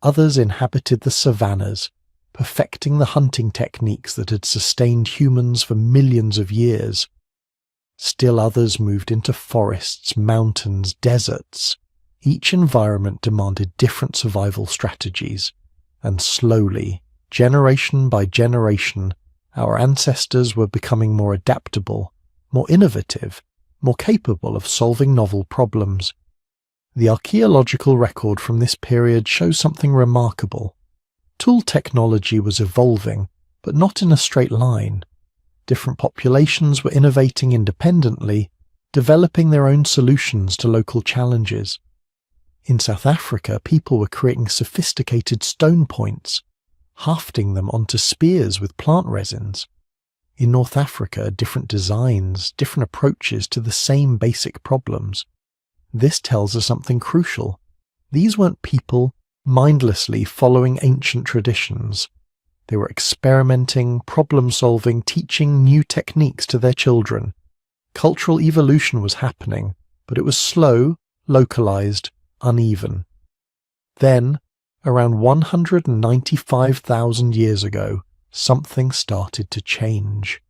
Others inhabited the savannas, perfecting the hunting techniques that had sustained humans for millions of years. Still others moved into forests, mountains, deserts. Each environment demanded different survival strategies, and slowly, generation by generation, our ancestors were becoming more adaptable, more innovative, more capable of solving novel problems. The archaeological record from this period shows something remarkable. Tool technology was evolving, but not in a straight line. Different populations were innovating independently, developing their own solutions to local challenges. In South Africa, people were creating sophisticated stone points, hafting them onto spears with plant resins. In North Africa, different designs, different approaches to the same basic problems. This tells us something crucial. These weren't people mindlessly following ancient traditions. They were experimenting, problem-solving, teaching new techniques to their children. Cultural evolution was happening, but it was slow, localized, uneven. Then, around 195,000 years ago, something started to change.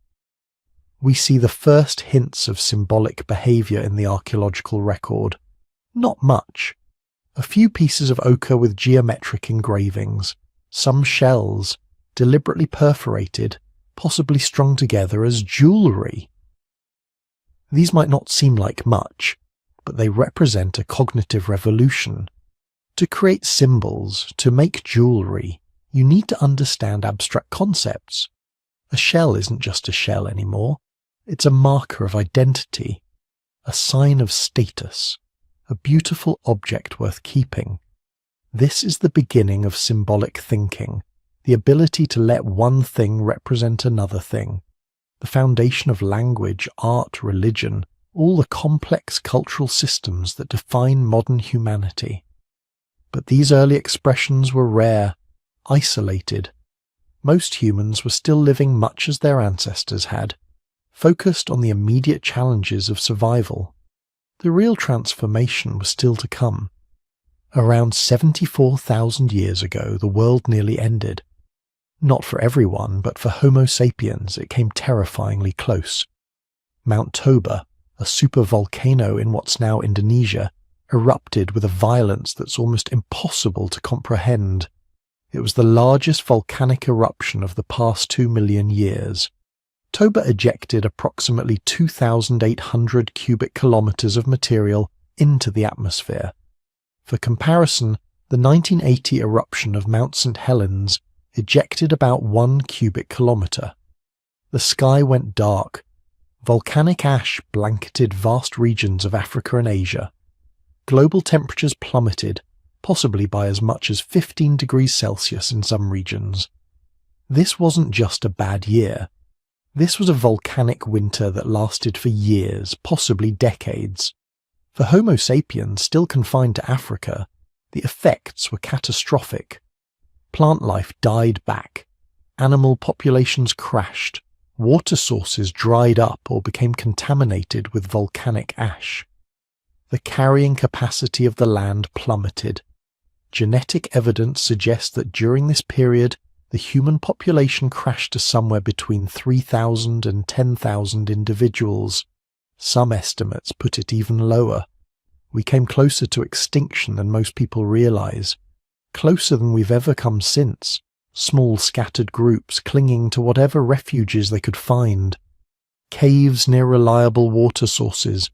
We see the first hints of symbolic behavior in the archaeological record. Not much. A few pieces of ochre with geometric engravings, some shells, deliberately perforated, possibly strung together as jewellery. These might not seem like much, but they represent a cognitive revolution. To create symbols, to make jewellery, you need to understand abstract concepts. A shell isn't just a shell anymore. It's a marker of identity, a sign of status, a beautiful object worth keeping. This is the beginning of symbolic thinking, the ability to let one thing represent another thing, the foundation of language, art, religion, all the complex cultural systems that define modern humanity. But these early expressions were rare, isolated. Most humans were still living much as their ancestors had, focused on the immediate challenges of survival. The real transformation was still to come. Around 74,000 years ago, the world nearly ended. Not for everyone, but for Homo sapiens, it came terrifyingly close. Mount Toba, a supervolcano in what's now Indonesia, erupted with a violence that's almost impossible to comprehend. It was the largest volcanic eruption of the past 2 million years. Toba ejected approximately 2,800 cubic kilometers of material into the atmosphere. For comparison, the 1980 eruption of Mount St. Helens ejected about 1 cubic kilometer. The sky went dark. Volcanic ash blanketed vast regions of Africa and Asia. Global temperatures plummeted, possibly by as much as 15 degrees Celsius in some regions. This wasn't just a bad year. This was a volcanic winter that lasted for years, possibly decades. For Homo sapiens still confined to Africa, the effects were catastrophic. Plant life died back. Animal populations crashed. Water sources dried up or became contaminated with volcanic ash. The carrying capacity of the land plummeted. Genetic evidence suggests that during this period, the human population crashed to somewhere between 3,000 and 10,000 individuals. Some estimates put it even lower. We came closer to extinction than most people realize. closer than we've ever come since, small scattered groups clinging to whatever refuges they could find. Caves near reliable water sources,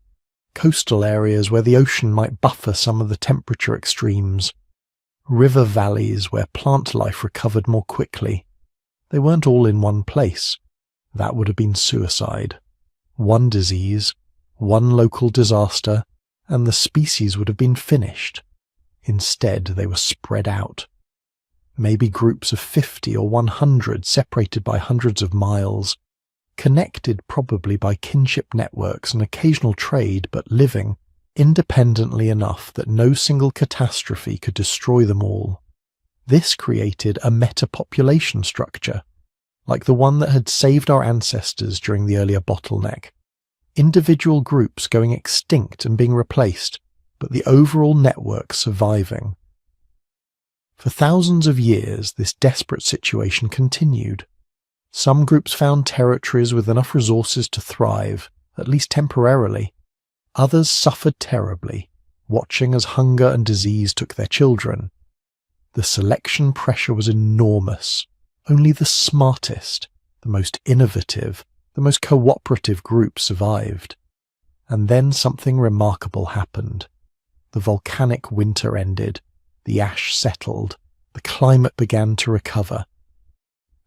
coastal areas where the ocean might buffer some of the temperature extremes, river valleys where plant life recovered more quickly. They weren't all in one place. That would have been suicide. One disease, one local disaster, and the species would have been finished. Instead, they were spread out. Maybe groups of 50 or 100 separated by hundreds of miles, connected probably by kinship networks and occasional trade, but living independently enough that no single catastrophe could destroy them all. This created a meta-population structure, like the one that had saved our ancestors during the earlier bottleneck. Individual groups going extinct and being replaced, but the overall network surviving. For thousands of years, this desperate situation continued. Some groups found territories with enough resources to thrive, at least temporarily. Others suffered terribly, watching as hunger and disease took their children. The selection pressure was enormous. Only the smartest, the most innovative, the most cooperative groups survived. And then something remarkable happened. The volcanic winter ended, the ash settled, the climate began to recover.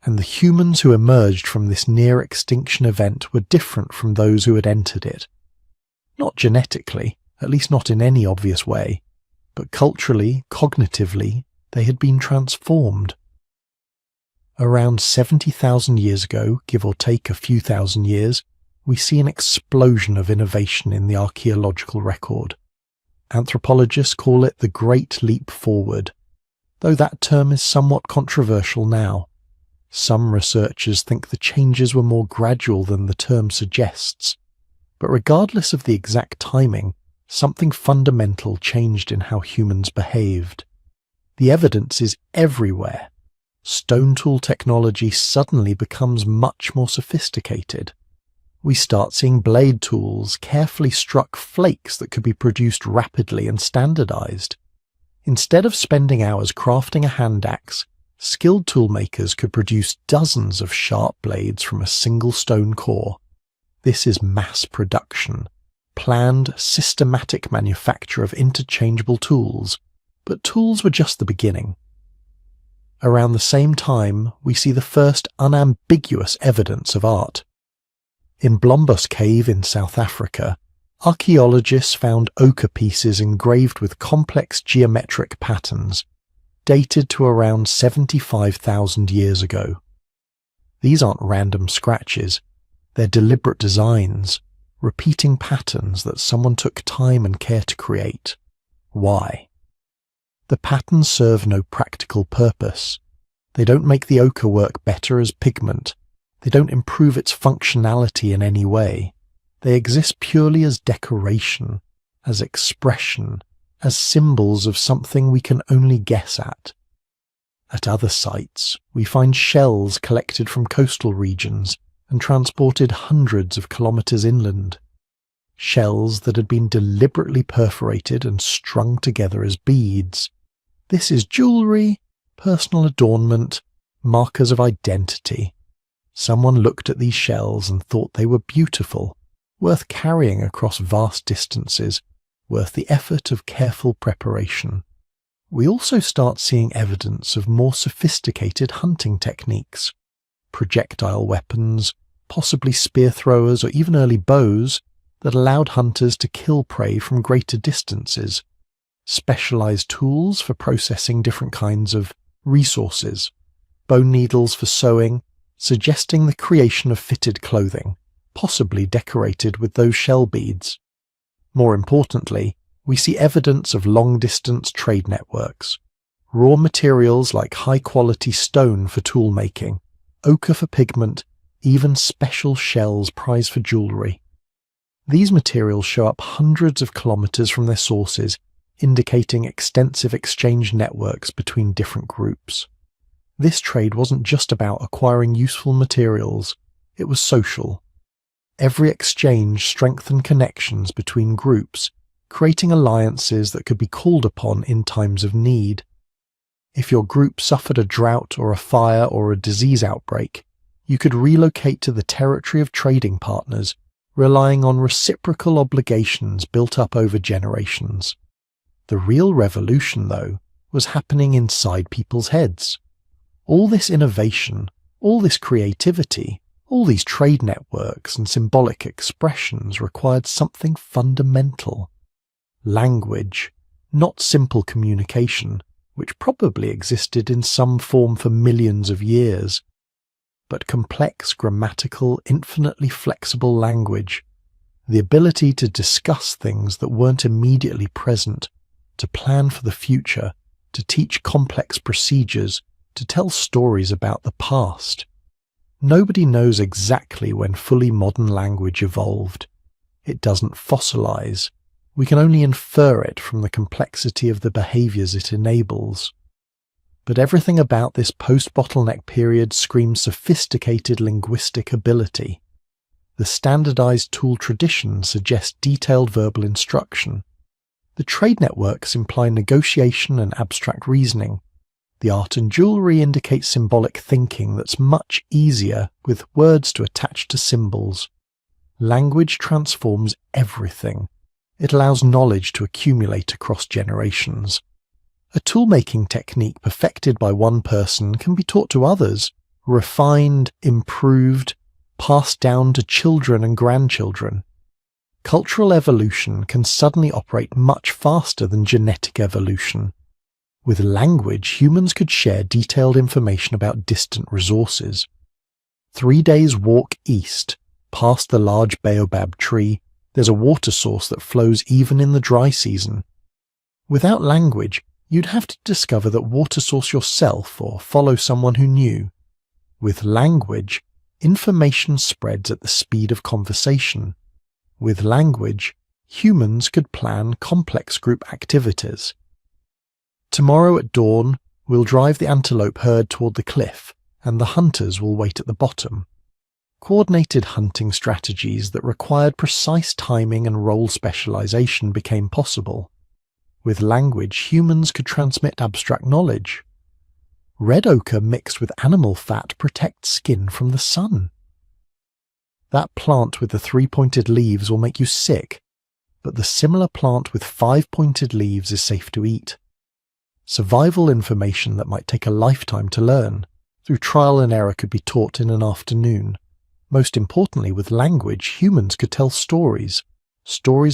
And the humans who emerged from this near-extinction event were different from those who had entered it. Not genetically, at least not in any obvious way, but culturally, cognitively, they had been transformed. Around 70,000 years ago, give or take a few thousand years, we see an explosion of innovation in the archaeological record. Anthropologists call it the Great Leap Forward, though that term is somewhat controversial now. Some researchers think the changes were more gradual than the term suggests. But regardless of the exact timing, something fundamental changed in how humans behaved. The evidence is everywhere. Stone tool technology suddenly becomes much more sophisticated. We start seeing blade tools, carefully struck flakes that could be produced rapidly and standardized. Instead of spending hours crafting a hand axe, skilled toolmakers could produce dozens of sharp blades from a single stone core. This is mass production, planned, systematic manufacture of interchangeable tools. But tools were just the beginning. Around the same time, we see the first unambiguous evidence of art. In Blombos Cave in South Africa, archaeologists found ochre pieces engraved with complex geometric patterns, dated to around 75,000 years ago. These aren't random scratches, they're deliberate designs, repeating patterns that someone took time and care to create. Why? The patterns serve no practical purpose. They don't make the ochre work better as pigment. They don't improve its functionality in any way. They exist purely as decoration, as expression, as symbols of something we can only guess at. At other sites, we find shells collected from coastal regions and transported hundreds of kilometers inland. Shells that had been deliberately perforated and strung together as beads. This is jewelry, personal adornment, markers of identity. Someone looked at these shells and thought they were beautiful, worth carrying across vast distances, worth the effort of careful preparation. We also start seeing evidence of more sophisticated hunting techniques. Projectile weapons, possibly spear throwers or even early bows that allowed hunters to kill prey from greater distances. Specialized tools for processing different kinds of resources, bone needles for sewing, suggesting the creation of fitted clothing, possibly decorated with those shell beads. More importantly, we see evidence of long-distance trade networks, raw materials like high-quality stone for tool making, ochre for pigment, even special shells prized for jewelry. These materials show up hundreds of kilometers from their sources, indicating extensive exchange networks between different groups. This trade wasn't just about acquiring useful materials, it was social. Every exchange strengthened connections between groups, creating alliances that could be called upon in times of need. If your group suffered a drought or a fire or a disease outbreak, you could relocate to the territory of trading partners, relying on reciprocal obligations built up over generations. The real revolution, though, was happening inside people's heads. All this innovation, all this creativity, all these trade networks and symbolic expressions required something fundamental. Language, not simple communication, which probably existed in some form for millions of years, but complex, grammatical, infinitely flexible language, the ability to discuss things that weren't immediately present, to plan for the future, to teach complex procedures, to tell stories about the past. Nobody knows exactly when fully modern language evolved. It doesn't fossilize. We can only infer it from the complexity of the behaviors it enables. But everything about this post-bottleneck period screams sophisticated linguistic ability. The standardized tool tradition suggests detailed verbal instruction. The trade networks imply negotiation and abstract reasoning. The art and jewelry indicate symbolic thinking that's much easier with words to attach to symbols. Language transforms everything. It allows knowledge to accumulate across generations. A tool-making technique perfected by one person can be taught to others, refined, improved, passed down to children and grandchildren. Cultural evolution can suddenly operate much faster than genetic evolution. With language, humans could share detailed information about distant resources. 3 days' walk east, past the large baobab tree, there's a water source that flows even in the dry season. Without language, you'd have to discover that water source yourself or follow someone who knew. With language, information spreads at the speed of conversation. With language, humans could plan complex group activities. Tomorrow at dawn, we'll drive the antelope herd toward the cliff, and the hunters will wait at the bottom. Coordinated hunting strategies that required precise timing and role specialization became possible. With language, humans could transmit abstract knowledge. Red ochre mixed with animal fat protects skin from the sun. That plant with the 3-pointed leaves will make you sick, but the similar plant with 5-pointed leaves is safe to eat. Survival information that might take a lifetime to learn, through trial and error, could be taught in an afternoon. Most importantly, with language, humans could tell stories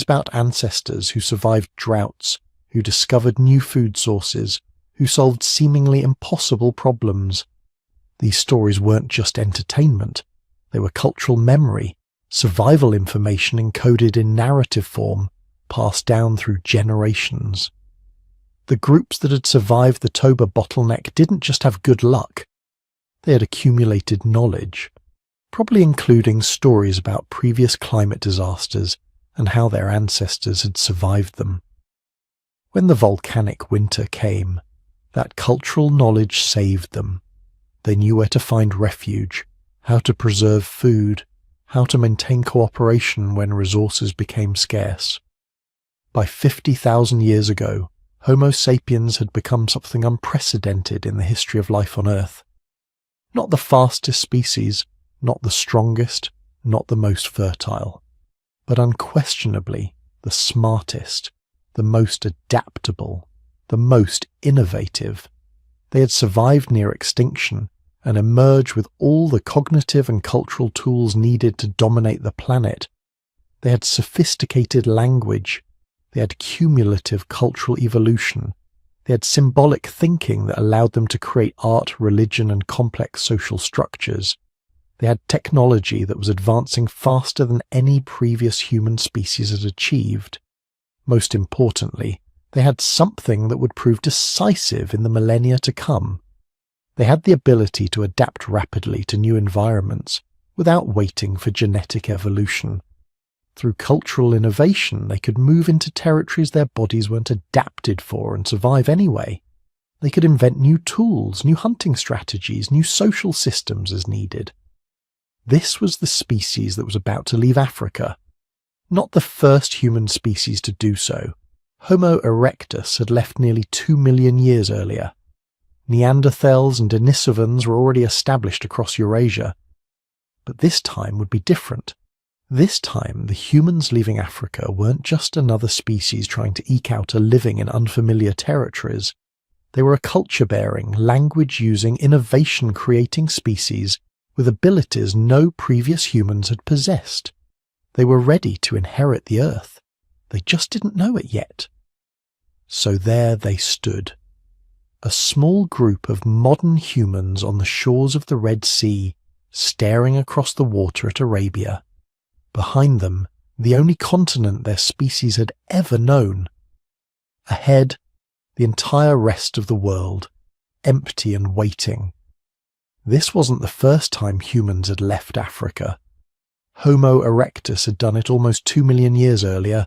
about ancestors who survived droughts, who discovered new food sources, who solved seemingly impossible problems. These stories weren't just entertainment. They were cultural memory, survival information encoded in narrative form, passed down through generations. The groups that had survived the Toba bottleneck didn't just have good luck. They had accumulated knowledge, probably including stories about previous climate disasters and how their ancestors had survived them. When the volcanic winter came, that cultural knowledge saved them. They knew where to find refuge, how to preserve food, how to maintain cooperation when resources became scarce. By 50,000 years ago, Homo sapiens had become something unprecedented in the history of life on Earth. Not the fastest species, not the strongest, not the most fertile, but unquestionably the smartest, the most adaptable, the most innovative. They had survived near extinction and emerged with all the cognitive and cultural tools needed to dominate the planet. They had sophisticated language. They had cumulative cultural evolution. They had symbolic thinking that allowed them to create art, religion, and complex social structures. They had technology that was advancing faster than any previous human species had achieved. Most importantly, they had something that would prove decisive in the millennia to come. They had the ability to adapt rapidly to new environments without waiting for genetic evolution. Through cultural innovation, they could move into territories their bodies weren't adapted for and survive anyway. They could invent new tools, new hunting strategies, new social systems as needed. This was the species that was about to leave Africa. Not the first human species to do so. Homo erectus had left nearly 2 million years earlier. Neanderthals and Denisovans were already established across Eurasia. But this time would be different. This time, the humans leaving Africa weren't just another species trying to eke out a living in unfamiliar territories. They were a culture-bearing, language-using, innovation-creating species with abilities no previous humans had possessed. They were ready to inherit the Earth. They just didn't know it yet. So there they stood. A small group of modern humans on the shores of the Red Sea, staring across the water at Arabia. Behind them, the only continent their species had ever known. Ahead, the entire rest of the world, empty and waiting. This wasn't the first time humans had left Africa. Homo erectus had done it almost 2 million years earlier.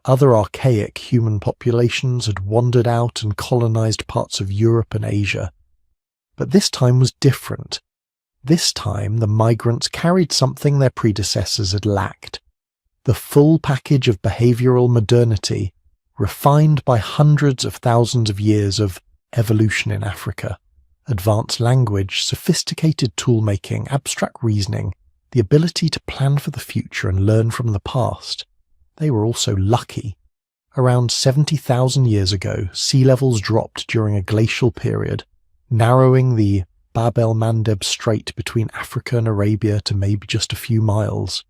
Other archaic human populations had wandered out and colonized parts of Europe and Asia. But this time was different. This time the migrants carried something their predecessors had lacked. The full package of behavioral modernity, refined by hundreds of thousands of years of evolution in Africa. Advanced language, sophisticated tool-making, abstract reasoning, the ability to plan for the future and learn from the past. They were also lucky. Around 70,000 years ago, sea levels dropped during a glacial period, narrowing the Bab el-Mandeb Strait between Africa and Arabia to maybe just a few miles.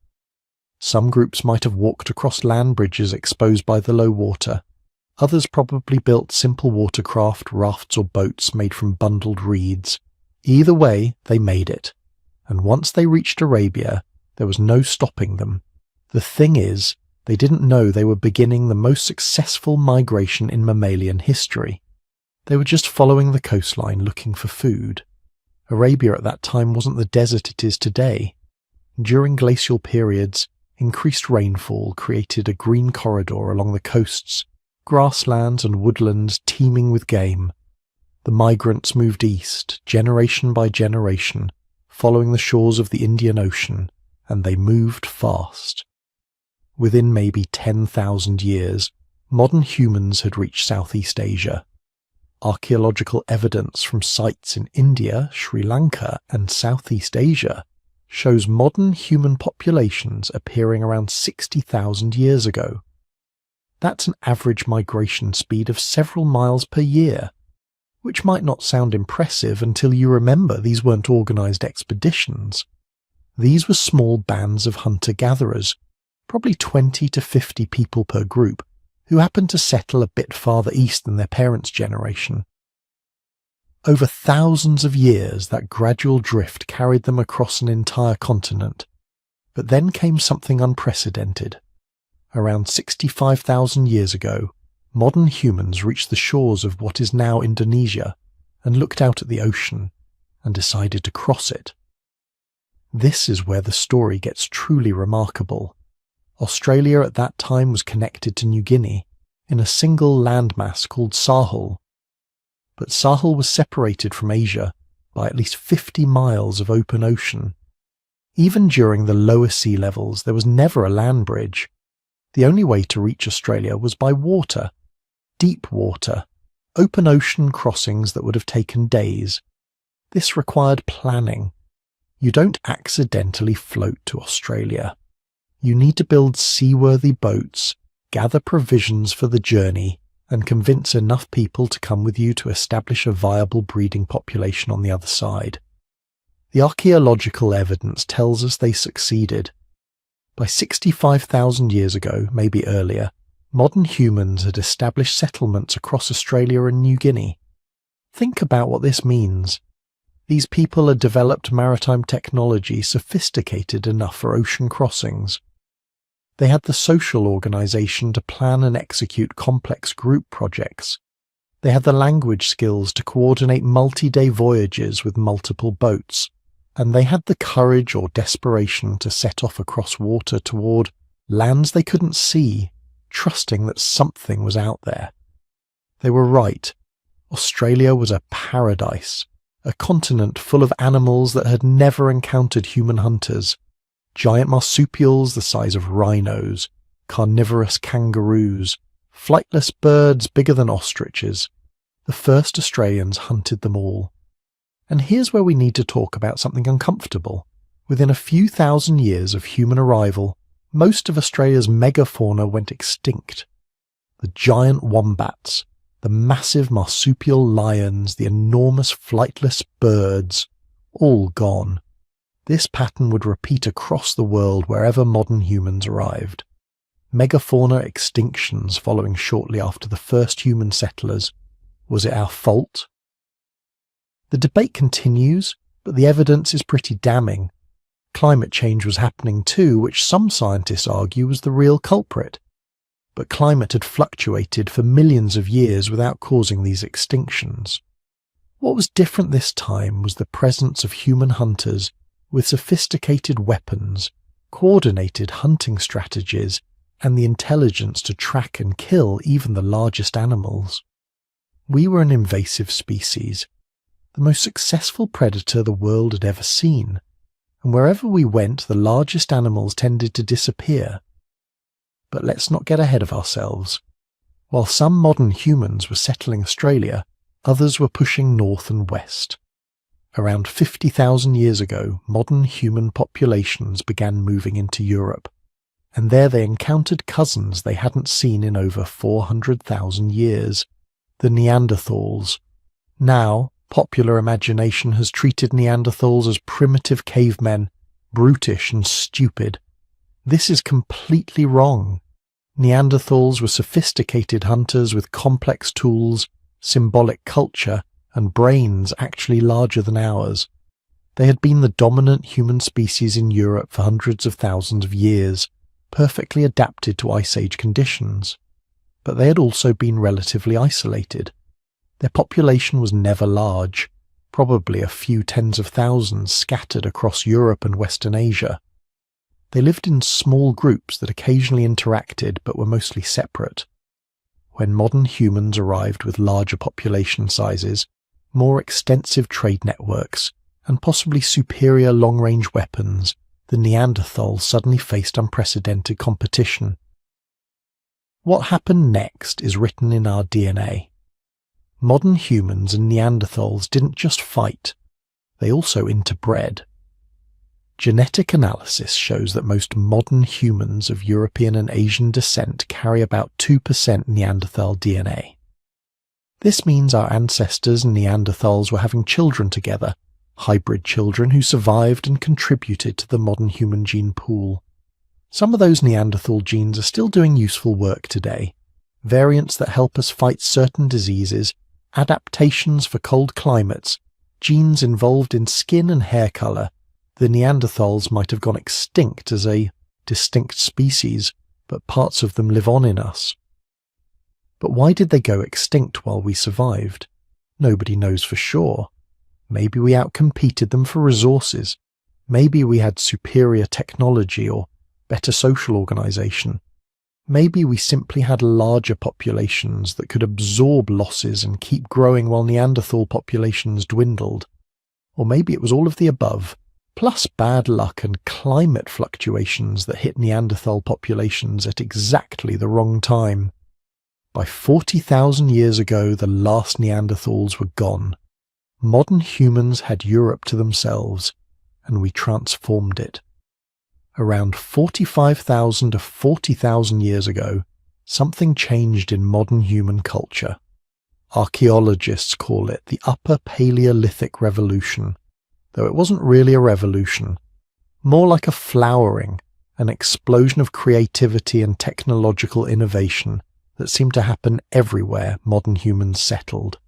Some groups might have walked across land bridges exposed by the low water. Others probably built simple watercraft, rafts or boats made from bundled reeds. Either way, they made it. And once they reached Arabia, there was no stopping them. The thing is, they didn't know they were beginning the most successful migration in mammalian history. They were just following the coastline looking for food. Arabia at that time wasn't the desert it is today. During glacial periods, increased rainfall created a green corridor along the coasts, grasslands and woodlands teeming with game. The migrants moved east, generation by generation, following the shores of the Indian Ocean, and they moved fast. Within maybe 10,000 years, modern humans had reached Southeast Asia. Archaeological evidence from sites in India, Sri Lanka, and Southeast Asia shows modern human populations appearing around 60,000 years ago. That's an average migration speed of several miles per year, which might not sound impressive until you remember these weren't organized expeditions. These were small bands of hunter-gatherers, probably 20 to 50 people per group, who happened to settle a bit farther east than their parents' generation. Over thousands of years, that gradual drift carried them across an entire continent. But then came something unprecedented. Around 65,000 years ago, modern humans reached the shores of what is now Indonesia and looked out at the ocean and decided to cross it. This is where the story gets truly remarkable. Australia at that time was connected to New Guinea in a single landmass called Sahel. But Sahel was separated from Asia by at least 50 miles of open ocean. Even during the lower sea levels, there was never a land bridge. The only way to reach Australia was by water, deep water, open ocean crossings that would have taken days. This required planning. You don't accidentally float to Australia. You need to build seaworthy boats, gather provisions for the journey, and convince enough people to come with you to establish a viable breeding population on the other side. The archaeological evidence tells us they succeeded. By 65,000 years ago, maybe earlier, modern humans had established settlements across Australia and New Guinea. Think about what this means. These people had developed maritime technology sophisticated enough for ocean crossings. They had the social organization to plan and execute complex group projects. They had the language skills to coordinate multi-day voyages with multiple boats. And they had the courage or desperation to set off across water toward lands they couldn't see, trusting that something was out there. They were right. Australia was a paradise, a continent full of animals that had never encountered human hunters. Giant marsupials the size of rhinos, carnivorous kangaroos, flightless birds bigger than ostriches. the first Australians hunted them all. And here's where we need to talk about something uncomfortable. Within a few thousand years of human arrival, most of Australia's megafauna went extinct. The giant wombats, the massive marsupial lions, the enormous flightless birds, all gone. This pattern would repeat across the world wherever modern humans arrived. Megafauna extinctions following shortly after the first human settlers. Was it our fault? The debate continues, but the evidence is pretty damning. Climate change was happening too, which some scientists argue was the real culprit. But climate had fluctuated for millions of years without causing these extinctions. What was different this time was the presence of human hunters with sophisticated weapons, coordinated hunting strategies, and the intelligence to track and kill even the largest animals. We were an invasive species, the most successful predator the world had ever seen, and wherever we went the largest animals tended to disappear. But let's not get ahead of ourselves. While some modern humans were settling Australia, others were pushing north and west. Around 50,000 years ago, modern human populations began moving into Europe, and there they encountered cousins they hadn't seen in over 400,000 years, the Neanderthals. Now, popular imagination has treated Neanderthals as primitive cavemen, brutish and stupid. This is completely wrong. Neanderthals were sophisticated hunters with complex tools, symbolic culture, and brains actually larger than ours. They had been the dominant human species in Europe for hundreds of thousands of years, perfectly adapted to Ice Age conditions. But they had also been relatively isolated. Their population was never large, probably a few tens of thousands scattered across Europe and Western Asia. They lived in small groups that occasionally interacted but were mostly separate. When modern humans arrived with larger population sizes, more extensive trade networks, and possibly superior long-range weapons, the Neanderthals suddenly faced unprecedented competition. What happened next is written in our DNA. Modern humans and Neanderthals didn't just fight, they also interbred. Genetic analysis shows that most modern humans of European and Asian descent carry about 2% Neanderthal DNA. This means our ancestors and Neanderthals were having children together, hybrid children who survived and contributed to the modern human gene pool. Some of those Neanderthal genes are still doing useful work today. Variants that help us fight certain diseases, adaptations for cold climates, genes involved in skin and hair colour. The Neanderthals might have gone extinct as a distinct species, but parts of them live on in us. But why did they go extinct while we survived? Nobody knows for sure. Maybe we outcompeted them for resources. Maybe we had superior technology or better social organisation. Maybe we simply had larger populations that could absorb losses and keep growing while Neanderthal populations dwindled. Or maybe it was all of the above, plus bad luck and climate fluctuations that hit Neanderthal populations at exactly the wrong time. By 40,000 years ago, the last Neanderthals were gone. Modern humans had Europe to themselves, and we transformed it. Around 45,000 to 40,000 years ago, something changed in modern human culture. Archaeologists call it the Upper Paleolithic Revolution, though it wasn't really a revolution, more like a flowering, an explosion of creativity and technological innovation that seemed to happen everywhere modern humans settled.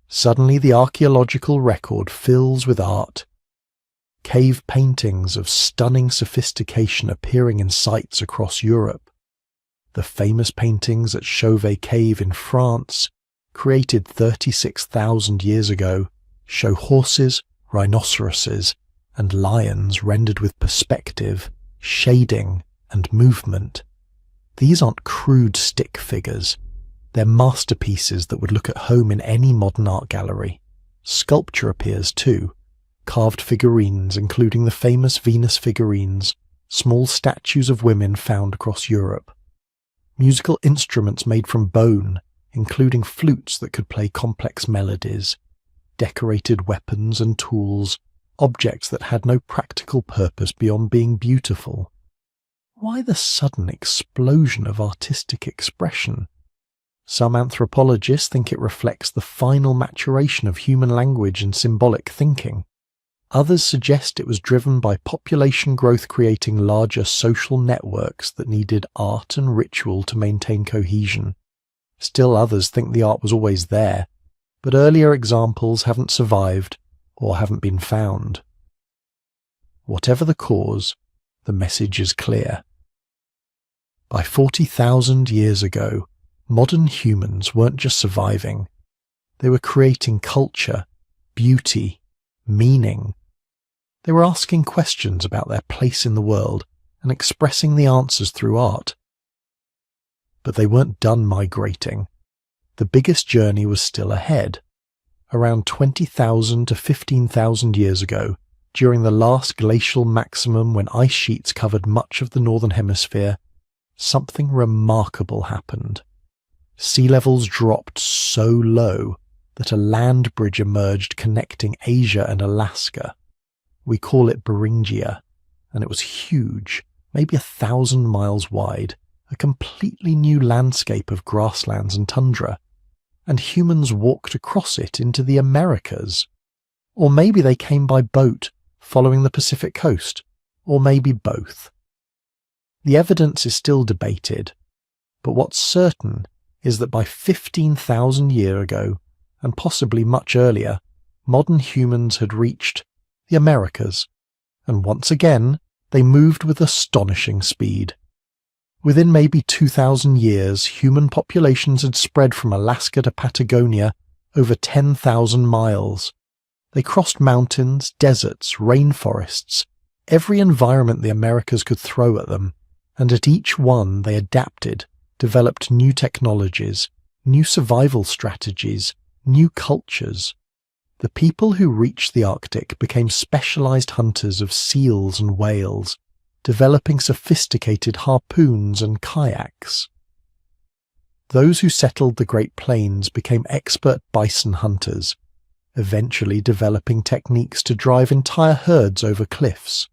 Suddenly the archaeological record fills with art. Cave paintings of stunning sophistication appearing in sites across Europe. The famous paintings at Chauvet Cave in France, created 36,000 years ago, show horses, rhinoceroses, and lions rendered with perspective, shading, and movement. These aren't crude stick figures. They're masterpieces that would look at home in any modern art gallery. Sculpture appears too. Carved figurines, including the famous Venus figurines, small statues of women found across Europe. Musical instruments made from bone, including flutes that could play complex melodies, decorated weapons and tools, objects that had no practical purpose beyond being beautiful. Why the sudden explosion of artistic expression? Some anthropologists think it reflects the final maturation of human language and symbolic thinking. Others suggest it was driven by population growth creating larger social networks that needed art and ritual to maintain cohesion. Still others think the art was always there, but earlier examples haven't survived or haven't been found. Whatever the cause, the message is clear. By 40,000 years ago, modern humans weren't just surviving. They were creating culture, beauty, meaning. They were asking questions about their place in the world and expressing the answers through art. But they weren't done migrating. The biggest journey was still ahead. Around 20,000 to 15,000 years ago, during the last glacial maximum when ice sheets covered much of the northern hemisphere, something remarkable happened. Sea levels dropped so low that a land bridge emerged connecting Asia and Alaska. We call it Beringia, and it was huge, maybe 1,000 miles wide, a completely new landscape of grasslands and tundra, and humans walked across it into the Americas. Or maybe they came by boat, following the Pacific coast, or maybe both. The evidence is still debated, but what's certain is that by 15,000 years ago, and possibly much earlier, modern humans had reached the Americas, and once again they moved with astonishing speed. Within maybe 2,000 years, human populations had spread from Alaska to Patagonia over 10,000 miles. They crossed mountains, deserts, rainforests, every environment the Americas could throw at them, and at each one they adapted, developed new technologies, new survival strategies, new cultures. The people who reached the Arctic became specialized hunters of seals and whales, developing sophisticated harpoons and kayaks. Those who settled the Great Plains became expert bison hunters, eventually developing techniques to drive entire herds over cliffs.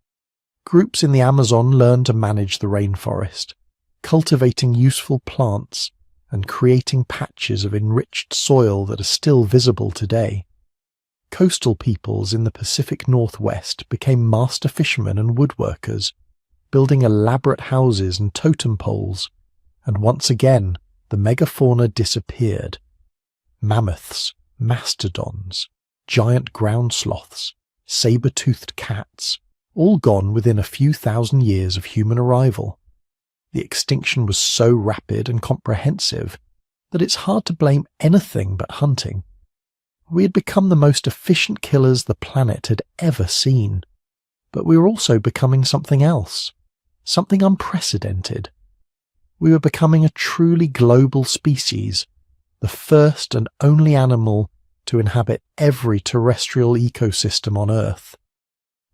Groups in the Amazon learned to manage the rainforest, cultivating useful plants and creating patches of enriched soil that are still visible today. Coastal peoples in the Pacific Northwest became master fishermen and woodworkers, building elaborate houses and totem poles, and once again the megafauna disappeared. Mammoths, mastodons, giant ground sloths, saber-toothed cats, all gone within a few thousand years of human arrival. The extinction was so rapid and comprehensive that it's hard to blame anything but hunting. We had become the most efficient killers the planet had ever seen, but we were also becoming something else. Something unprecedented. We were becoming a truly global species, the first and only animal to inhabit every terrestrial ecosystem on Earth.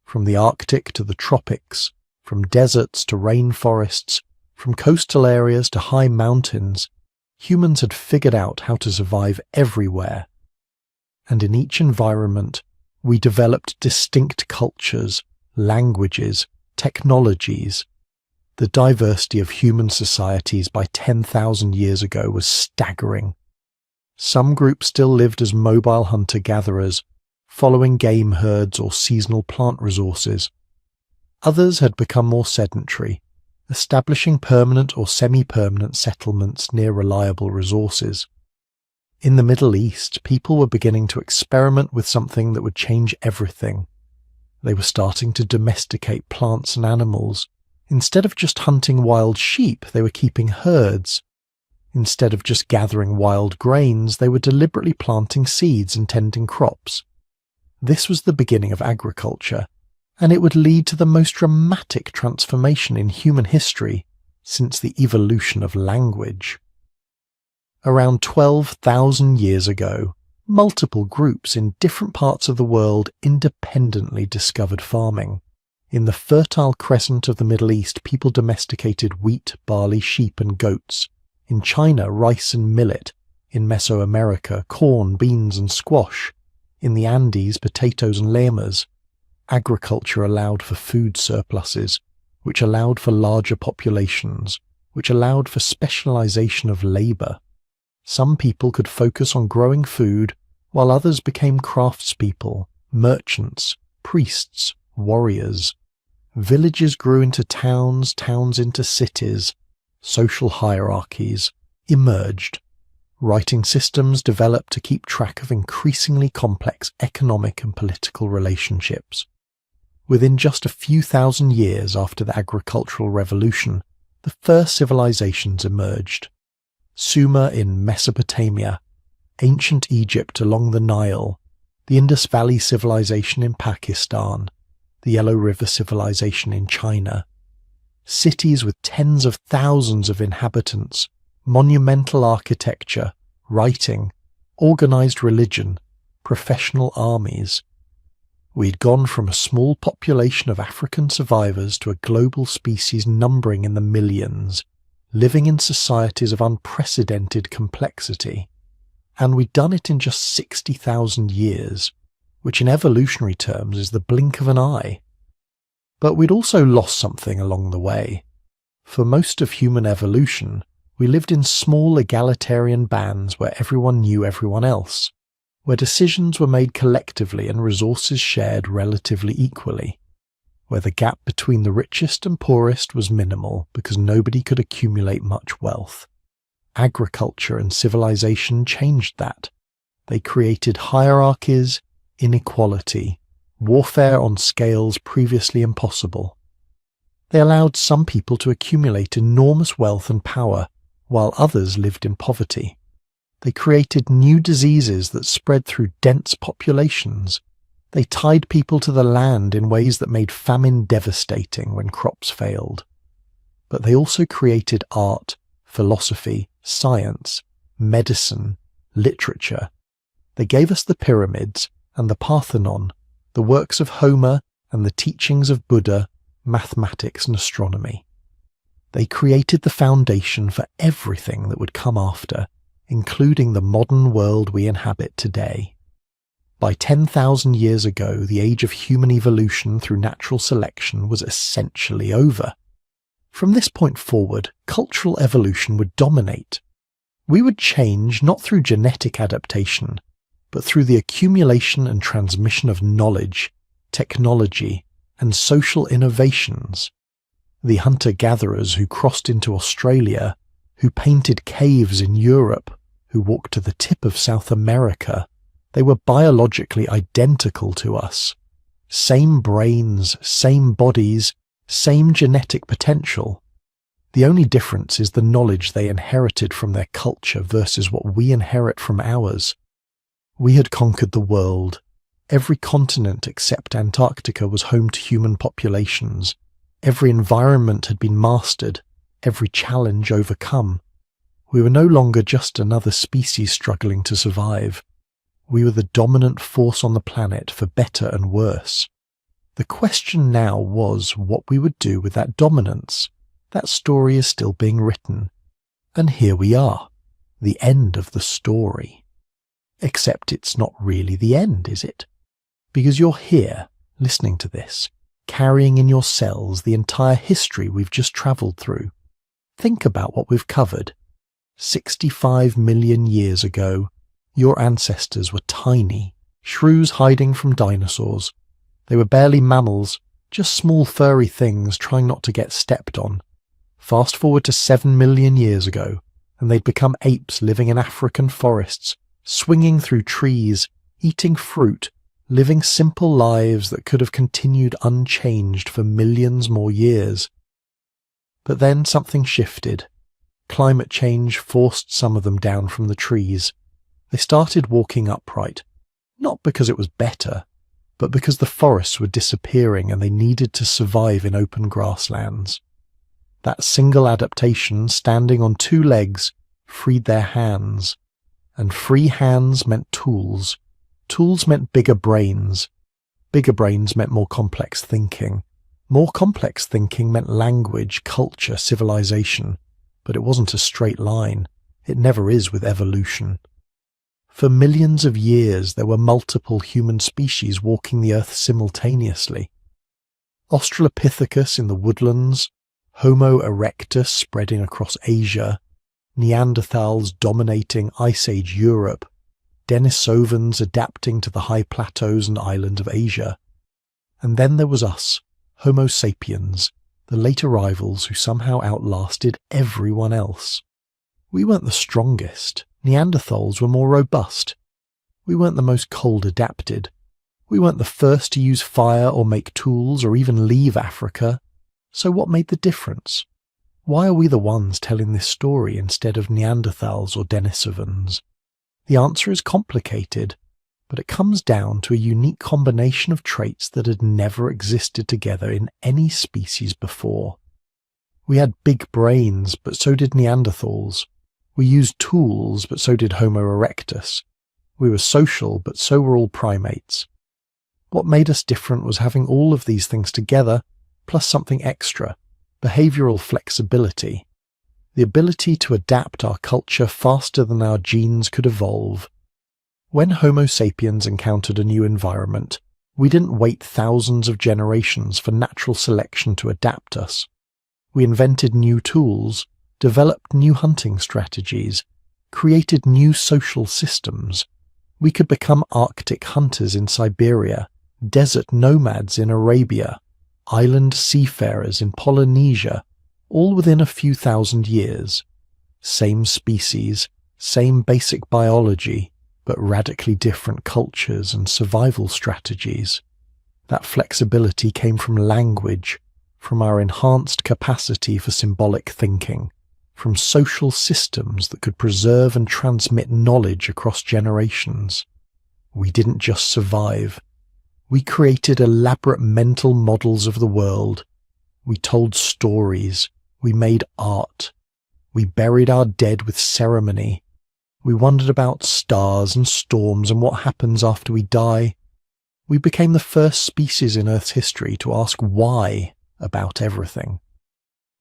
From the Arctic to the tropics, from deserts to rainforests, from coastal areas to high mountains, humans had figured out how to survive everywhere. And in each environment, we developed distinct cultures, languages, technologies. The diversity of human societies by 10,000 years ago was staggering. Some groups still lived as mobile hunter-gatherers, following game herds or seasonal plant resources. Others had become more sedentary, establishing permanent or semi-permanent settlements near reliable resources. In the Middle East, people were beginning to experiment with something that would change everything. They were starting to domesticate plants and animals. Instead of just hunting wild sheep, they were keeping herds. Instead of just gathering wild grains, they were deliberately planting seeds and tending crops. This was the beginning of agriculture, and it would lead to the most dramatic transformation in human history since the evolution of language. Around 12,000 years ago, multiple groups in different parts of the world independently discovered farming. In the Fertile Crescent of the Middle East, people domesticated wheat, barley, sheep and goats. In China, rice and millet, In Mesoamerica, corn, beans and squash. In the Andes, potatoes and llamas. Agriculture allowed for food surpluses, which allowed for larger populations, which allowed for specialization of labor. Some people could focus on growing food, while others became craftspeople, merchants, priests, warriors. Villages grew into towns, towns into cities. Social hierarchies emerged. Writing systems developed to keep track of increasingly complex economic and political relationships. Within just a few thousand years after the agricultural revolution, the first civilizations emerged. Sumer in Mesopotamia, ancient Egypt along the Nile, the Indus Valley civilization in Pakistan, the Yellow River civilization in China. Cities with tens of thousands of inhabitants, monumental architecture, writing, organized religion, professional armies. We'd gone from a small population of African survivors to a global species numbering in the millions, living in societies of unprecedented complexity. And we'd done it in just 60,000 years, which in evolutionary terms is the blink of an eye. But we'd also lost something along the way. For most of human evolution, we lived in small egalitarian bands where everyone knew everyone else, where decisions were made collectively and resources shared relatively equally, where the gap between the richest and poorest was minimal because nobody could accumulate much wealth. Agriculture and civilization changed that. They created hierarchies, inequality, warfare on scales previously impossible. They allowed some people to accumulate enormous wealth and power, while others lived in poverty. They created new diseases that spread through dense populations. They tied people to the land in ways that made famine devastating when crops failed. But they also created art, philosophy, science, medicine, literature. They gave us the pyramids and the Parthenon, the works of Homer and the teachings of Buddha, mathematics and astronomy. They created the foundation for everything that would come after, including the modern world we inhabit today. By 10,000 years ago, the age of human evolution through natural selection was essentially over. From this point forward, cultural evolution would dominate. We would change not through genetic adaptation, but through the accumulation and transmission of knowledge, technology, and social innovations. The hunter-gatherers who crossed into Australia, who painted caves in Europe, who walked to the tip of South America, they were biologically identical to us. Same brains, same bodies, same genetic potential. The only difference is the knowledge they inherited from their culture versus what we inherit from ours. We had conquered the world. Every continent except Antarctica was home to human populations. Every environment had been mastered, every challenge overcome. We were no longer just another species struggling to survive. We were the dominant force on the planet for better and worse. The question now was what we would do with that dominance. That story is still being written. And here we are, the end of the story. Except it's not really the end, is it? Because you're here, listening to this, carrying in your cells the entire history we've just travelled through. Think about what we've covered. 65 million years ago, your ancestors were tiny, shrews hiding from dinosaurs. They were barely mammals, just small furry things trying not to get stepped on. Fast forward to 7 million years ago, and they'd become apes living in African forests, swinging through trees, eating fruit, living simple lives that could have continued unchanged for millions more years. But then something shifted. Climate change forced some of them down from the trees. They started walking upright, not because it was better, but because the forests were disappearing and they needed to survive in open grasslands. That single adaptation, standing on two legs, freed their hands. And free hands meant tools. Tools meant bigger brains. Bigger brains meant more complex thinking. More complex thinking meant language, culture, civilization. But it wasn't a straight line. It never is with evolution. For millions of years there were multiple human species walking the earth simultaneously. Australopithecus in the woodlands, Homo erectus spreading across Asia, Neanderthals dominating Ice Age Europe, Denisovans adapting to the high plateaus and islands of Asia. And then there was us, Homo sapiens, the late arrivals who somehow outlasted everyone else. We weren't the strongest. Neanderthals were more robust. We weren't the most cold adapted. We weren't the first to use fire or make tools or even leave Africa. So what made the difference? Why are we the ones telling this story instead of Neanderthals or Denisovans? The answer is complicated, but it comes down to a unique combination of traits that had never existed together in any species before. We had big brains, but so did Neanderthals. We used tools, but so did Homo erectus. We were social, but so were all primates. What made us different was having all of these things together, plus something extra, behavioral flexibility, the ability to adapt our culture faster than our genes could evolve. When Homo sapiens encountered a new environment, we didn't wait thousands of generations for natural selection to adapt us. We invented new tools, developed new hunting strategies, created new social systems. We could become Arctic hunters in Siberia, desert nomads in Arabia, island seafarers in Polynesia, all within a few thousand years. Same species, same basic biology, but radically different cultures and survival strategies. That flexibility came from language, from our enhanced capacity for symbolic thinking, from social systems that could preserve and transmit knowledge across generations. We didn't just survive. We created elaborate mental models of the world. We told stories. We made art. We buried our dead with ceremony. We wondered about stars and storms and what happens after we die. We became the first species in Earth's history to ask why about everything.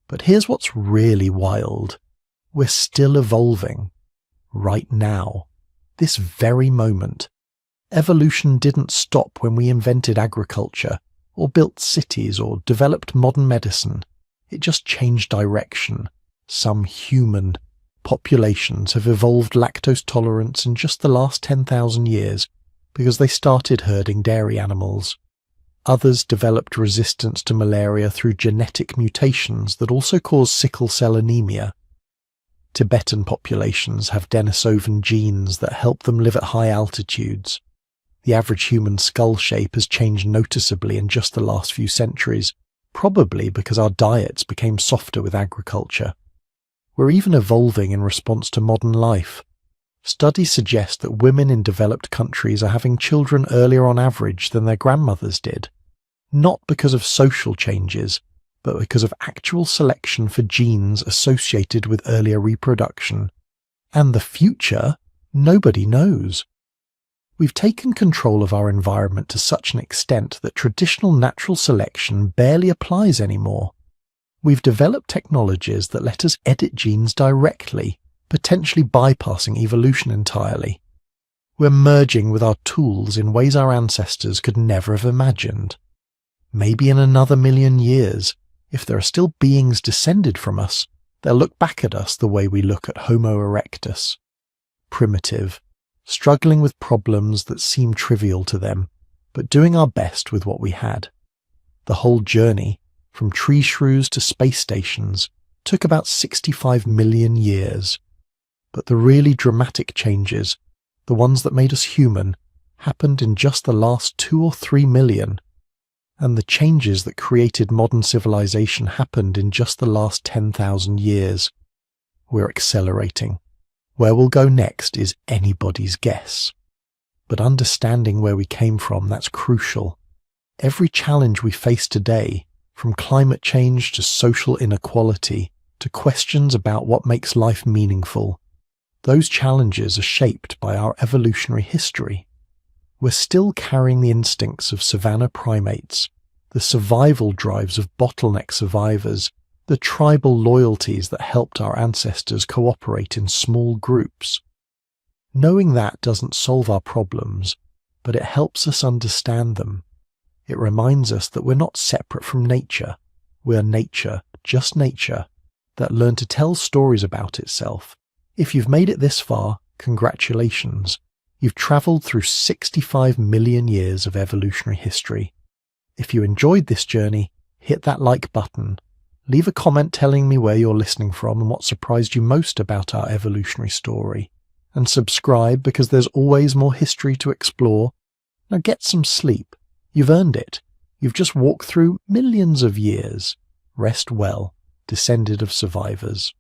But here's what's really wild. We're still evolving. Right now. This very moment. Evolution didn't stop when we invented agriculture, or built cities, or developed modern medicine. It just changed direction. Some human populations have evolved lactose tolerance in just the last 10,000 years because they started herding dairy animals. Others developed resistance to malaria through genetic mutations that also cause sickle cell anemia. Tibetan populations have Denisovan genes that help them live at high altitudes. The average human skull shape has changed noticeably in just the last few centuries, probably because our diets became softer with agriculture. We're even evolving in response to modern life. Studies suggest that women in developed countries are having children earlier on average than their grandmothers did. Not because of social changes, but because of actual selection for genes associated with earlier reproduction. And the future, nobody knows. We've taken control of our environment to such an extent that traditional natural selection barely applies anymore. We've developed technologies that let us edit genes directly, potentially bypassing evolution entirely. We're merging with our tools in ways our ancestors could never have imagined. Maybe in another 1,000,000 years, if there are still beings descended from us, they'll look back at us the way we look at Homo erectus. Primitive, struggling with problems that seem trivial to them, but doing our best with what we had. The whole journey, from tree shrews to space stations, took about 65 million years. But the really dramatic changes, the ones that made us human, happened in just the last 2 or 3 million. And the changes that created modern civilization happened in just the last 10,000 years. We're accelerating. Where we'll go next is anybody's guess. But understanding where we came from, that's crucial. Every challenge we face today, from climate change to social inequality, to questions about what makes life meaningful, those challenges are shaped by our evolutionary history. We're still carrying the instincts of savanna primates, the survival drives of bottleneck survivors, the tribal loyalties that helped our ancestors cooperate in small groups. Knowing that doesn't solve our problems, but it helps us understand them. It reminds us that we're not separate from nature. We're nature, just nature, that learned to tell stories about itself. If you've made it this far, congratulations. You've travelled through 65 million years of evolutionary history. If you enjoyed this journey, hit that like button. Leave a comment telling me where you're listening from and what surprised you most about our evolutionary story. And subscribe because there's always more history to explore. Now get some sleep. You've earned it. You've just walked through millions of years. Rest well, descended of survivors.